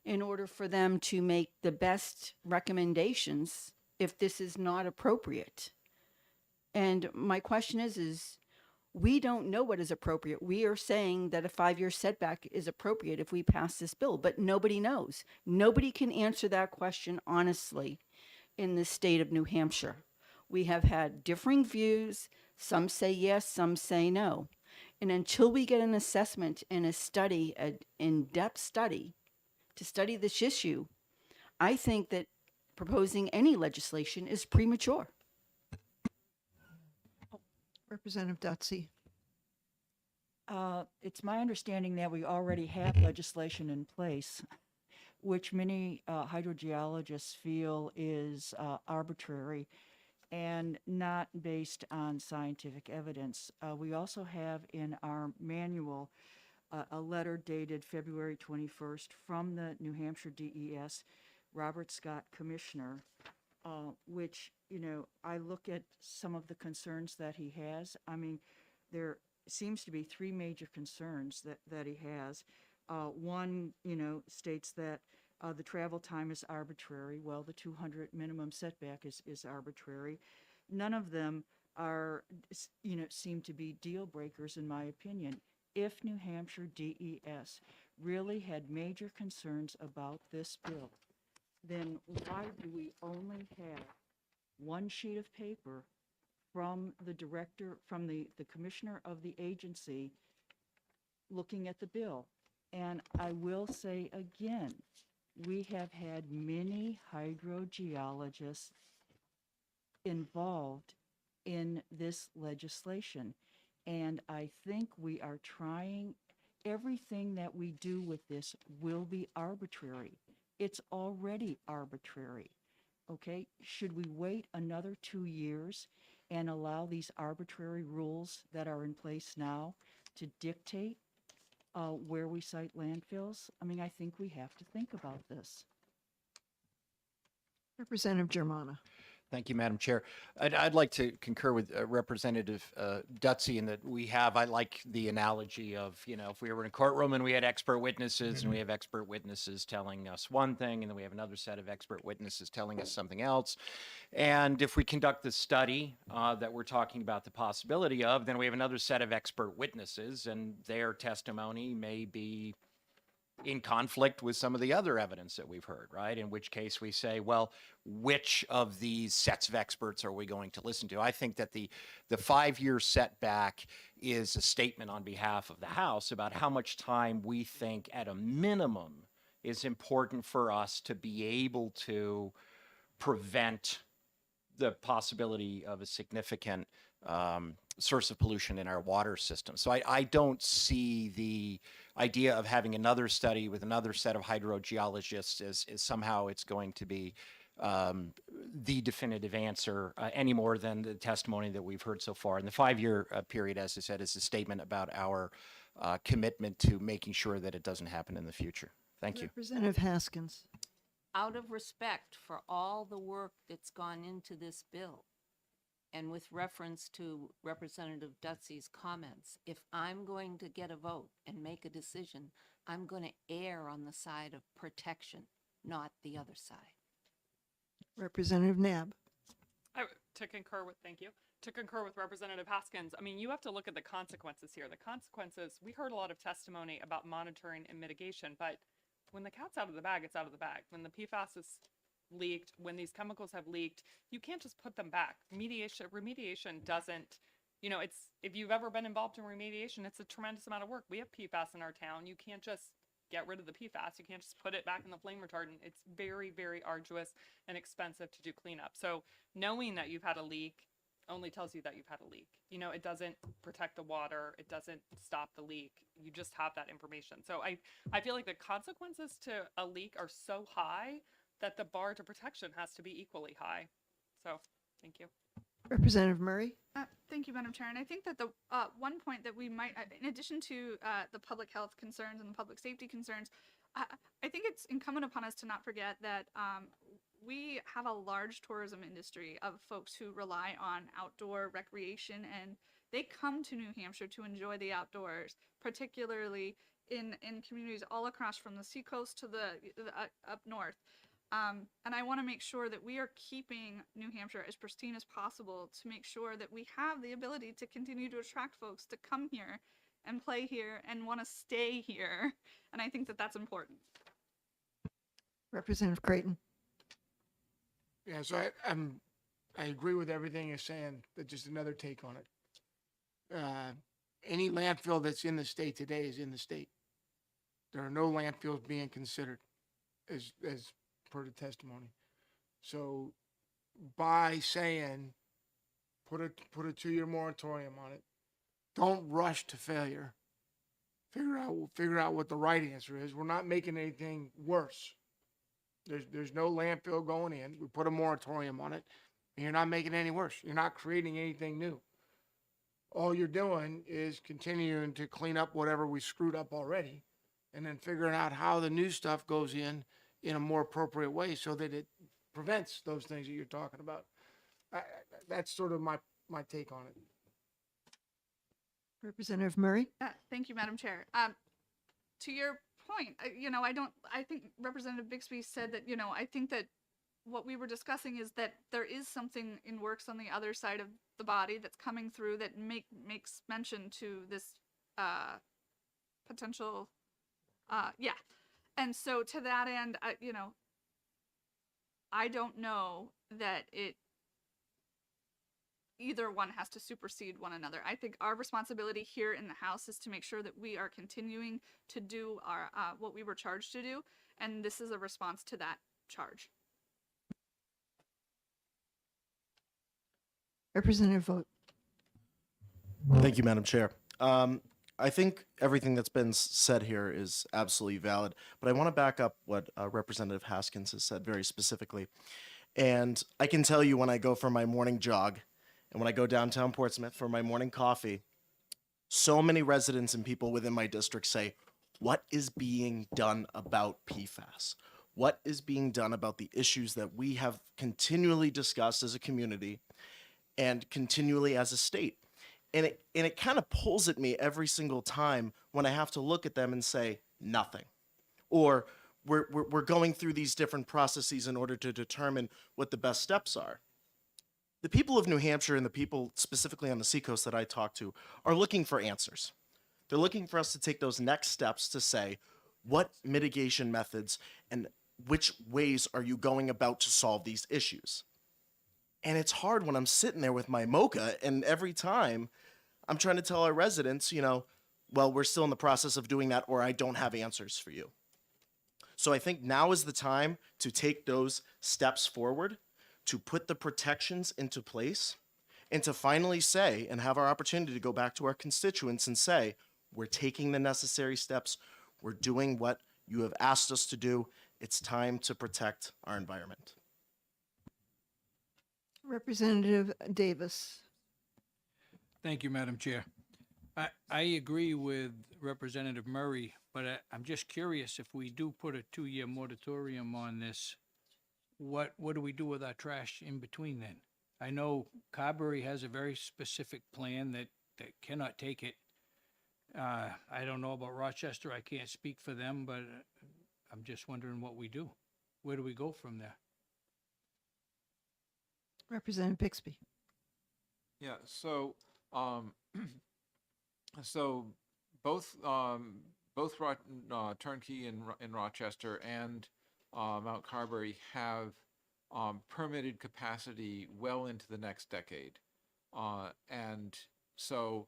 in order for them to make the best recommendations if this is not appropriate. And my question is we don't know what is appropriate. We are saying that a 5-year setback is appropriate if we pass this bill, but nobody knows. Nobody can answer that question honestly in the state of New Hampshire. We have had differing views. Some say yes, some say no. And until we get an assessment and a study, an in-depth study, to study this issue, I think that proposing any legislation is premature. Representative Dutsey. It's my understanding that we already have legislation in place, which many hydrogeologists feel is arbitrary and not based on scientific evidence. We also have in our manual a letter dated February 21st from the New Hampshire DES, Robert Scott Commissioner, which, I look at some of the concerns that he has. I mean, there seems to be 3 major concerns that he has. One, states that the travel time is arbitrary. Well, the 200 minimum setback is arbitrary. None of them are, seem to be deal breakers in my opinion. If New Hampshire DES really had major concerns about this bill, then why do we only have one sheet of paper from the director, from the commissioner of the agency looking at the bill? And I will say again, we have had many hydrogeologists involved in this legislation. And I think we are trying, everything that we do with this will be arbitrary. It's already arbitrary. Okay, should we wait another 2 years and allow these arbitrary rules that are in place now to dictate where we site landfills? I mean, I think we have to think about this. Representative Germana. Thank you, Madam Chair. I'd like to concur with Representative Dutsey in that I like the analogy of, if we were in a courtroom and we had expert witnesses and we have expert witnesses telling us one thing and then we have another set of expert witnesses telling us something else. And if we conduct the study that we're talking about the possibility of, then we have another set of expert witnesses and their testimony may be in conflict with some of the other evidence that we've heard, right? In which case we say, well, which of these sets of experts are we going to listen to? I think that the 5-year setback is a statement on behalf of the House about how much time we think at a minimum is important for us to be able to prevent the possibility of a significant source of pollution in our water system. So I don't see the idea of having another study with another set of hydrogeologists as somehow it's going to be the definitive answer any more than the testimony that we've heard so far. And the 5-year period, as I said, is a statement about our commitment to making sure that it doesn't happen in the future. Thank you. Representative Haskins. Out of respect for all the work that's gone into this bill, and with reference to Representative Dutsey's comments, if I'm going to get a vote and make a decision, I'm going to err on the side of protection, not the other side. Representative Nab. To concur with, thank you. To concur with Representative Haskins, I mean, you have to look at the consequences here. The consequences, we heard a lot of testimony about monitoring and mitigation, but when the cat's out of the bag, it's out of the bag. When the PFAS is leaked, when these chemicals have leaked, you can't just put them back. Remediation doesn't, you know, it's, if you've ever been involved in remediation, it's a tremendous amount of work. We have PFAS in our town. You can't just get rid of the PFAS. You can't just put it back in the flame retardant. It's very, very arduous and expensive to do cleanup. So knowing that you've had a leak only tells you that you've had a leak. You know, it doesn't protect the water. It doesn't stop the leak. You just have that information. So I feel like the consequences to a leak are so high that the bar to protection has to be equally high. So thank you. Representative Murray. Thank you, Madam Chair. And I think that the one point that we might, in addition to the public health concerns and the public safety concerns, I think it's incumbent upon us to not forget that we have a large tourism industry of folks who rely on outdoor recreation, and they come to New Hampshire to enjoy the outdoors, particularly in communities all across from the seacoast to the up north. And I want to make sure that we are keeping New Hampshire as pristine as possible to make sure that we have the ability to continue to attract folks to come here and play here and want to stay here. And I think that that's important. Representative Creighton. Yeah, so I agree with everything you're saying, but just another take on it. Any landfill that's in the state today is in the state. There are no landfills being considered as per the testimony. So by saying put a 2-year moratorium on it, don't rush to failure. Figure out what the right answer is. We're not making anything worse. There's no landfill going in. We put a moratorium on it, and you're not making it any worse. You're not creating anything new. All you're doing is continuing to clean up whatever we screwed up already, and then figuring out how the new stuff goes in a more appropriate way so that it prevents those things that you're talking about. That's sort of my take on it. Representative Murray. Thank you, Madam Chair. To your point, I think Representative Bixby said that, I think that what we were discussing is that there is something in works on the other side of the body that's coming through that makes mention to this potential, And so to that end, I don't know that either one has to supersede one another. I think our responsibility here in the House is to make sure that we are continuing to do our what we were charged to do, and this is a response to that charge. Representative Vogt. Thank you, Madam Chair. I think everything that's been said here is absolutely valid, but I want to back up what Representative Haskins has said very specifically. And I can tell you when I go for my morning jog and when I go downtown Portsmouth for my morning coffee, so many residents and people within my district say, what is being done about PFAS? What is being done about the issues that we have continually discussed as a community and continually as a state? And it kind of pulls at me every single time when I have to look at them and say, nothing. Or we're going through these different processes in order to determine what the best steps are. The people of New Hampshire and the people specifically on the seacoast that I talk to are looking for answers. They're looking for us to take those next steps to say, what mitigation methods and which ways are you going about to solve these issues? And it's hard when I'm sitting there with my mocha and every time I'm trying to tell our residents, well, we're still in the process of doing that, or I don't have answers for you. So I think now is the time to take those steps forward to put the protections into place and to finally say and have our opportunity to go back to our constituents and say, we're taking the necessary steps, we're doing what you have asked us to do. It's time to protect our environment. Representative Davis. Thank you, Madam Chair. I agree with Representative Murray, but I'm just curious, if we do put a 2-year moratorium on this, what do we do with our trash in between then? I know Carberry has a very specific plan that cannot take it. I don't know about Rochester, I can't speak for them, but I'm just wondering what we do. Where do we go from there? Representative Bixby. Yeah, so, so both Turnkey in Rochester and Mount Carberry have permitted capacity well into the next decade. And so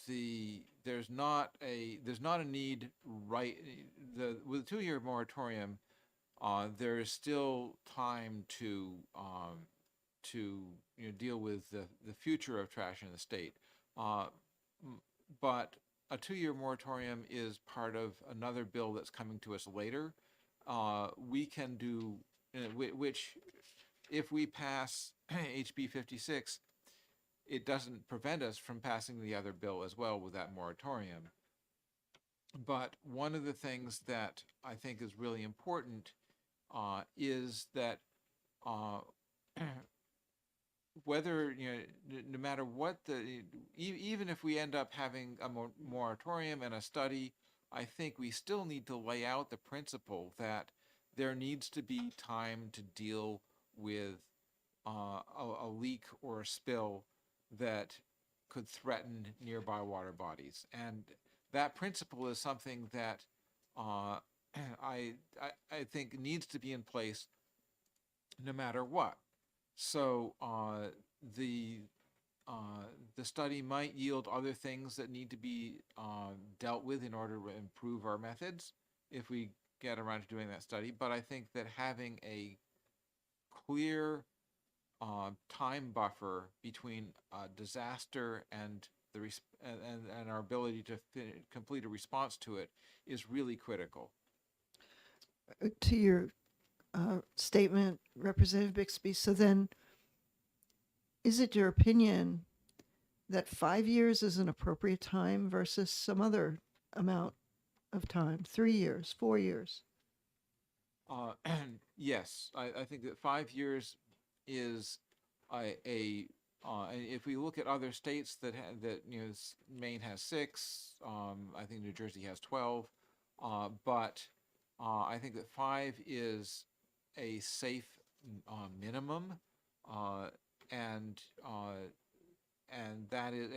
there's not a need with a 2-year moratorium. There is still time to deal with the future of trash in the state. But a 2-year moratorium is part of another bill that's coming to us later. We can do, which if we pass HB 56, it doesn't prevent us from passing the other bill as well with that moratorium. But one of the things that I think is really important is that whether, no matter what even if we end up having a moratorium and a study, I think we still need to lay out the principle that there needs to be time to deal with a leak or a spill that could threaten nearby water bodies. And that principle is something that I think needs to be in place no matter what. So the study might yield other things that need to be dealt with in order to improve our methods if we get around to doing that study. But I think that having a clear time buffer between disaster and and our ability to complete a response to it is really critical. To your statement, Representative Bixby, so then is it your opinion that 5 years is an appropriate time versus some other amount of time, 3 years, 4 years? Yes, I think that 5 years is if we look at other states that Maine has 6, I think New Jersey has 12, but I think that 5 is a safe minimum, and that is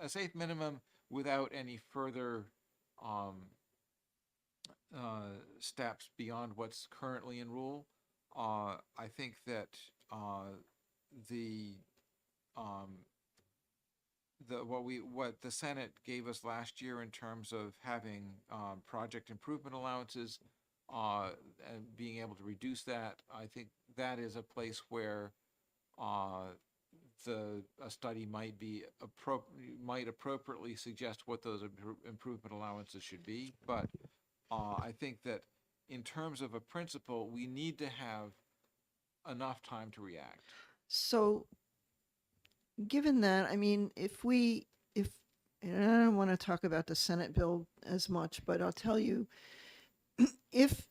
a safe minimum without any further steps beyond what's currently in rule. I think that what the Senate gave us last year in terms of having project improvement allowances and being able to reduce that, I think that is a place where a study might appropriately suggest what those improvement allowances should be. But I think that in terms of a principle, we need to have enough time to react. So given that, I mean, and I don't want to talk about the Senate bill as much, but I'll tell you, if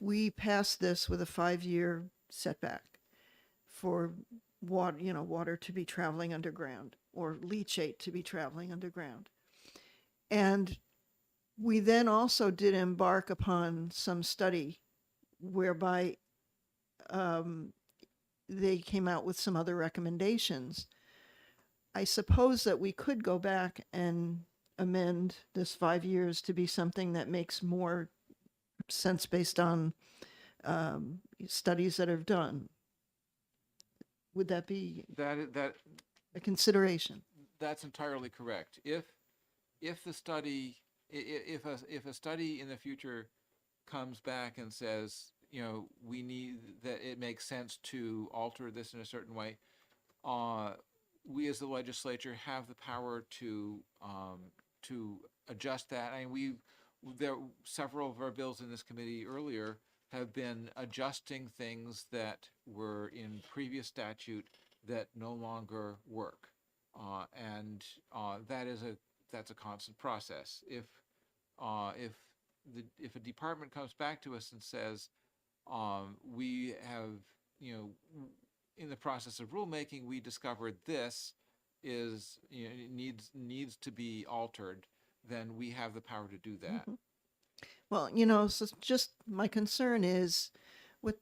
we pass this with a 5-year setback for water to be traveling underground or leachate to be traveling underground, and we then also did embark upon some study whereby they came out with some other recommendations, I suppose that we could go back and amend this 5 years to be something that makes more sense based on studies that are done. Would that be that a consideration? That's entirely correct. If the study, if a study in the future comes back and says you know, we need, that it makes sense to alter this in a certain way, we as the legislature have the power to adjust that. I mean, there, several of our bills in this committee earlier have been adjusting things that were in previous statute that no longer work. That's a constant process. If a department comes back to us and says, we have, you know, in the process of rulemaking, we discovered this is, you know, needs to be altered, then we have the power to do that. Mhm. Well, you know, so just my concern is with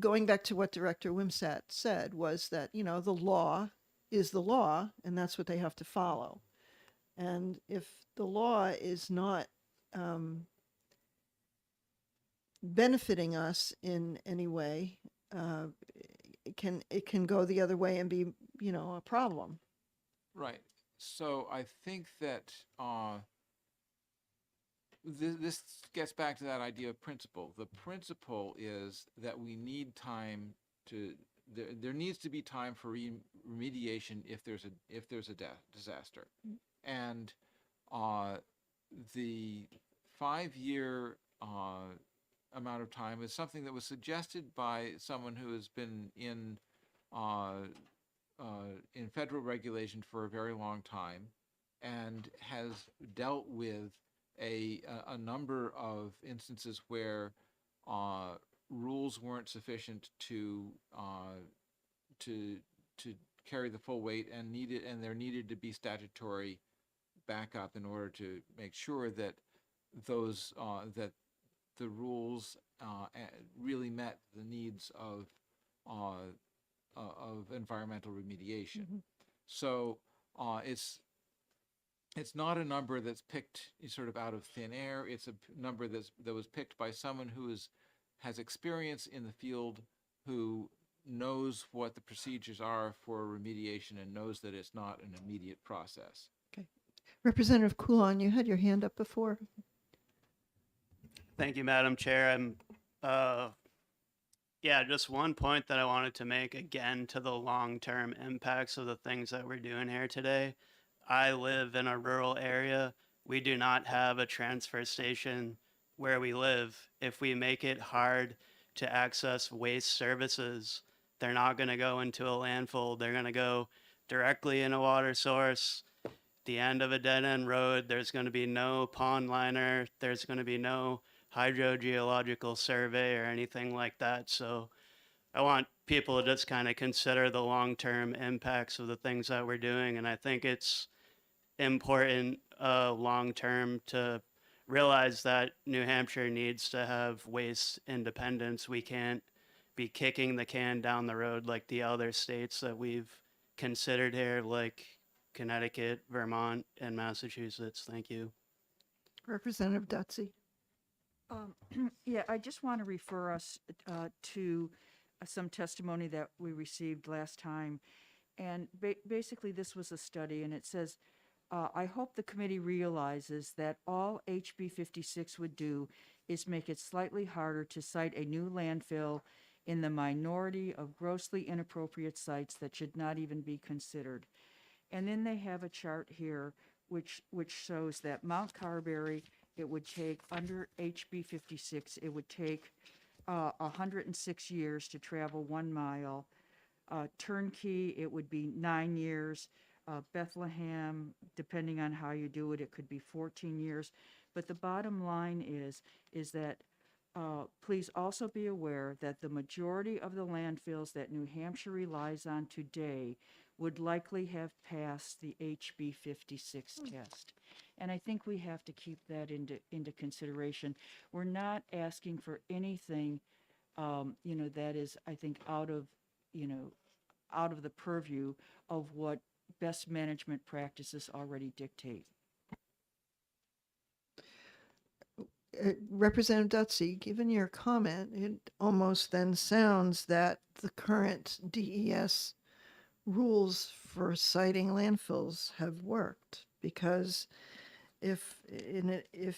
going back to what Director Wimsat said was that, you know, the law is the law and that's what they have to follow. And if the law is not benefiting us in any way, it can go the other way and be, you know, a problem. Right. So I think that this gets back to that idea of principle. The principle is that we need time to. There needs to be time for remediation if there's a disaster, and the 5-year amount of time is something that was suggested by someone who has been in federal regulation for a very long time and has dealt with a number of instances where rules weren't sufficient to carry the full weight and there needed to be statutory backup in order to make sure that those that the rules really met the needs of environmental remediation. So it's not a number that's picked sort of out of thin air. It's a number that was picked by someone who has experience in the field, who knows what the procedures are for remediation and knows that it's not an immediate process. Okay. Representative Coulon, you had your hand up before. Thank you, Madam Chair. Just one point that I wanted to make again to the long-term impacts of the things that we're doing here today. I live in a rural area. We do not have a transfer station where we live. If we make it hard to access waste services, they're not going to go into a landfill. They're going to go directly in a water source. The end of a dead-end road, there's going to be no pond liner. There's going to be no hydrogeological survey or anything like that. So I want people to just kind of consider the long-term impacts of the things that we're doing. And I think it's important long-term to realize that New Hampshire needs to have waste independence. We can't be kicking the can down the road like the other states that we've considered here, like Connecticut, Vermont, and Massachusetts. Thank you. Representative Dutsey. Yeah, I just want to refer us to some testimony that we received last time. And basically, this was a study, and it says, I hope the committee realizes that all HB 56 would do is make it slightly harder to site a new landfill in the minority of grossly inappropriate sites that should not even be considered. And then they have a chart here which shows that Mount Carberry, it would take under HB 56, it would take 106 years to travel 1 mile. Turnkey, it would be 9 years. Bethlehem, depending on how you do it, it could be 14 years. But the bottom line is that please also be aware that the majority of the landfills that New Hampshire relies on today would likely have passed the HB 56 test. And I think we have to keep that into consideration. We're not asking for anything, that is, I think, out of the purview of what best management practices already dictate. Representative Dutsey, given your comment, it almost then sounds that the current DES rules for citing landfills have worked, because if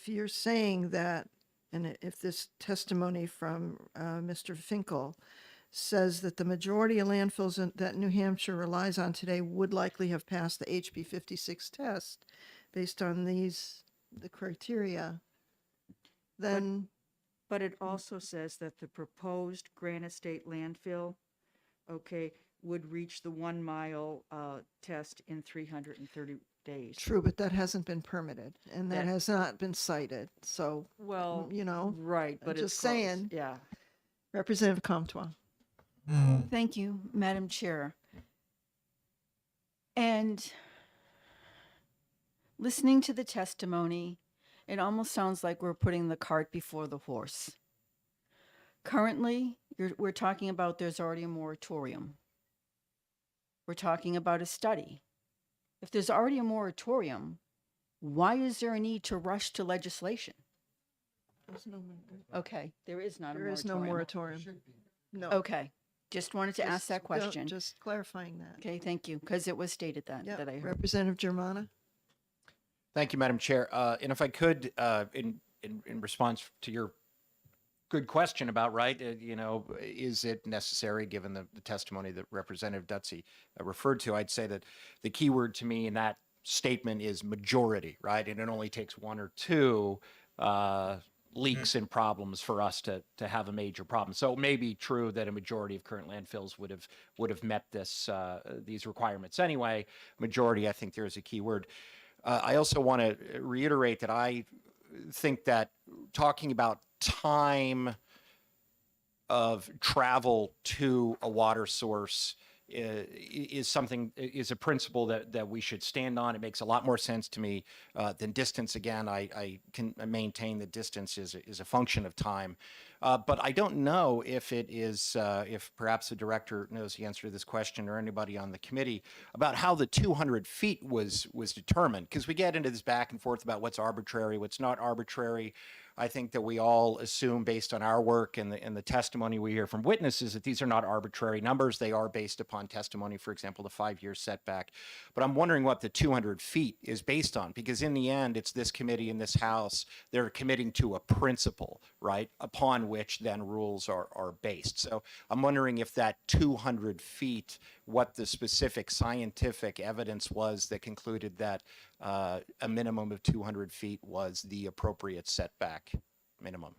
you're saying that if this testimony from Mr. Finkel says that the majority of landfills that New Hampshire relies on today would likely have passed the HB 56 test based on the criteria, then But it also says that the proposed Granite State landfill, okay, would reach the 1 mile test in 330 days. true, but that hasn't been permitted and that That- has not been cited. So, Well, you know, right, I'm but just it's close, saying. Yeah. Representative Comtois. Thank you, Madam Chair. And listening to the testimony, it almost sounds like we're putting the cart before the horse. Currently, we're talking about there's already a moratorium. We're talking about a study. If there's already a moratorium, why is there a need to rush to legislation? Okay, there is not a There moratorium. is no moratorium. No. Okay, just wanted to ask that Don't- question. Just clarifying that. Okay, thank you, because it was stated that, Yeah, that I heard. Representative Germana. Thank you, Madam Chair. And if I could, in response to your good question about, right, is it necessary, given the testimony that Representative Dutsey referred to, I'd say that the key word to me in that statement is majority, right? And it only takes one or two leaks and problems for us to have a major problem. So it may be true that a majority of current landfills would have met these requirements anyway. Majority, I think there is a key word. I also want to reiterate that I think that talking about time of travel to a water source is a principle that we should stand on. It makes a lot more sense to me than distance. Again, I can maintain that distance is a function of time. But I don't know if it is, if perhaps the director knows the answer to this question or anybody on the committee about how the 200 feet was determined, because we get into this back and forth about what's arbitrary, what's not arbitrary. I think that we all assume, based on our work and the testimony we hear from witnesses, that these are not arbitrary numbers. They are based upon testimony, for example, the 5-year setback. But I'm wondering what the 200 feet is based on, because in the end, it's this committee in this House, they're committing to a principle, right, upon which then rules are based. So I'm wondering if that 200 feet, what the specific scientific evidence was that concluded that a minimum of 200 feet was the appropriate setback minimum.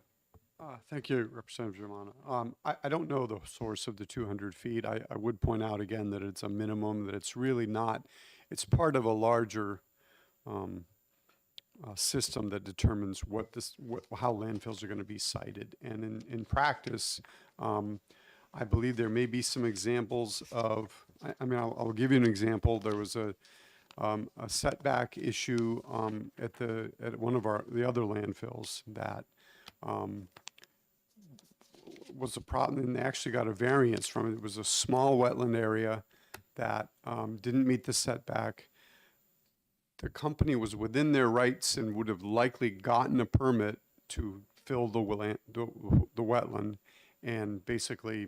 Thank you, Representative Germana. I don't know the source of the 200 feet. I would point out again that it's a minimum, that it's really not, it's part of a larger system that determines how landfills are going to be sited. And in practice, I believe there may be some examples of, I'll give you an example. There was a setback issue at one of the other landfills that was a problem, and they actually got a variance from it. It was a small wetland area that didn't meet the setback. The company was within their rights and would have likely gotten a permit to fill the wetland, and basically,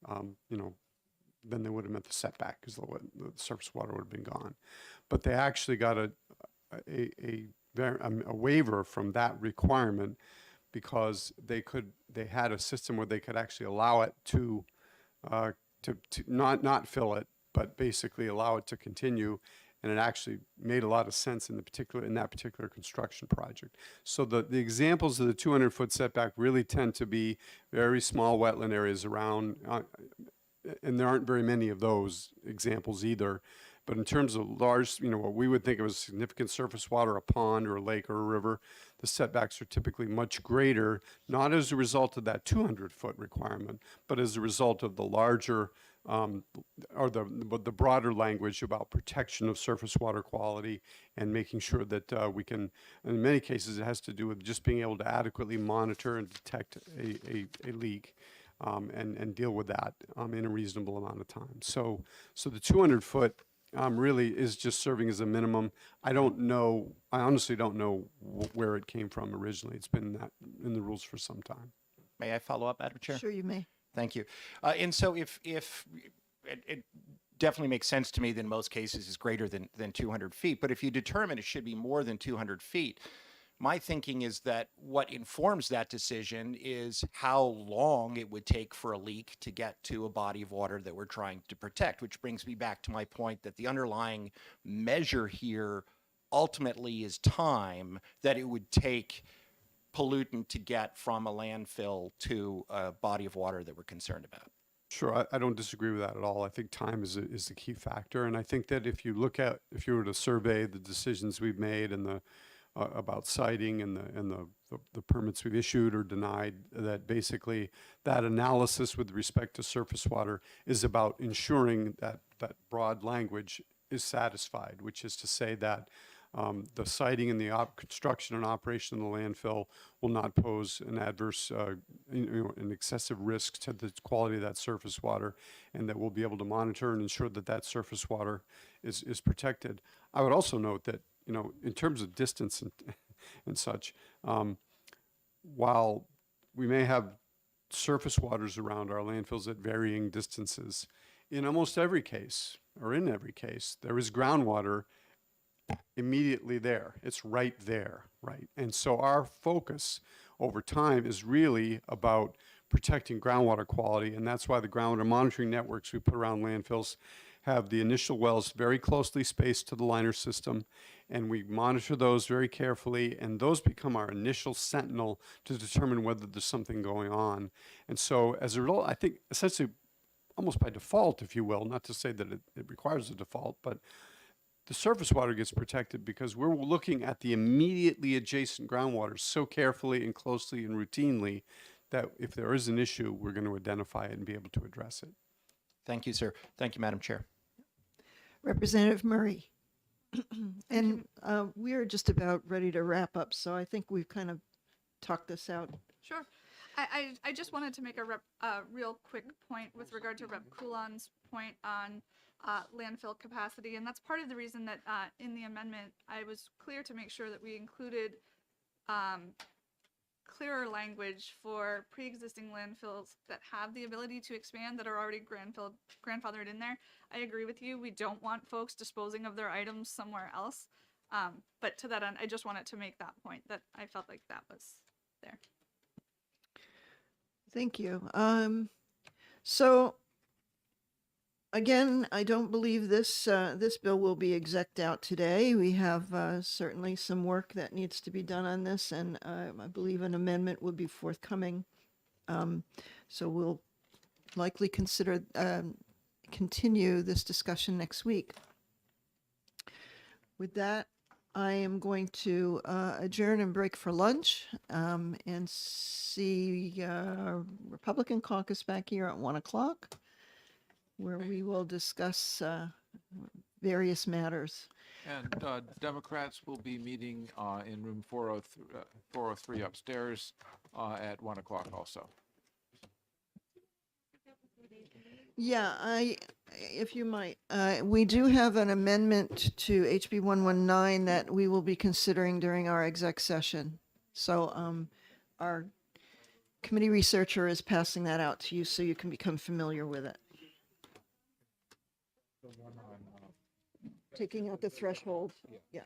then they would have met the setback because the surface water would have been gone. But they actually got a waiver from that requirement because they had a system where they could actually allow it to not fill it, but basically allow it to continue. And it actually made a lot of sense in that particular construction project. So the examples of the 200-foot setback really tend to be very small wetland areas around, and there aren't very many of those examples either. But in terms of large, what we would think of as significant surface water, a pond or a lake or a river, the setbacks are typically much greater, not as a result of that 200-foot requirement, but as a result of the larger or the broader language about protection of surface water quality and making sure that we can, in many cases, it has to do with just being able to adequately monitor and detect a leak. And deal with that in a reasonable amount of time. So the 200-foot really is just serving as a minimum. I honestly don't know where it came from originally. It's been in the rules for some time. May I follow up, Madam Chair? Sure, you may. Thank you. And so if it definitely makes sense to me that in most cases is greater than 200 feet, but if you determine it should be more than 200 feet, My thinking is that what informs that decision is how long it would take for a leak to get to a body of water that we're trying to protect, which brings me back to my point that the underlying measure here ultimately is time that it would take pollutant to get from a landfill to a body of water that we're concerned about. Sure, I don't disagree with that at all. I think time is the key factor, and I think that if you were to survey the decisions we've made and the about siting and the permits we've issued or denied, that basically that analysis with respect to surface water is about ensuring that that broad language is satisfied, which is to say that the siting and the construction and operation of the landfill will not pose an adverse, an excessive risk to the quality of that surface water, and that we'll be able to monitor and ensure that that surface water is protected. I would also note that, in terms of distance and such, while we may have surface waters around our landfills at varying distances, in almost every case, or in every case, there is groundwater immediately there. It's right there, right? And so our focus over time is really about protecting groundwater quality, and that's why the groundwater monitoring networks we put around landfills have the initial wells very closely spaced to the liner system, and we monitor those very carefully, and those become our initial sentinel to determine whether there's something going on. And so as a result, I think essentially almost by default, if you will, not to say that it requires a default, but the surface water gets protected because we're looking at the immediately adjacent groundwater so carefully and closely and routinely that if there is an issue, we're going to identify it and be able to address it. Thank you, sir. Thank you, Madam Chair. Representative Murray. And we are just about ready to wrap up, so I think we've kind of talked this out. Sure. I just wanted to make a real quick point with regard to Rep. Coulon's point on landfill capacity, and that's part of the reason that in the amendment I was clear to make sure that we included clearer language for pre-existing landfills that have the ability to expand, that are already grandfathered in there. I agree with you. We don't want folks disposing of their items somewhere else. But to that end, I just wanted to make that point, that I felt like that was there. Thank you. So again, I don't believe this this bill will be exec'd out today. We have certainly some work that needs to be done on this, and I believe an amendment would be forthcoming. So we'll likely consider continue this discussion next week. With that, I am going to adjourn and break for lunch, and see Republican caucus back here at 1 o'clock, where we will discuss various matters. And Democrats will be meeting in room 403 upstairs at 1 o'clock also. Yeah, if you might, we do have an amendment to HB 119 that we will be considering during our exec session. So our committee researcher is passing that out to you so you can become familiar with it. Taking out the threshold. Yeah.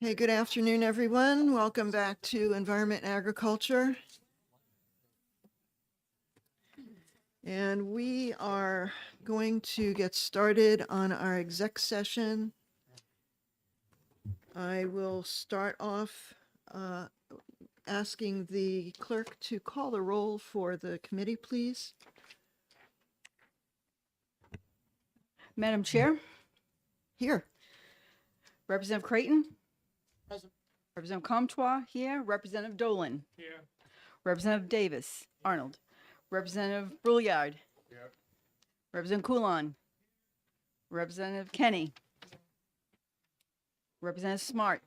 Hey, good afternoon, everyone. Welcome back to Environment and Agriculture. And we are going to get started on our exec session. I will start off asking the clerk to call the roll for the committee, please. Madam Chair, Here. Representative Creighton. Representative Comtois here. Representative Dolan. Here. Representative Davis, Arnold. Representative Brouillard. Here. Representative Coulon. Representative Kenny. Representative Smart.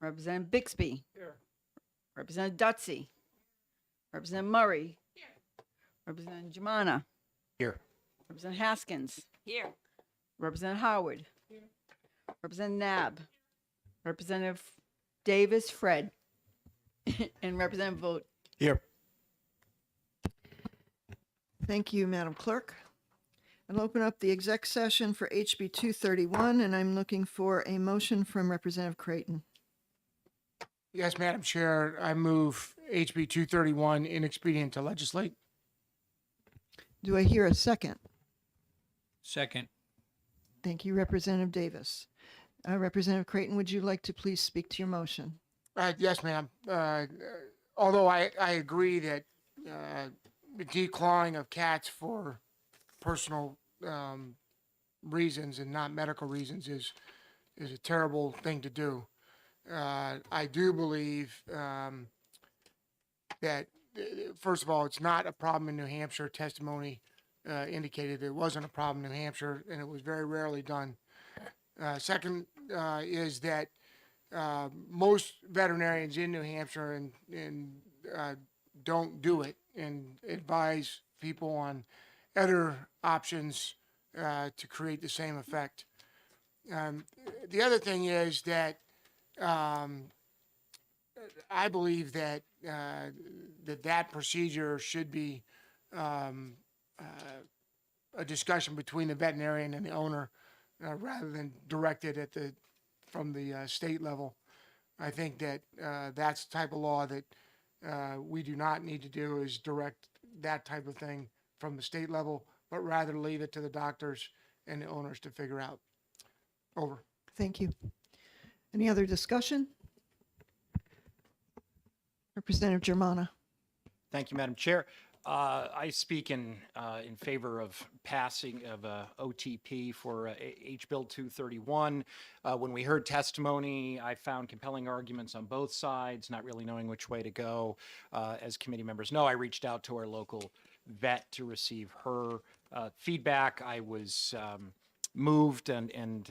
Representative Bixby. Here. Representative Dutsey. Representative Murray. Representative Jimana. Here. Representative Haskins. Here. Representative Howard. Representative Nab. Representative Davis Fred. And Representative Vogt. Here. Thank you, Madam Clerk. I'll open up the exec session for HB 231, and I'm looking for a motion from Representative Creighton. Yes, Madam Chair, I move HB 231 inexpedient to legislate. Do I hear a second? Second. Thank you, Representative Davis. Representative Creighton, would you like to please speak to your motion? Yes, ma'am. Although I agree that the declawing of cats for personal reasons and not medical reasons is a terrible thing to do. I do believe that, first of all, it's not a problem in New Hampshire. Testimony indicated it wasn't a problem in New Hampshire, and it was very rarely done. Second is that most veterinarians in New Hampshire and don't do it and advise people on other options to create the same effect. The other thing is that I believe that that procedure should be a discussion between the veterinarian and the owner rather than directed at from the state level. I think that that's the type of law that we do not need to do, is direct that type of thing from the state level, but rather leave it to the doctors and the owners to figure out. Over. Thank you. Any other discussion? Representative Germana. Thank you, Madam Chair. I speak in favor of passing of OTP for H Bill 231. When we heard testimony, I found compelling arguments on both sides, not really knowing which way to go. As committee members know, I reached out to our local vet to receive her feedback. I was moved and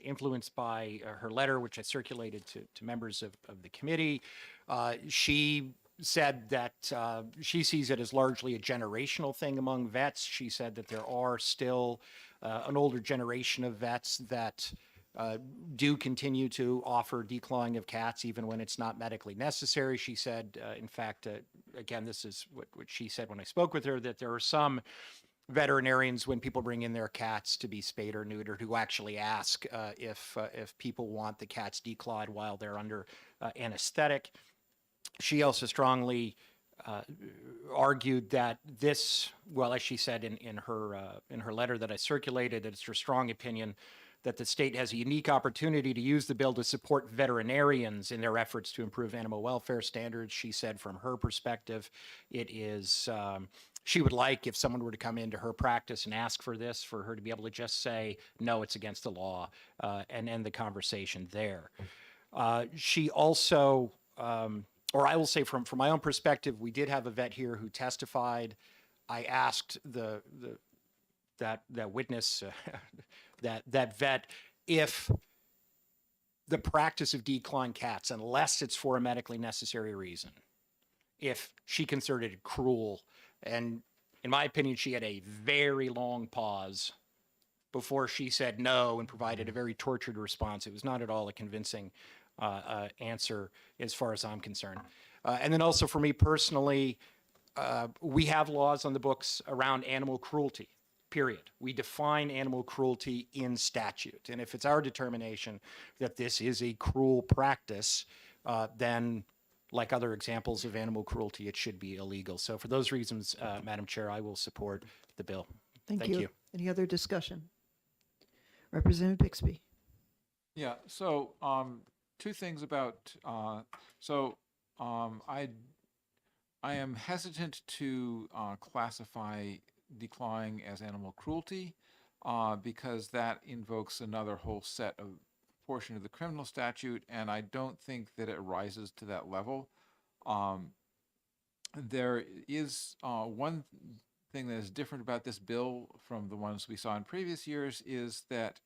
influenced by her letter, which I circulated to members of the committee. She said that she sees it as largely a generational thing among vets. She said that there are still an older generation of vets that do continue to offer declawing of cats even when it's not medically necessary. She said, in fact, again, this is what she said when I spoke with her, that there are some veterinarians, when people bring in their cats to be spayed or neutered, who actually ask if people want the cats declawed while they're under anesthetic. She also strongly argued that this, well, as she said in her letter that I circulated, it's her strong opinion that the state has a unique opportunity to use the bill to support veterinarians in their efforts to improve animal welfare standards. She said from her perspective, it is, she would like if someone were to come into her practice and ask for this, for her to be able to just say, no, it's against the law, and end the conversation there. She also, or I will say from my own perspective, we did have a vet here who testified. I asked that witness, that vet, if the practice of declawing cats, unless it's for a medically necessary reason, if she considered it cruel. And in my opinion, she had a very long pause before she said no and provided a very tortured response. It was not at all a convincing answer as far as I'm concerned. And then also for me personally, we have laws on the books around animal cruelty. period. We define animal cruelty in statute. And if it's our determination that this is a cruel practice, then like other examples of animal cruelty, it should be illegal. So for those reasons, Madam Chair, I will support the bill. Thank you. you. Any other discussion? Representative Bixby. Yeah, so, two things about, I am hesitant to classify declawing as animal cruelty because that invokes another whole set of portion of the criminal statute, and I don't think that it rises to that level. There is one thing that is different about this bill from the ones we saw in previous years is that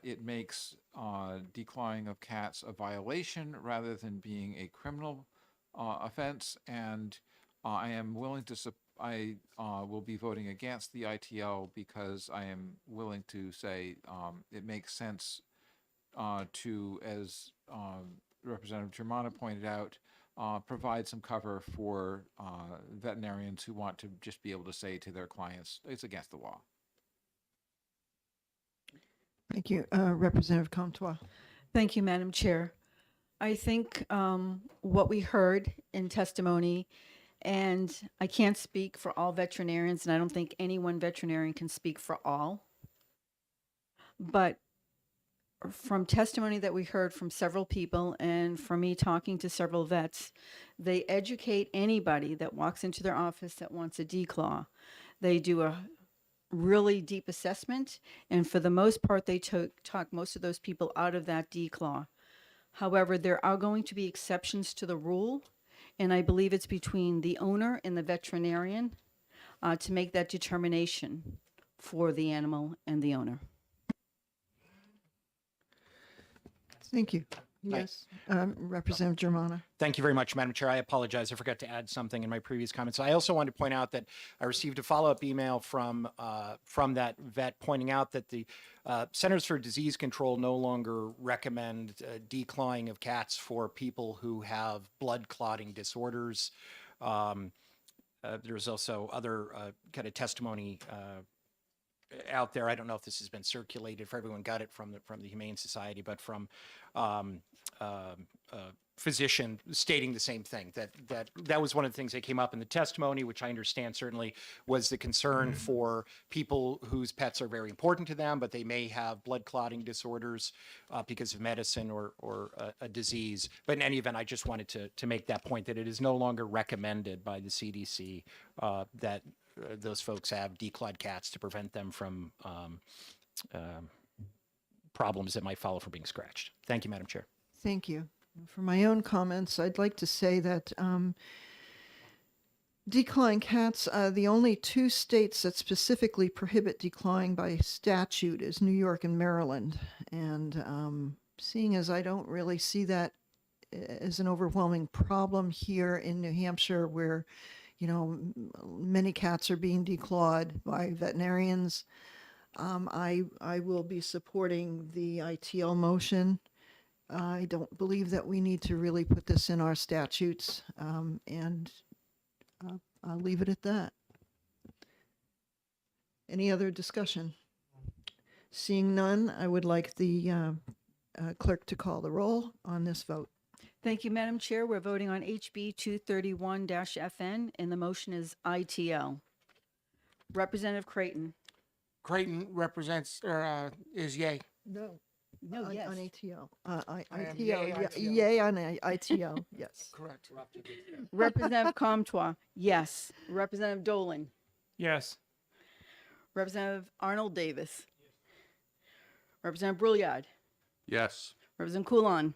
it makes declawing of cats a violation rather than being a criminal offense, and I am willing to I will be voting against the ITL because I am willing to say it makes sense to, as Representative Germana pointed out, provide some cover for veterinarians who want to just be able to say to their clients, it's against the law. Thank you. Representative Comtois. Thank you, Madam Chair. I think what we heard in testimony, and I can't speak for all veterinarians, and I don't think any one veterinarian can speak for all, but from testimony that we heard from several people and from me talking to several vets, they educate anybody that walks into their office that wants a declaw. They do a really deep assessment, and for the most part, they talk most of those people out of that declaw. However, there are going to be exceptions to the rule, and I believe it's between the owner and the veterinarian to make that determination for the animal and the owner. Thank you. Yes. Representative Germana. Thank you very much, Madam Chair. I apologize. I forgot to add something in my previous comments. I also wanted to point out that I received a follow-up email from that vet pointing out that the Centers for Disease Control no longer recommend declawing of cats for people who have blood clotting disorders. There's also other kind of testimony out there. I don't know if this has been circulated, if everyone got it from the Humane Society, but from physician stating the same thing, that was one of the things that came up in the testimony, which I understand certainly was the concern for people whose pets are very important to them, but they may have blood clotting disorders because of medicine or a disease. But in any event, I just wanted to make that point, that it is no longer recommended by the CDC that those folks have declawed cats to prevent them from problems that might follow from being scratched. Thank you, Madam Chair. Thank you. For my own comments, I'd like to say that declawing cats, the only two states that specifically prohibit declawing by statute is New York and Maryland. And seeing as I don't really see that as an overwhelming problem here in New Hampshire, where many cats are being declawed by veterinarians, I will be supporting the ITL motion. I don't believe that we need to really put this in our statutes, and I'll leave it at that. Any other discussion? Seeing none, I would like the clerk to call the roll on this vote. Thank you, Madam Chair. We're voting on HB 231-FN, and the motion is ITL. Representative Creighton. Creighton represents, is yay. No. No, yes. On ATL. I am ITL. yay Yeah, ITL. yay on ITL. Yes. Correct. Representative Comtois, yes. Representative Dolan. Yes. Representative Arnold Davis. Representative Brouillard. Yes. Representative Coulon.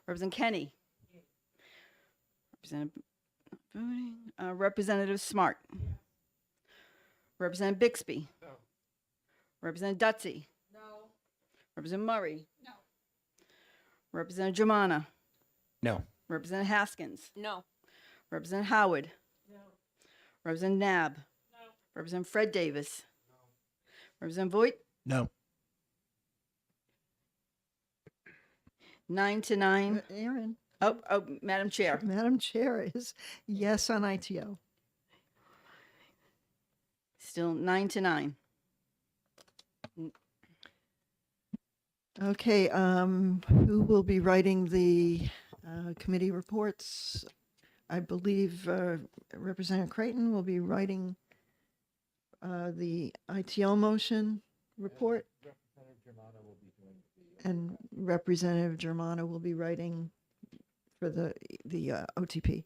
Representative Kenny. Representative Smart. Representative Bixby. No. Representative Dutsy. No. Representative Murray. No. Representative Germana. No. Representative Haskins. No. Representative Howard. No. Representative Nab. No. Representative Fred Davis. No. Representative Voigt. No. 9-9. Aaron. Oh, Madam Chair. Madam Chair is yes on ITL. Still 9-9. Okay, who will be writing the committee reports? I believe Representative Creighton will be writing the ITL motion report. And Representative Germano will be writing for the OTP.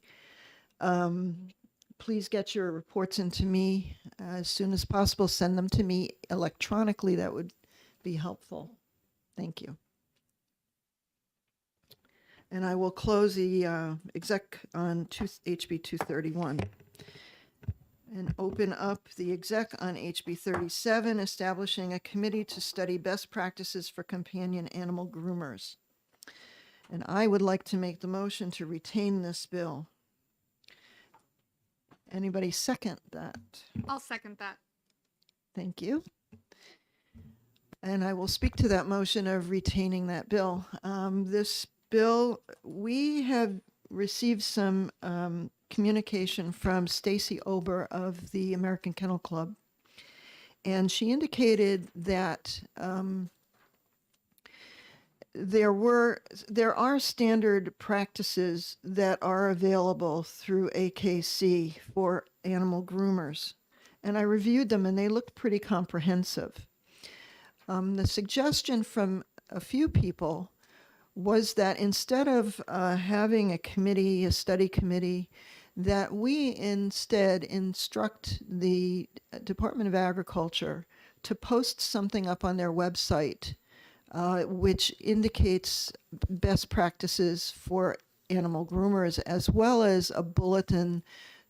Please get your reports into me as soon as possible. Send them to me electronically. That would be helpful. Thank you. And I will close the exec on HB 231 and open up the exec on HB 37, establishing a committee to study best practices for companion animal groomers. And I would like to make the motion to retain this bill. Anybody second that? I'll second that. Thank you. And I will speak to that motion of retaining that bill. This bill, we have received some communication from Stacy Ober of the American Kennel Club. And she indicated that there are standard practices that are available through AKC for animal groomers. And I reviewed them and they looked pretty comprehensive. The suggestion from a few people was that instead of having a committee, a study committee, that we instead instruct the Department of Agriculture to post something up on their website which indicates best practices for animal groomers, as well as a bulletin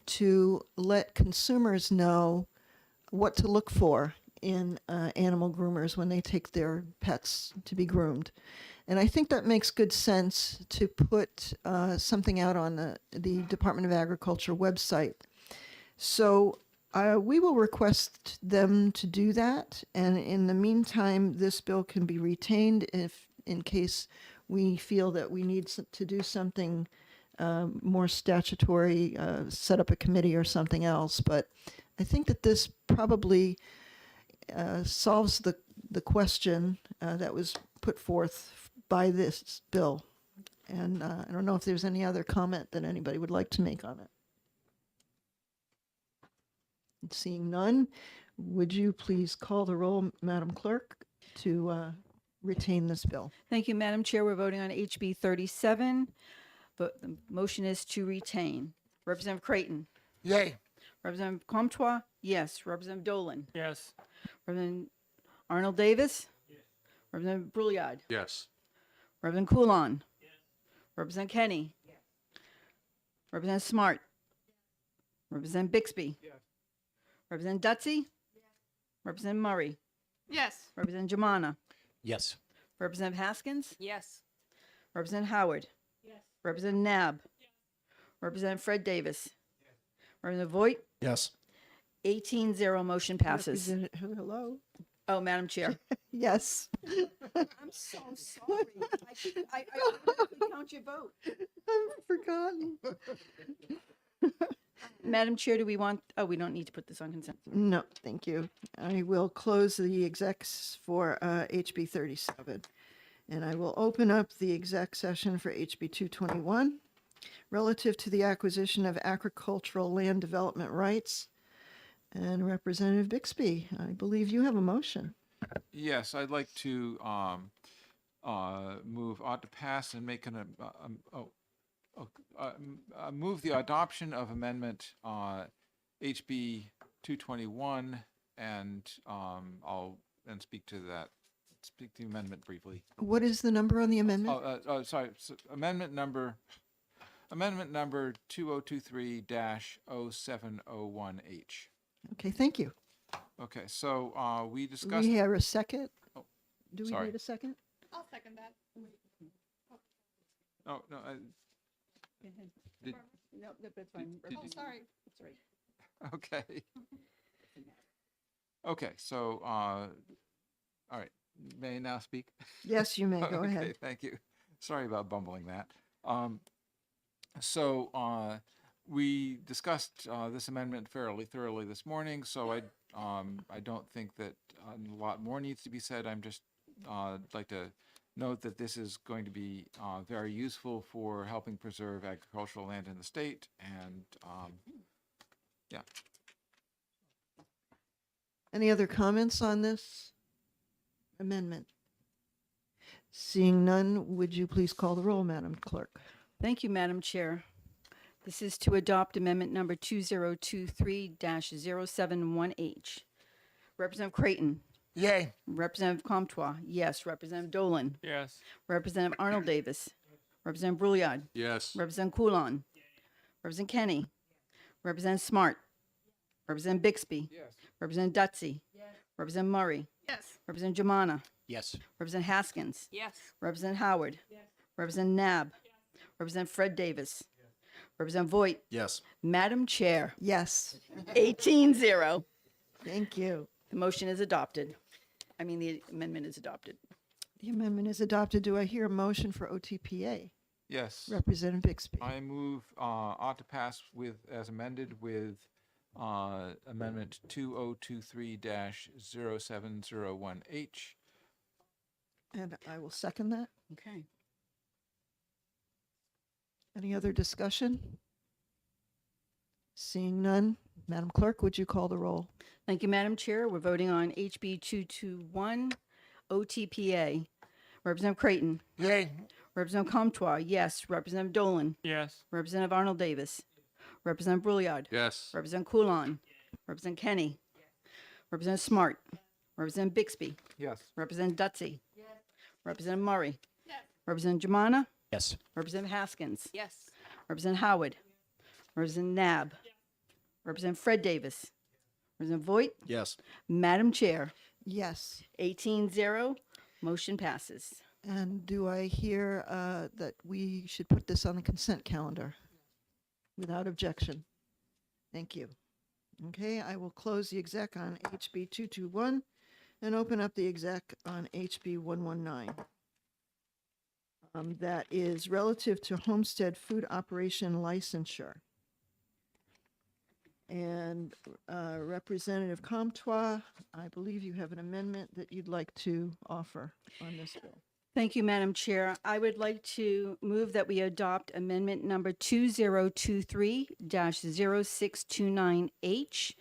to let consumers know what to look for in animal groomers when they take their pets to be groomed. And I think that makes good sense to put something out on the Department of Agriculture website. So we will request them to do that. And in the meantime, this bill can be retained if, in case we feel that we need to do something more statutory, set up a committee or something else. But I think that this probably solves the question that was put forth by this bill. And I don't know if there's any other comment that anybody would like to make on it. Seeing none, would you please call the roll, Madam Clerk, to retain this bill? Thank you, Madam Chair. We're voting on HB 37. But the motion is to retain. Representative Creighton. Yay. Representative Comtois. Yes. Representative Dolan. Yes. Representative Arnold Davis. Yes. Representative Brouillard. Yes. Representative Coulon. Yes. Representative Kenny. Yes. Representative Smart. Yes. Representative Bixby. Yes. Representative Dutsey. Yes. Representative Murray. Yes. Representative Germana. Yes. Representative Haskins. Yes. Representative Howard. Yes. Representative Nab. Yes. Representative Fred Davis. Yes. Representative Voigt. Yes. 18-0, motion passes. Hello? Oh, Madam Chair. Yes. I'm so sorry. I count your vote. I've forgotten. Madam Chair, do we want, oh, we don't need to put this on consent. No, thank you. I will close the execs for HB 37. And I will open up the exec session for HB 221 relative to the acquisition of agricultural land development rights. And Representative Bixby, I believe you have a motion. Yes, I'd like to move ought to pass and make an move the adoption of amendment HB 221, and I'll then speak to that. Speak to the amendment briefly. What is the number on the amendment? Sorry. So amendment number 2023-0701H. Okay, thank you. Okay, so we Do discussed. we have a second? Oh, Do we sorry. need a second? I'll second that. Oh no. Did, No, that's fine. did Oh, you- sorry. That's right. okay. Okay, so all right. May I now speak? Yes, you may. Go Okay, ahead. thank you. Sorry about bumbling that. So we discussed this amendment fairly thoroughly this morning, so I don't think that a lot more needs to be said. I'm just like to note that this is going to be very useful for helping preserve agricultural land in the state, and yeah. Any other comments on this amendment? Seeing none, would you please call the roll, Madam Clerk? Thank you, Madam Chair. This is to adopt amendment number 2023-071H. Representative Creighton. Yay. Representative Comtois, yes. Representative Dolan. Yes. Representative Arnold Davis. Representative Brouillard. Yes. Representative Coulon. Representative Kenny. Representative Smart. Representative Bixby. Yes. Representative Dutsy. Representative Murray. Yes. Representative Jamana. Yes. Representative Haskins. Yes. Representative Howard. Representative Nab. Representative Fred Davis. Representative Voigt. Yes. Madam Chair, Yes. 18-0. Thank you. The motion is adopted. The amendment is adopted. The amendment is adopted. Do I hear a motion for OTPA? Yes. Representative Bixby. I move ought to pass with as amended with amendment 2023-0701H. And I will second that. Okay. Any other discussion? Seeing none, Madam Clerk, would you call the roll? Thank you, Madam Chair. We're voting on HB 221 OTPA. Representative Creighton. Yay. Representative Comtois, yes. Representative Dolan. Yes. Representative Arnold Davis. Representative Brouillard. Yes. Representative Coulon. Representative Kenny. Representative Smart. Representative Bixby. Yes. Representative Dutsy. Representative Murray. Representative Jamana. Yes. Representative Haskins. Yes. Representative Howard. Representative Nab. Representative Fred Davis. Representative Voigt. Yes. Madam Chair, Yes. 18-0, motion passes. And do I hear that we should put this on the consent calendar? Without objection. Thank you. Okay, I will close the exec on HB 221 and open up the exec on HB 119. That is relative to homestead food operation licensure. And Representative Comtois, I believe you have an amendment that you'd like to offer on this bill. Thank you, Madam Chair. I would like to move that we adopt amendment number 2023-0629H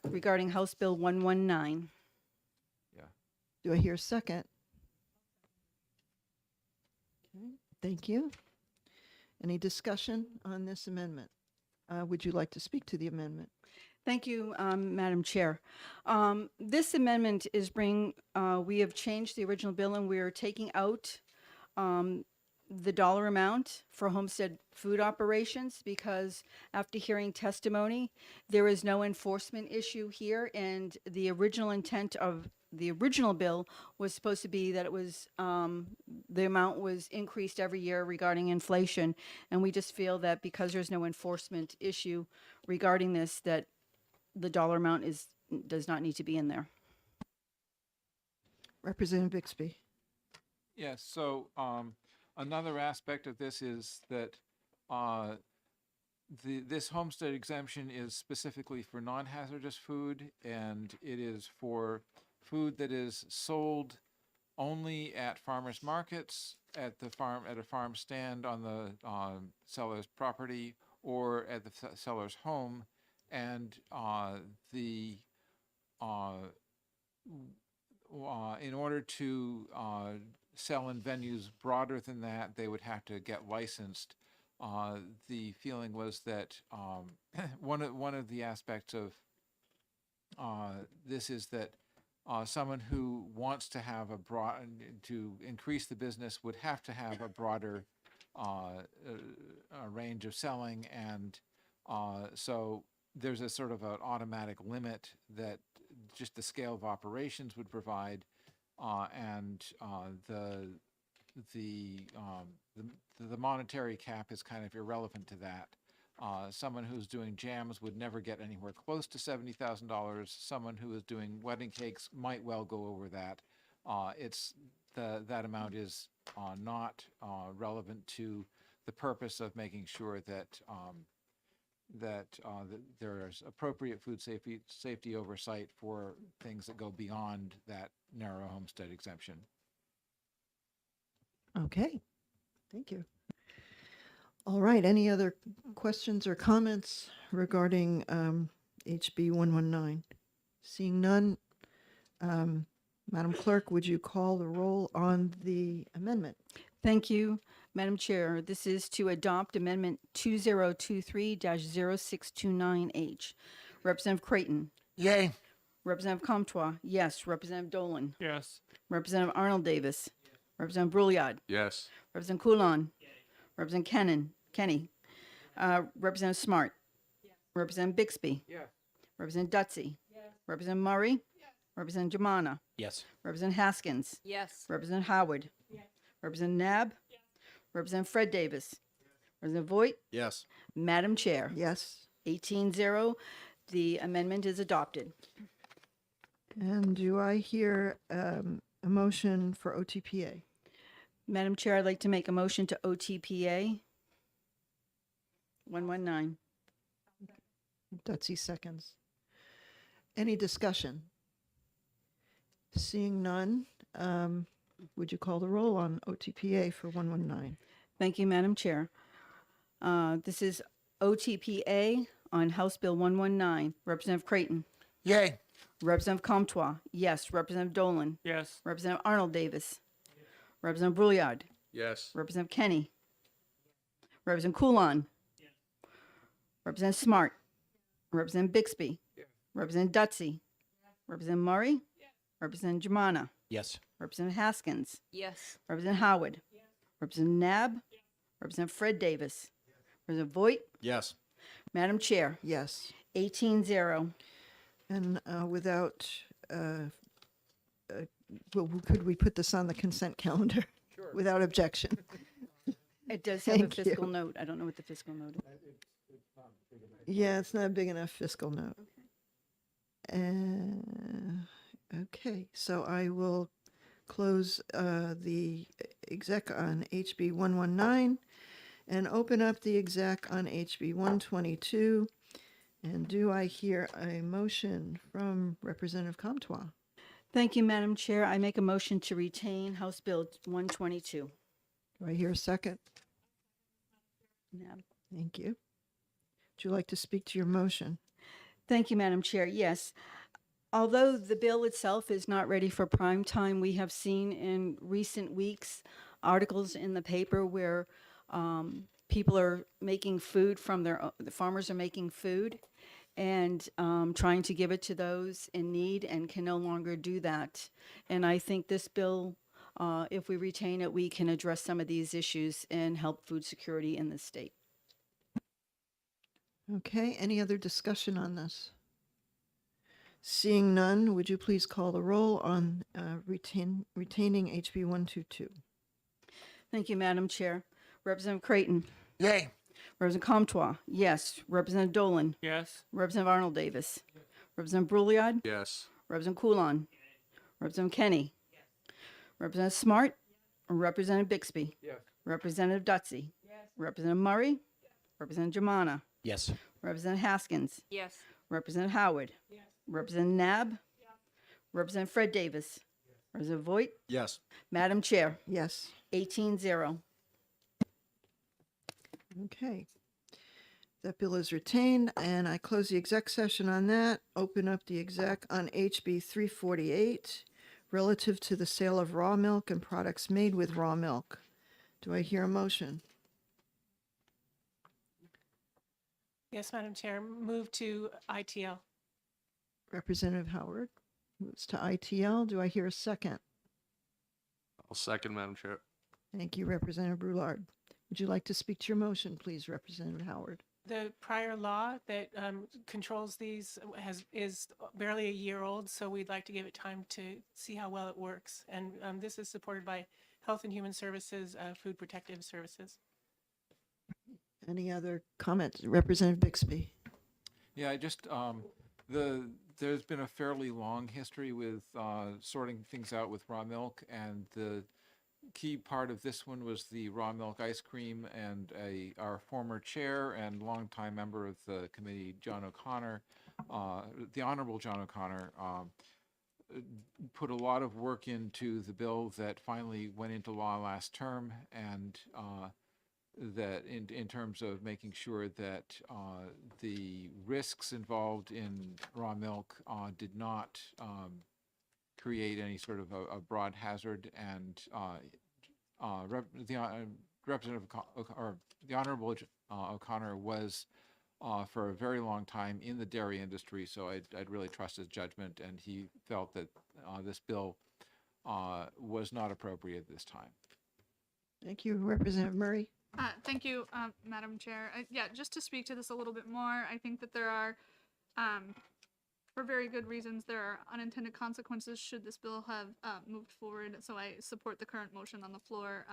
regarding House Bill 119. Do I hear a second? Okay, thank you. Any discussion on this amendment? Would you like to speak to the amendment? Thank you, Madam Chair. This amendment is we have changed the original bill and we are taking out the dollar amount for homestead food operations because after hearing testimony, there is no enforcement issue here, and the original intent of the original bill was supposed to be that it was the amount was increased every year regarding inflation, and we just feel that because there's no enforcement issue regarding this, that the dollar amount does not need to be in there. Representative Bixby. Yes, so another aspect of this is that this homestead exemption is specifically for non-hazardous food, and it is for food that is sold only at farmers markets, at a farm stand on the seller's property, or at the seller's home, and in order to sell in venues broader than that, they would have to get licensed. The feeling was that one of the aspects of this is that someone who wants to have to increase the business would have to have a broader range of selling, and so there's a sort of an automatic limit that just the scale of operations would provide, and the monetary cap is kind of irrelevant to that. Someone who's doing jams would never get anywhere close to $70,000. Someone who is doing wedding cakes might well go over that. That amount is not relevant to the purpose of making sure that that there's appropriate food safety oversight for things that go beyond that narrow homestead exemption. Okay, thank you. All right, any other questions or comments regarding HB 119? Seeing none, Madam Clerk, would you call the roll on the amendment? Thank you, Madam Chair. This is to adopt Amendment 2023-0629H. Representative Creighton. Yay. Representative Comtois, yes. Representative Dolan. Yes. Representative Arnold Davis. Representative Brouillard. Yes. Representative Coulon. Representative Kenny. Representative Smart. Representative Bixby. Representative Dutsey. Representative Murray. Representative Jamana. Yes. Representative Haskins. Yes. Representative Howard. Representative Nab. Representative Fred Davis. Representative Voigt. Yes. Madam Chair. Yes. 18-0, the amendment is adopted. And do I hear a motion for OTPA? Madam Chair, I'd like to make a motion to OTPA 119. Dutsey seconds. Any discussion? Seeing none, would you call the roll on OTPA for 119? Thank you, Madam Chair. This is OTPA on House Bill 119. Representative Creighton. Yay. Representative Comtois, yes. Representative Dolan. Yes. Representative Arnold Davis. Representative Brouillard. Yes. Representative Kenny. Representative Coulon. Representative Smart. Representative Bixby. Representative Dutsey. Representative Murray. Representative Jamana. Yes. Representative Haskins. Yes. Representative Howard. Representative Nab. Representative Fred Davis. Representative Voigt. Yes. Madam Chair, Yes. 18-0. And without, well, could we put this on the consent calendar? Sure. Without objection? It does have a Thank you. fiscal note. I don't know what the fiscal note is. Yeah, it's not a big enough fiscal note. Okay, so I will close the exec on HB 119 and open up the exec on HB 122. And do I hear a motion from Representative Comtois? Thank you, Madam Chair. I make a motion to retain House Bill 122. Do I hear a second? Nab. Thank you. Would you like to speak to your motion? Thank you, Madam Chair. Yes. Although the bill itself is not ready for prime time, we have seen in recent weeks articles in the paper where people are making food from the farmers are making food and trying to give it to those in need and can no longer do that. And I think this bill, if we retain it, we can address some of these issues and help food security in the state. Okay, any other discussion on this? Seeing none, would you please call the roll on retaining HB 122? Thank you, Madam Chair. Representative Creighton. Yay. Representative Comtois, yes. Representative Dolan. Yes. Representative Arnold Davis. Representative Brouillard. Yes. Representative Coulon. Representative Kenny. Representative Smart. Representative Bixby. Representative Dutsey. Representative Murray. Representative Jamana. Yes. Representative Haskins. Yes. Representative Howard. Representative Nab. Representative Fred Davis. Representative Voigt. Yes. Madam Chair, Yes. 18-0. Okay. That bill is retained, and I close the exec session on that. Open up the exec on HB 348 relative to the sale of raw milk and products made with raw milk. Do I hear a motion? Yes, Madam Chair, move to ITL. Representative Howard moves to ITL. Do I hear a second? I'll second, Madam Chair. Thank you, Representative Brouillard. Would you like to speak to your motion, please, Representative Howard? The prior law that controls these is barely a year old, so we'd like to give it time to see how well it works. And this is supported by Health and Human Services, Food Protective Services. Any other comments? Representative Bixby. Yeah, I just, there's been a fairly long history with sorting things out with raw milk, and the key part of this one was the raw milk ice cream, and our former chair and longtime member of the committee, John O'Connor, the Honorable John O'Connor, put a lot of work into the bill that finally went into law last term, and that in terms of making sure that the risks involved in raw milk did not create any sort of a broad hazard, and Representative or the Honorable O'Connor was for a very long time in the dairy industry, so I'd really trust his judgment, and he felt that this bill was not appropriate at this time. Thank you, Representative Murray. Thank you, Madam Chair. Yeah, just to speak to this a little bit more, I think that there are, for very good reasons, there are unintended consequences should this bill have moved forward. So I support the current motion on the floor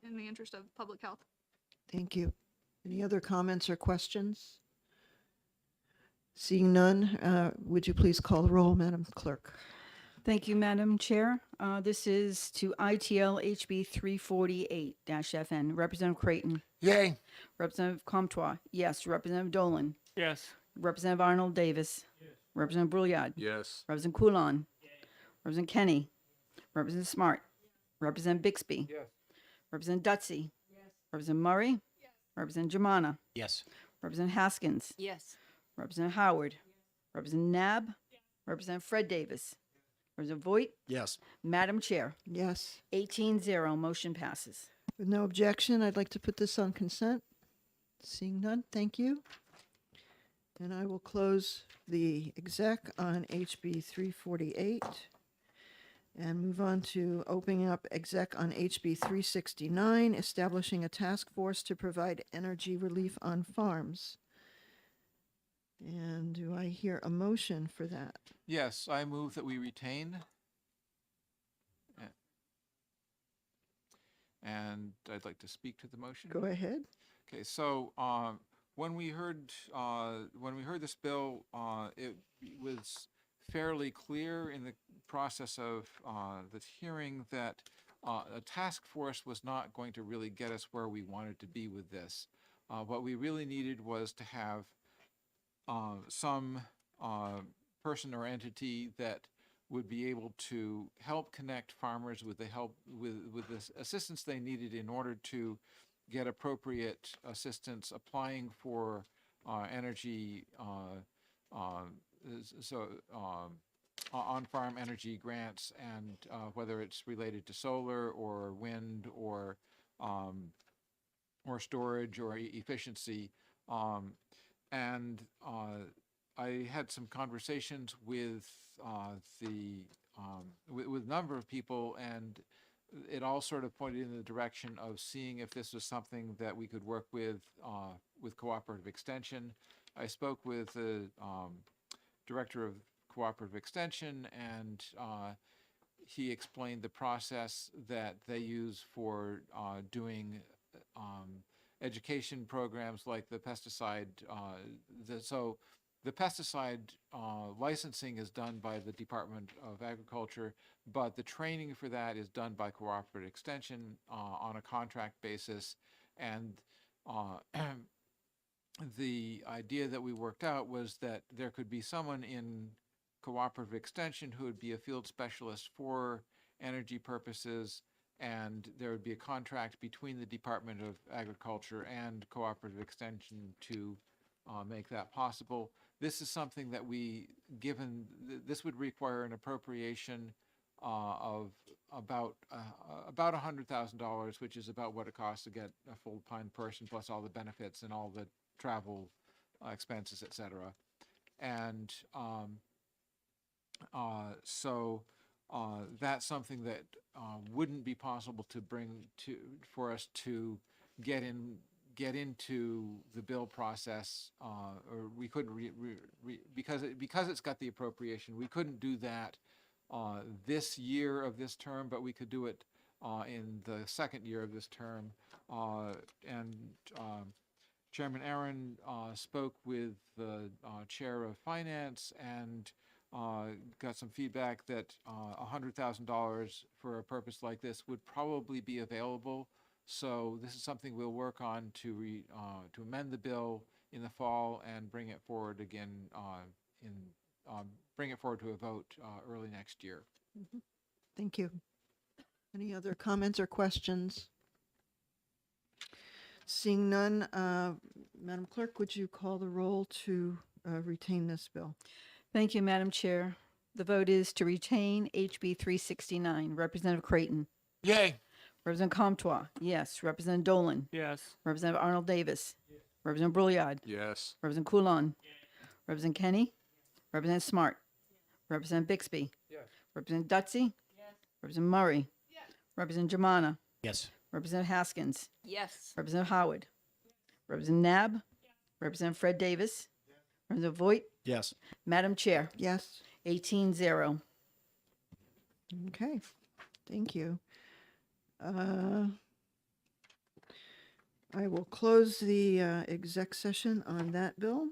in the interest of public health. Thank you. Any other comments or questions? Seeing none, would you please call the roll, Madam Clerk? Thank you, Madam Chair. This is to ITL HB 348-FN. Representative Creighton. Yay. Representative Comtois. Yes. Representative Dolan. Yes. Representative Arnold Davis. Yes. Representative Brouillard. Yes. Representative Coulon. Representative Kenny. Representative Smart. Representative Bixby. Yes. Representative Dutsey. Representative Murray. Representative Germana. Yes. Representative Haskins. Yes. Representative Howard. Representative Nab. Representative Fred Davis. Representative Voigt. Yes. Madam Chair. Yes. 18-0, motion passes. With no objection, I'd like to put this on consent. Seeing none, thank you. And I will close the exec on HB 348 and move on to opening up exec on HB 369, establishing a task force to provide energy relief on farms. And do I hear a motion for that? Yes, I move that we retain. And I'd like to speak to the motion. Go ahead. Okay, so when we heard this bill, it was fairly clear in the process of the hearing that a task force was not going to really get us where we wanted to be with this. What we really needed was to have some person or entity that would be able to help connect farmers with the help with the assistance they needed in order to get appropriate assistance applying for energy on-farm energy grants, and whether it's related to solar or wind or storage or efficiency. I had some conversations with with a number of people, and it all sort of pointed in the direction of seeing if this was something that we could work with Cooperative Extension. I spoke with the director of Cooperative Extension, and he explained the process that they use for doing education programs like the pesticide. The pesticide licensing is done by the Department of Agriculture, but the training for that is done by Cooperative Extension on a contract basis. And the idea that we worked out was that there could be someone in Cooperative Extension who would be a field specialist for energy purposes, and there would be a contract between the Department of Agriculture and Cooperative Extension to make that possible. This is something that this would require an appropriation of about $100,000, which is about what it costs to get a full-time person, plus all the benefits and all the travel expenses, etc. And that's something that wouldn't be possible to bring for us to get into the bill process, or we couldn't because it's got the appropriation. We couldn't do that this year of this term, but we could do it in the second year of this term. Chairman Aaron spoke with the chair of finance, and got some feedback that $100,000 for a purpose like this would probably be available. So this is something we'll work on to amend the bill in the fall and bring it forward again bring it forward to a vote early next year. Thank you. Any other comments or questions? Seeing none, Madam Clerk, would you call the roll to retain this bill? Thank you, Madam Chair. The vote is to retain HB 369. Representative Creighton. Yay. Representative Comtois, yes. Representative Dolan. Yes. Representative Arnold Davis. Representative Brouillard. Yes. Representative Coulon. Representative Kenny. Representative Smart. Representative Bixby. Representative Dutsey. Representative Murray. Representative Germana. Yes. Representative Haskins. Yes. Representative Howard. Representative Nab. Representative Fred Davis. Representative Voigt. Yes. Madam Chair, Yes. 18-0. Okay. Thank you. I will close the exec session on that bill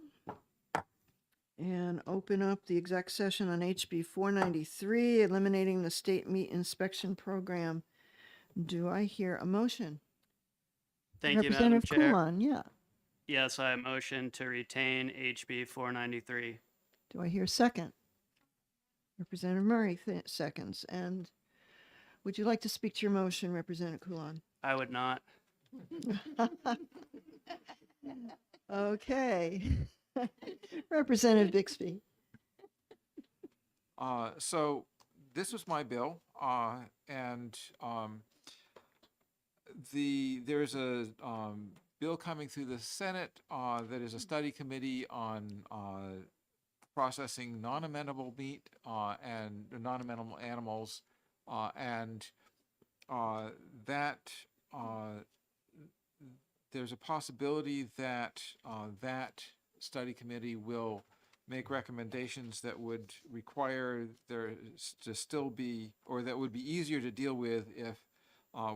and open up the exec session on HB 493, eliminating the state meat inspection program. Do I hear a motion? Thank you, Madam Representative Chair. Coulon, yeah. Yes, I motion to retain HB 493. Do I hear a second? Representative Murray seconds. And would you like to speak to your motion, Representative Coulon? I would not. Okay. Representative Bixby. So this was my bill, and there's a bill coming through the Senate that is a study committee on processing non-amenable meat and non-amenable animals, and that there's a possibility that that study committee will make recommendations that would require there to still be, or that would be easier to deal with if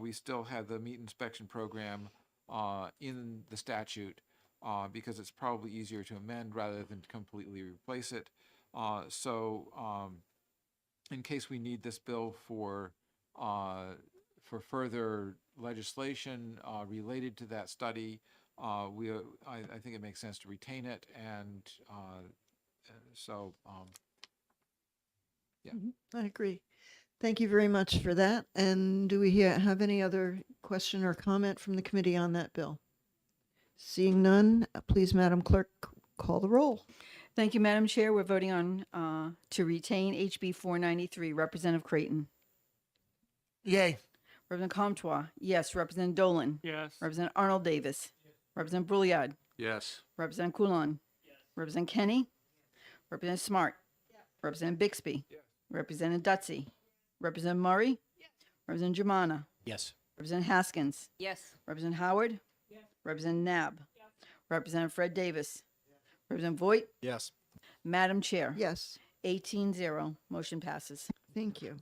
we still had the meat inspection program in the statute, because it's probably easier to amend rather than to completely replace it. In case we need this bill for further legislation related to that study, I think it makes sense to retain it, and yeah. I agree. Thank you very much for that. And do we have any other question or comment from the committee on that bill? Seeing none, please, Madam Clerk, call the roll. Thank you, Madam Chair. We're voting on to retain HB 493. Representative Creighton. Yay. Representative Comtois, yes. Representative Dolan. Yes. Representative Arnold Davis. Representative Brouillard. Yes. Representative Coulon. Representative Kenny. Representative Smart. Representative Bixby. Representative Dutsey. Representative Murray. Representative Germana. Yes. Representative Haskins. Yes. Representative Howard. Representative Nab. Representative Fred Davis. Representative Voigt. Yes. Madam Chair. Yes. 18-0. Motion passes. Thank you.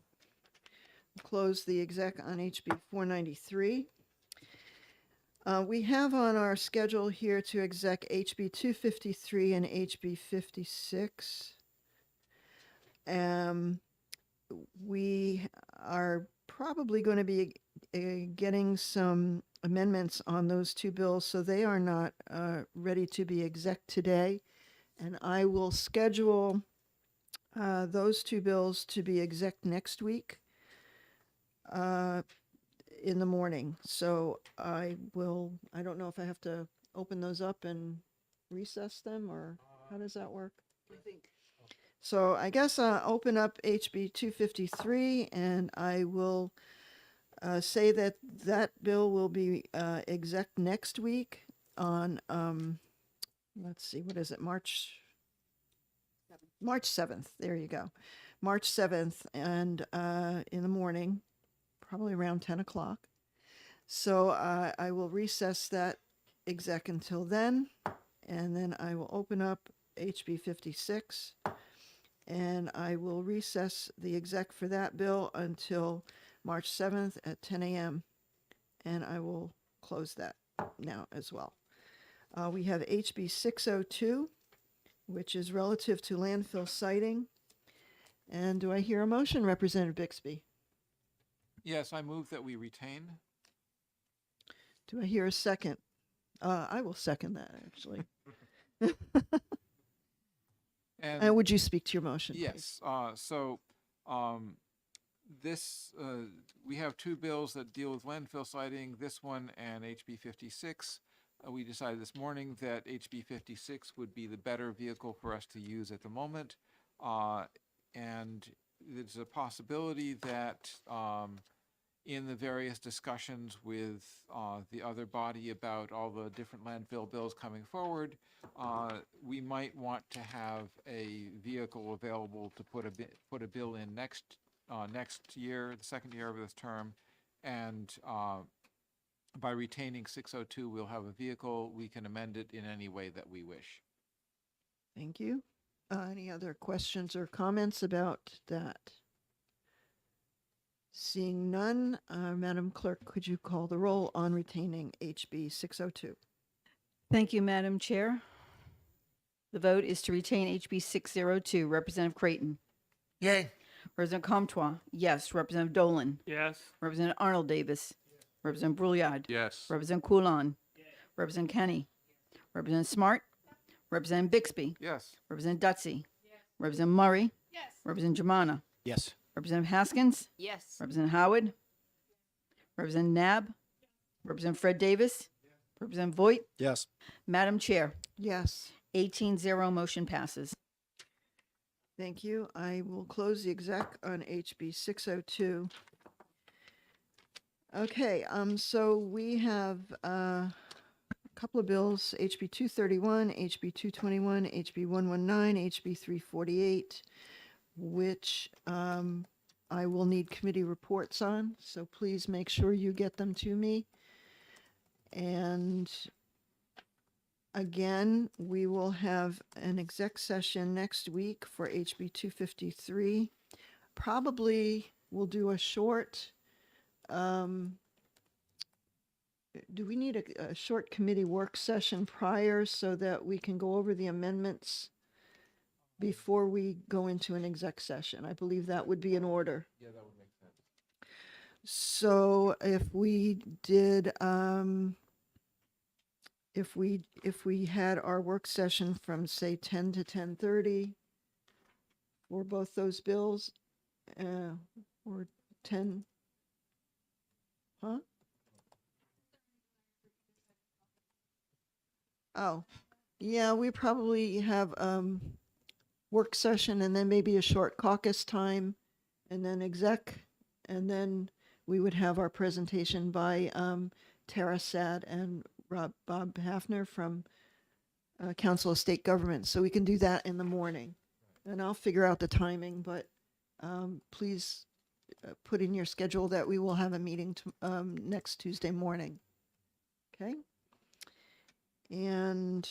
Close the exec on HB 493. We have on our schedule here to exec HB 253 and HB 56. We are probably going to be getting some amendments on those two bills, so they are not ready to be exec today. And I will schedule those two bills to be exec next week in the morning. So I don't know if I have to open those up and recess them, or how does that work? So I guess I'll open up HB 253, and I will say that that bill will be exec next week on, let's see, what is it, March 7th. There you go. March 7th, and in the morning, probably around 10 o'clock. So I will recess that exec until then, and then I will open up HB 56. And I will recess the exec for that bill until March 7th at 10 a.m. And I will close that now as well. We have HB 602, which is relative to landfill siting. And do I hear a motion, Representative Bixby? Yes, I move that we retain. Do I hear a second? I will second that, actually. And Would you speak to your motion, please? yes, this, we have two bills that deal with landfill siting, this one and HB 56. We decided this morning that HB 56 would be the better vehicle for us to use at the moment. And there's a possibility that in the various discussions with the other body about all the different landfill bills coming forward, we might want to have a vehicle available to put a bill in next year, the second year of this term, and by retaining 602, we'll have a vehicle. We can amend it in any way that we wish. Thank you. Any other questions or comments about that? Seeing none, Madam Clerk, could you call the roll on retaining HB 602? Thank you, Madam Chair. The vote is to retain HB 602. Representative Creighton. Yay. Representative Comtois. Yes. Representative Dolan. Yes. Representative Arnold Davis. Representative Brouillard. Yes. Representative Coulon. Representative Kenny. Representative Smart. Representative Bixby. Yes. Representative Dutsey. Representative Murray. Yes. Representative Germana. Yes. Representative Haskins. Yes. Representative Howard. Representative Nab. Representative Fred Davis. Representative Voigt. Yes. Madam Chair, Yes. 18-0 motion passes. Thank you. I will close the exec on HB 602. Okay, so we have a couple of bills, HB 231, HB 221, HB 119, HB 348, which I will need committee reports on, so please make sure you get them to me. And again, we will have an exec session next week for HB 253. Probably we'll do a short, do we need a short committee work session prior so that we can go over the amendments before we go into an exec session? I believe that would be in order. Yeah, that would make sense. So if we did, if we had our work session from say 10 to 10:30 for both those bills, or 10, huh? Oh, yeah, we probably have work session and then maybe a short caucus time and then exec, and then we would have our presentation by Tara Sad and Bob Hafner from Council of State Government. So we can do that in the morning. And I'll figure out the timing, but please put in your schedule that we will have a meeting next Tuesday morning. Okay? And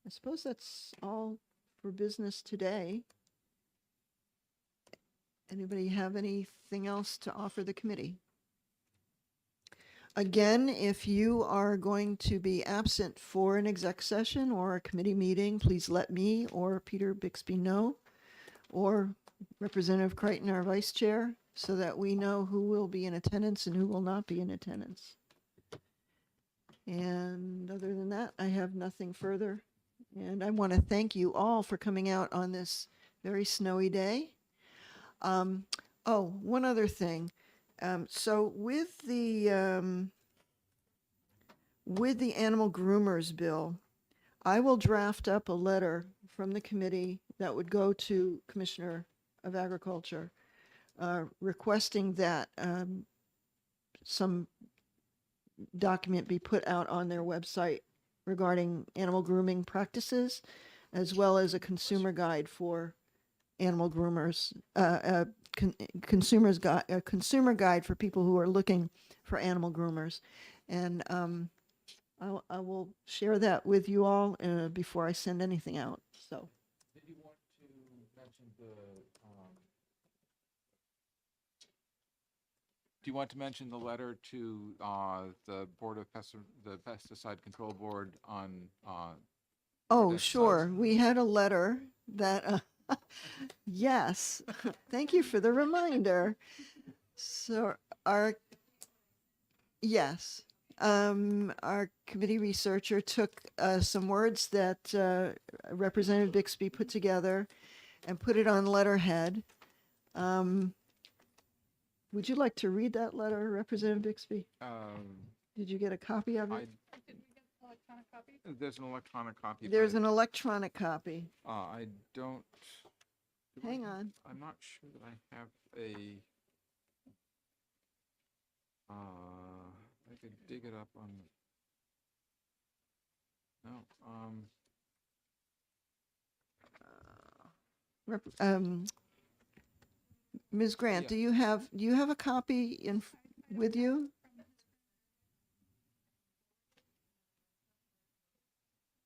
I suppose that's all for business today. Anybody have anything else to offer the committee? Again, if you are going to be absent for an exec session or a committee meeting, please let me or Peter Bixby know, or Representative Creighton, our vice chair, so that we know who will be in attendance and who will not be in attendance. And other than that, I have nothing further. And I want to thank you all for coming out on this very snowy day. Oh, one other thing. So with the animal groomers bill, I will draft up a letter from the committee that would go to Commissioner of Agriculture, requesting that some document be put out on their website regarding animal grooming practices, as well as a consumer guide for animal groomers, a consumer guide for people who are looking for animal groomers. And I will share that with you all before I send anything out. So. Did you want to mention do you want to mention the letter to the Board of the Pesticide Control Board on? Oh, pesticides? sure. We had a letter that Yes, thank you for the reminder. So yes, our committee researcher took some words that Representative Bixby put together and put it on letterhead. Would you like to read that letter, Representative Bixby? Did you get a copy of it? Electronic copy? There's an electronic copy. There's but, an electronic copy. I don't. do I Hang have- on. I'm not sure that I have a. I could dig it up on. No. Ms. Grant, Yeah. do you have a copy with you?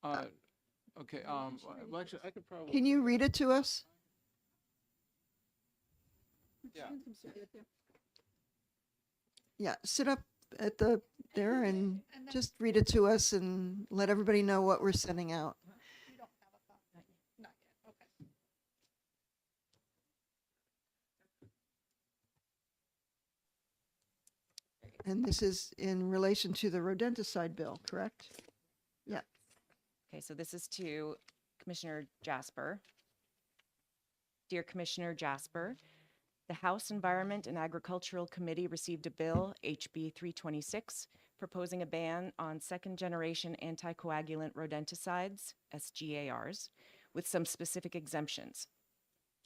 Okay. Well, actually, I could probably. Can you read it to us? Yeah. Yeah, sit up at there and just read it to us and let everybody know what we're sending out. You don't have a copy? Not yet, okay. And this is in relation to the rodenticide bill, correct? Yeah. Okay, so this is to Commissioner Jasper. Dear Commissioner Jasper, the House Environment and Agricultural Committee received a bill, HB 326, proposing a ban on second-generation anticoagulant rodenticides, SGARs, with some specific exemptions.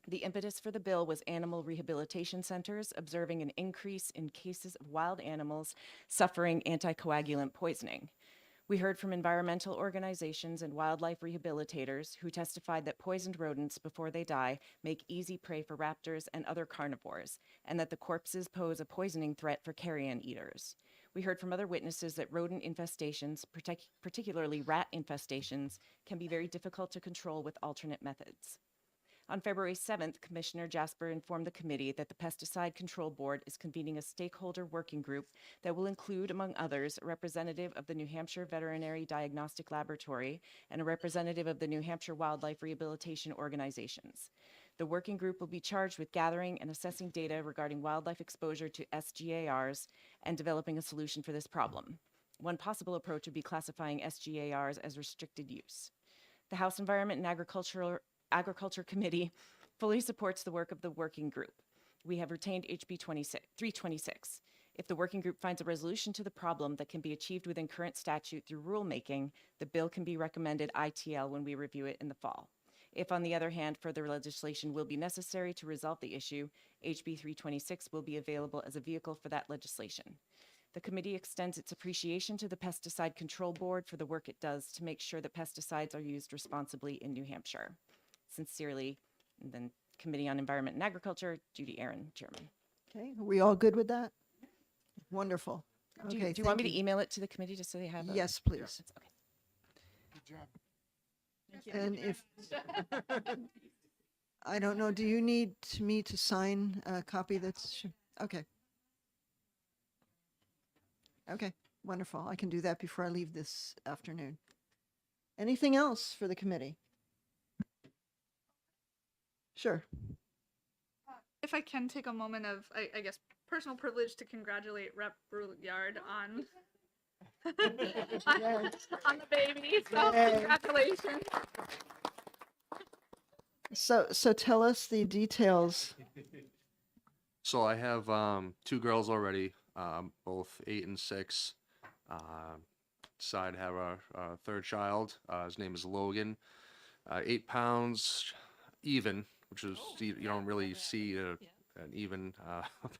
The impetus for the bill was animal rehabilitation centers observing an increase in cases of wild animals suffering anticoagulant poisoning. We heard from environmental organizations and wildlife rehabilitators who testified that poisoned rodents before they die make easy prey for raptors and other carnivores, and that the corpses pose a poisoning threat for carrion eaters. We heard from other witnesses that rodent infestations, particularly rat infestations, can be very difficult to control with alternate methods. On February 7th, Commissioner Jasper informed the committee that the Pesticide Control Board is convening a stakeholder working group that will include, among others, a representative of the New Hampshire Veterinary Diagnostic Laboratory and a representative of the New Hampshire Wildlife Rehabilitation Organizations. The working group will be charged with gathering and assessing data regarding wildlife exposure to SGARs and developing a solution for this problem. One possible approach would be classifying SGARs as restricted use. The House Environment and Agriculture Committee fully supports the work of the working group. We have retained HB 326. If the working group finds a resolution to the problem that can be achieved within current statute through rulemaking, the bill can be recommended ITL when we review it in the fall. If, on the other hand, further legislation will be necessary to resolve the issue, HB 326 will be available as a vehicle for that legislation. The committee extends its appreciation to the Pesticide Control Board for the work it does to make sure that pesticides are used responsibly in New Hampshire. Sincerely, and then Committee on Environment and Agriculture, Judy Aaron, Chairman. Okay, are we all good with that? Wonderful. Do Okay, you want me thank to email it to the committee just so they have it? Yes, please. Okay. Good job. And if, I don't know, do you need me to sign a copy that's, okay. Okay, wonderful. I can do that before I leave this afternoon. Anything else for the committee? Sure. If I can take a moment of, I guess, personal privilege to congratulate Rep. Brouillard on on the baby. So Yay. congratulations. So tell us the details. So I have two girls already, both 8 and 6. Decided to have our third child. His name is Logan. 8 pounds even, which is you don't really see an even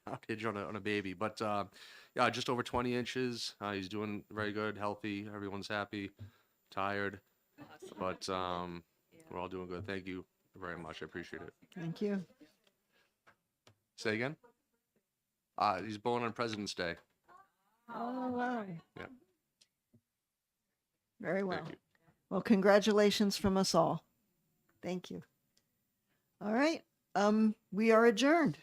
poundage on a baby. But yeah, just over 20 inches. He's doing very good, healthy. Everyone's happy. Tired, but we're all doing good. Thank you very much. I appreciate it. Thank you. Say again? He's born on President's Day. Oh, wow. Yeah. Very well. Thank you. Well, congratulations from us all. Thank you. All right. We are adjourned.